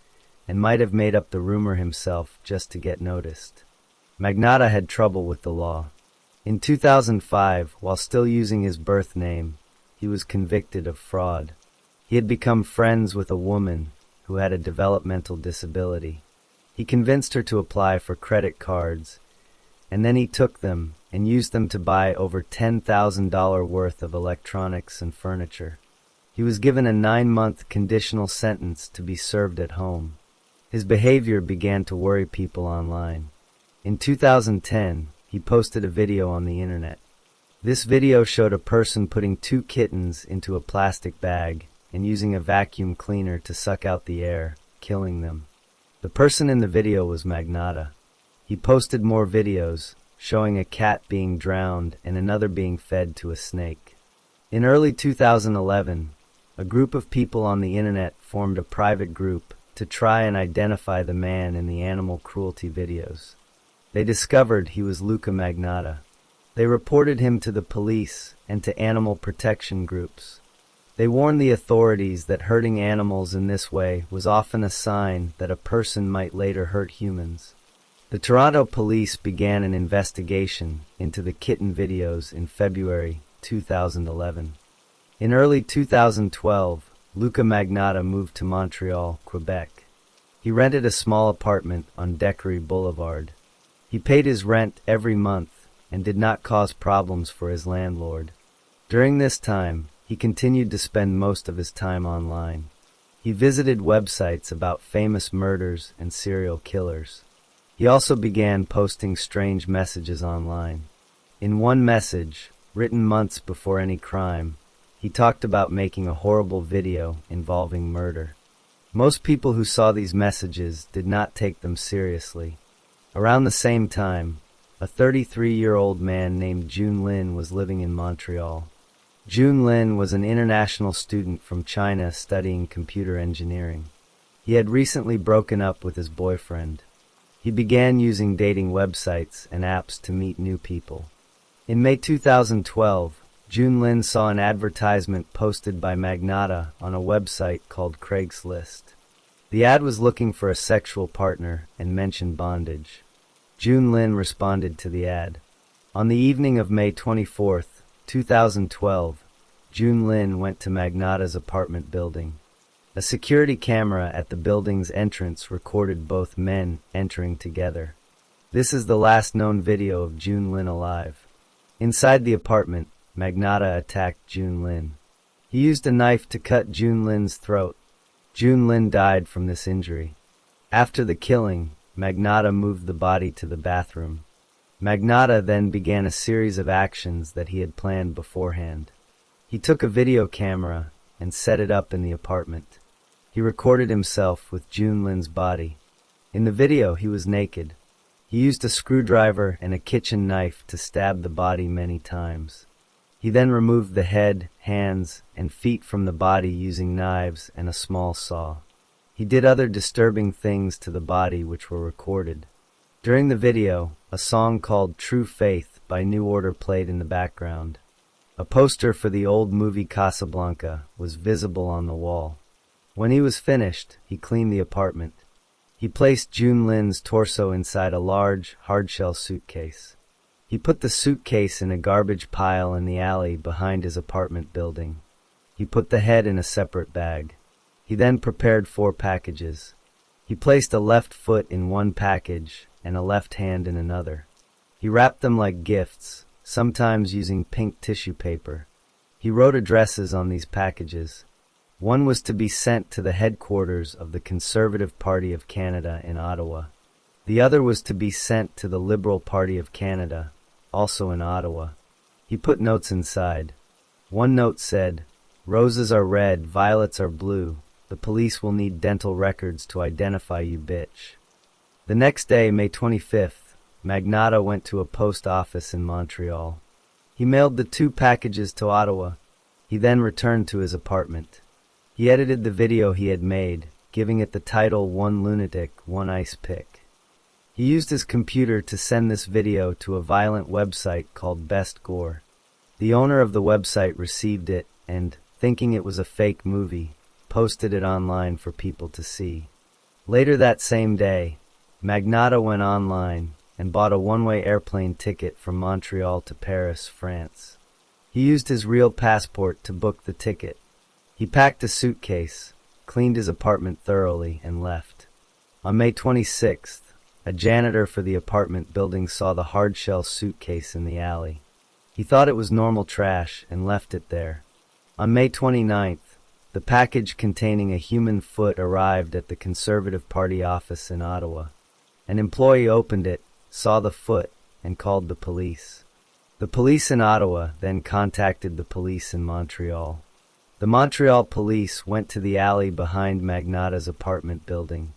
and might have made up the rumor himself just to get noticed. Magnotta had trouble with the law. In 2005, while still using his birth name, he was convicted of fraud. He had become friends with a woman who had a developmental disability. He convinced her to apply for credit cards, and then he took them and used them to buy over $10,000 worth of electronics and furniture. He was given a 9-month conditional sentence to be served at home. His behavior began to worry people online. In 2010, he posted a video on the internet. This video showed a person putting 2 kittens into a plastic bag and using a vacuum cleaner to suck out the air, killing them. The person in the video was Magnotta. He posted more videos, showing a cat being drowned and another being fed to a snake. In early 2011, a group of people on the internet formed a private group to try and identify the man in the animal cruelty videos. They discovered he was Luca Magnotta. They reported him to the police and to animal protection groups. They warned the authorities that hurting animals in this way was often a sign that a person might later hurt humans. The Toronto police began an investigation into the kitten videos in February 2011. In early 2012, Luca Magnotta moved to Montreal, Quebec. He rented a small apartment on Dequery Boulevard. He paid his rent every month and did not cause problems for his landlord. During this time, he continued to spend most of his time online. He visited websites about famous murders and serial killers. He also began posting strange messages online. In one message, written months before any crime, he talked about making a horrible video involving murder. Most people who saw these messages did not take them seriously. Around the same time, a 33-year-old man named Jun Lin was living in Montreal. Jun Lin was an international student from China studying computer engineering. He had recently broken up with his boyfriend. He began using dating websites and apps to meet new people. In May 2012, Jun Lin saw an advertisement posted by Magnotta on a website called Craigslist. The ad was looking for a sexual partner and mentioned bondage. Jun Lin responded to the ad. On the evening of May 24th, 2012, Jun Lin went to Magnotta's apartment building. A security camera at the building's entrance recorded both men entering together. This is the last known video of Jun Lin alive. Inside the apartment, Magnotta attacked Jun Lin. He used a knife to cut Jun Lin's throat. Jun Lin died from this injury. After the killing, Magnotta moved the body to the bathroom. Magnotta then began a series of actions that he had planned beforehand. He took a video camera and set it up in the apartment. He recorded himself with Jun Lin's body. In the video, he was naked. He used a screwdriver and a kitchen knife to stab the body many times. He then removed the head, hands, and feet from the body using knives and a small saw. He did other disturbing things to the body which were recorded. During the video, a song called True Faith by New Order played in the background. A poster for the old movie Casablanca was visible on the wall. When he was finished, he cleaned the apartment. He placed June Lin's torso inside a large, hardshell suitcase. He put the suitcase in a garbage pile in the alley behind his apartment building. He put the head in a separate bag. He then prepared 4 packages. He placed a left foot in one package and a left hand in another. He wrapped them like gifts, sometimes using pink tissue paper. He wrote addresses on these packages. One was to be sent to the headquarters of the Conservative Party of Canada in Ottawa. The other was to be sent to the Liberal Party of Canada, also in Ottawa. He put notes inside. One note said, "Roses are red, violets are blue. The police will need dental records to identify you, bitch." The next day, May 25th, Magnotta went to a post office in Montreal. He mailed the 2 packages to Ottawa. He then returned to his apartment. He edited the video he had made, giving it the title "One Lunatic, One Ice Pick." He used his computer to send this video to a violent website called Best Gore. The owner of the website received it and, thinking it was a fake movie, posted it online for people to see. Later that same day, Magnotta went online and bought a one-way airplane ticket from Montreal to Paris, France. He used his real passport to book the ticket. He packed a suitcase, cleaned his apartment thoroughly, and left. On May 26th, a janitor for the apartment building saw the hardshell suitcase in the alley. He thought it was normal trash and left it there. On May 29th, the package containing a human foot arrived at the Conservative Party office in Ottawa. An employee opened it, saw the foot, and called the police. The police in Ottawa then contacted the police in Montreal. The Montreal police went to the alley behind Magnotta's apartment building.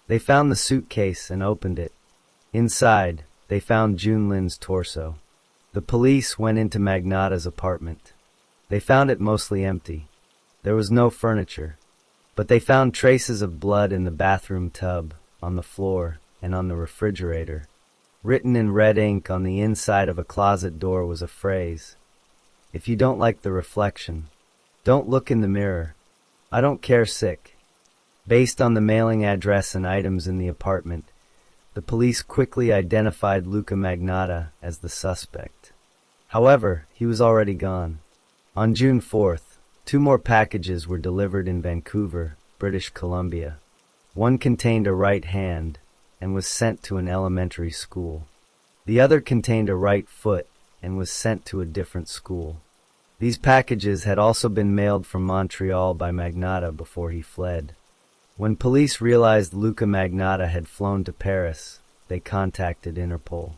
They found the suitcase and opened it. Inside, they found June Lin's torso. The police went into Magnotta's apartment. They found it mostly empty. There was no furniture, but they found traces of blood in the bathroom tub, on the floor, and on the refrigerator. Written in red ink on the inside of a closet door was a phrase, "If you don't like the reflection, don't look in the mirror. I don't care, sick." Based on the mailing address and items in the apartment, the police quickly identified Luca Magnotta as the suspect. However, he was already gone. On June 4th, 2 more packages were delivered in Vancouver, British Columbia. One contained a right hand and was sent to an elementary school. The other contained a right foot and was sent to a different school. These packages had also been mailed from Montreal by Magnotta before he fled. When police realized Luca Magnotta had flown to Paris, they contacted Interpol.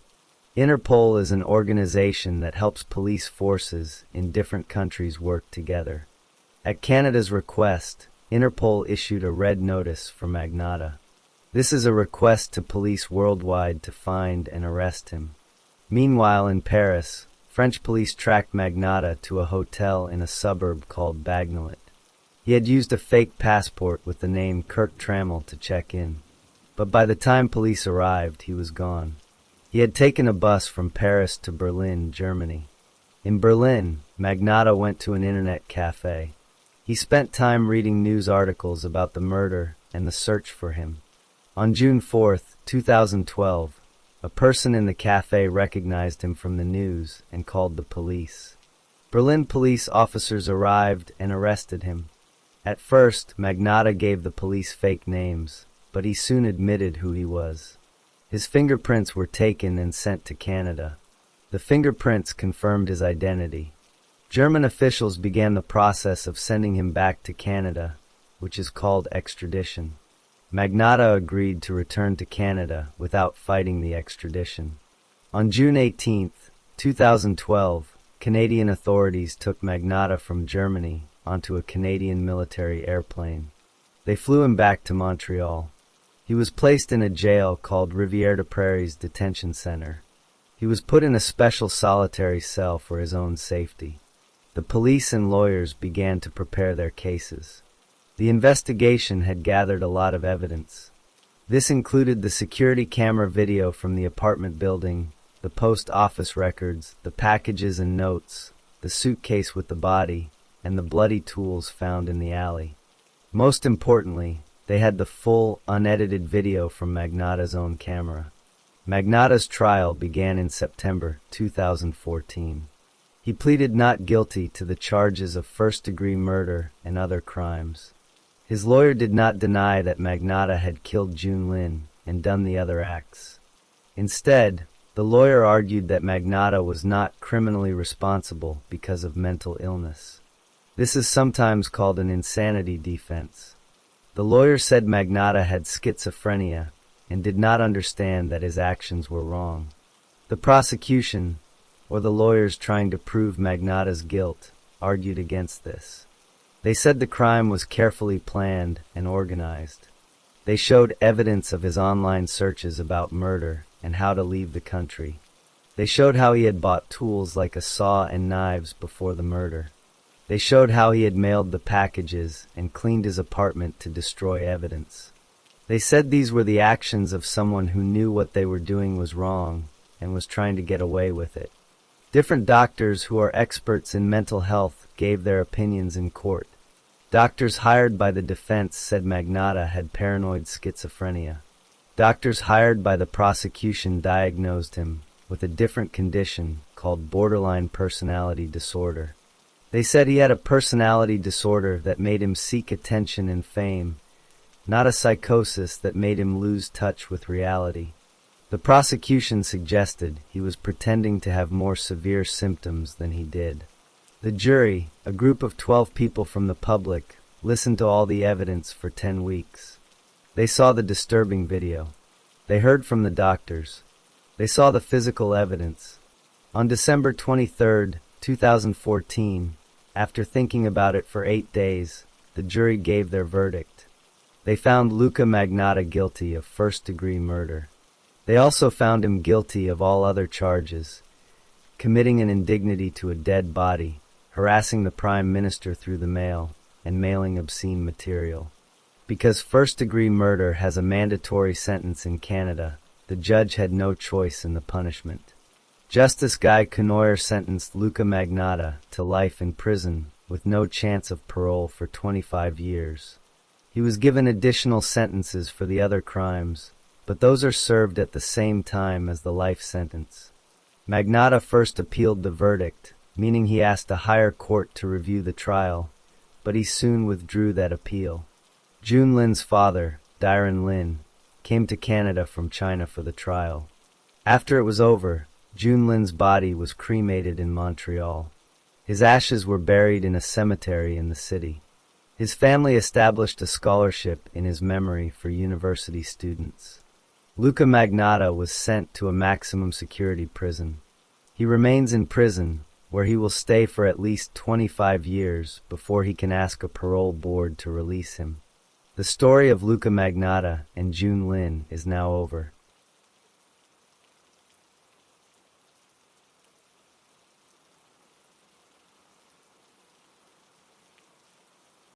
Interpol is an organization that helps police forces in different countries work together. At Canada's request, Interpol issued a red notice for Magnotta. This is a request to police worldwide to find and arrest him. Meanwhile, in Paris, French police tracked Magnotta to a hotel in a suburb called Bagnolet. He had used a fake passport with the name Kirk Trammell to check in. But by the time police arrived, he was gone. He had taken a bus from Paris to Berlin, Germany. In Berlin, Magnotta went to an internet cafe. He spent time reading news articles about the murder and the search for him. On June 4th, 2012, a person in the cafe recognized him from the news and called the police. Berlin police officers arrived and arrested him. At first, Magnotta gave the police fake names, but he soon admitted who he was. His fingerprints were taken and sent to Canada. The fingerprints confirmed his identity. German officials began the process of sending him back to Canada, which is called extradition. Magnotta agreed to return to Canada without fighting the extradition. On June 18, 2012, Canadian authorities took Magnotta from Germany onto a Canadian military airplane. They flew him back to Montreal. He was placed in a jail called Rivière des Prairies Detention Center. He was put in a special solitary cell for his own safety. the police and lawyers began to prepare their cases. The investigation had gathered a lot of evidence. This included the security camera video from the apartment building, the post office records, the packages and notes, the suitcase with the body, and the bloody tools found in the alley. Most importantly, they had the full, unedited video from Magnotta's own camera. Magnotta's trial began in September 2014. He pleaded not guilty to the charges of first-degree murder and other crimes. His lawyer did not deny that Magnotta had killed June Lin and done the other acts. Instead, the lawyer argued that Magnotta was not criminally responsible because of mental illness. This is sometimes called an insanity defense. The lawyer said Magnotta had schizophrenia and did not understand that his actions were wrong. The prosecution, or the lawyers trying to prove Magnotta's guilt, argued against this. They said the crime was carefully planned and organized. They showed evidence of his online searches about murder and how to leave the country. They showed how he had bought tools like a saw and knives before the murder. They showed how he had mailed the packages and cleaned his apartment to destroy evidence. They said these were the actions of someone who knew what they were doing was wrong and was trying to get away with it. Different doctors who are experts in mental health gave their opinions in court. Doctors hired by the defense said Magnotta had paranoid schizophrenia. Doctors hired by the prosecution diagnosed him with a different condition called borderline personality disorder. They said he had a personality disorder that made him seek attention and fame, not a psychosis that made him lose touch with reality. The prosecution suggested he was pretending to have more severe symptoms than he did. The jury, a group of 12 people from the public, listened to all the evidence for 10 weeks. They saw the disturbing video. They heard from the doctors. They saw the physical evidence. On December 23, 2014, after thinking about it for 8 days, the jury gave their verdict. They found Luca Magnotta guilty of first-degree murder. They also found him guilty of all other charges: committing an indignity to a dead body, harassing the Prime Minister through the mail, and mailing obscene material. Because first-degree murder has a mandatory sentence in Canada, the judge had no choice in the punishment. Justice Guy Conoyer sentenced Luca Magnotta to life in prison with no chance of parole for 25 years. He was given additional sentences for the other crimes, but those are served at the same time as the life sentence. Magnotta first appealed the verdict, meaning he asked a higher court to review the trial, but he soon withdrew that appeal. June Lin's father, Darren Lin, came to Canada from China for the trial. After it was over, June Lin's body was cremated in Montreal. His ashes were buried in a cemetery in the city. His family established a scholarship in his memory for university students. Luca Magnotta was sent to a maximum security prison. He remains in prison, where he will stay for at least 25 years before he can ask a parole board to release him. The story of Luca Magnotta and June Lin is now over.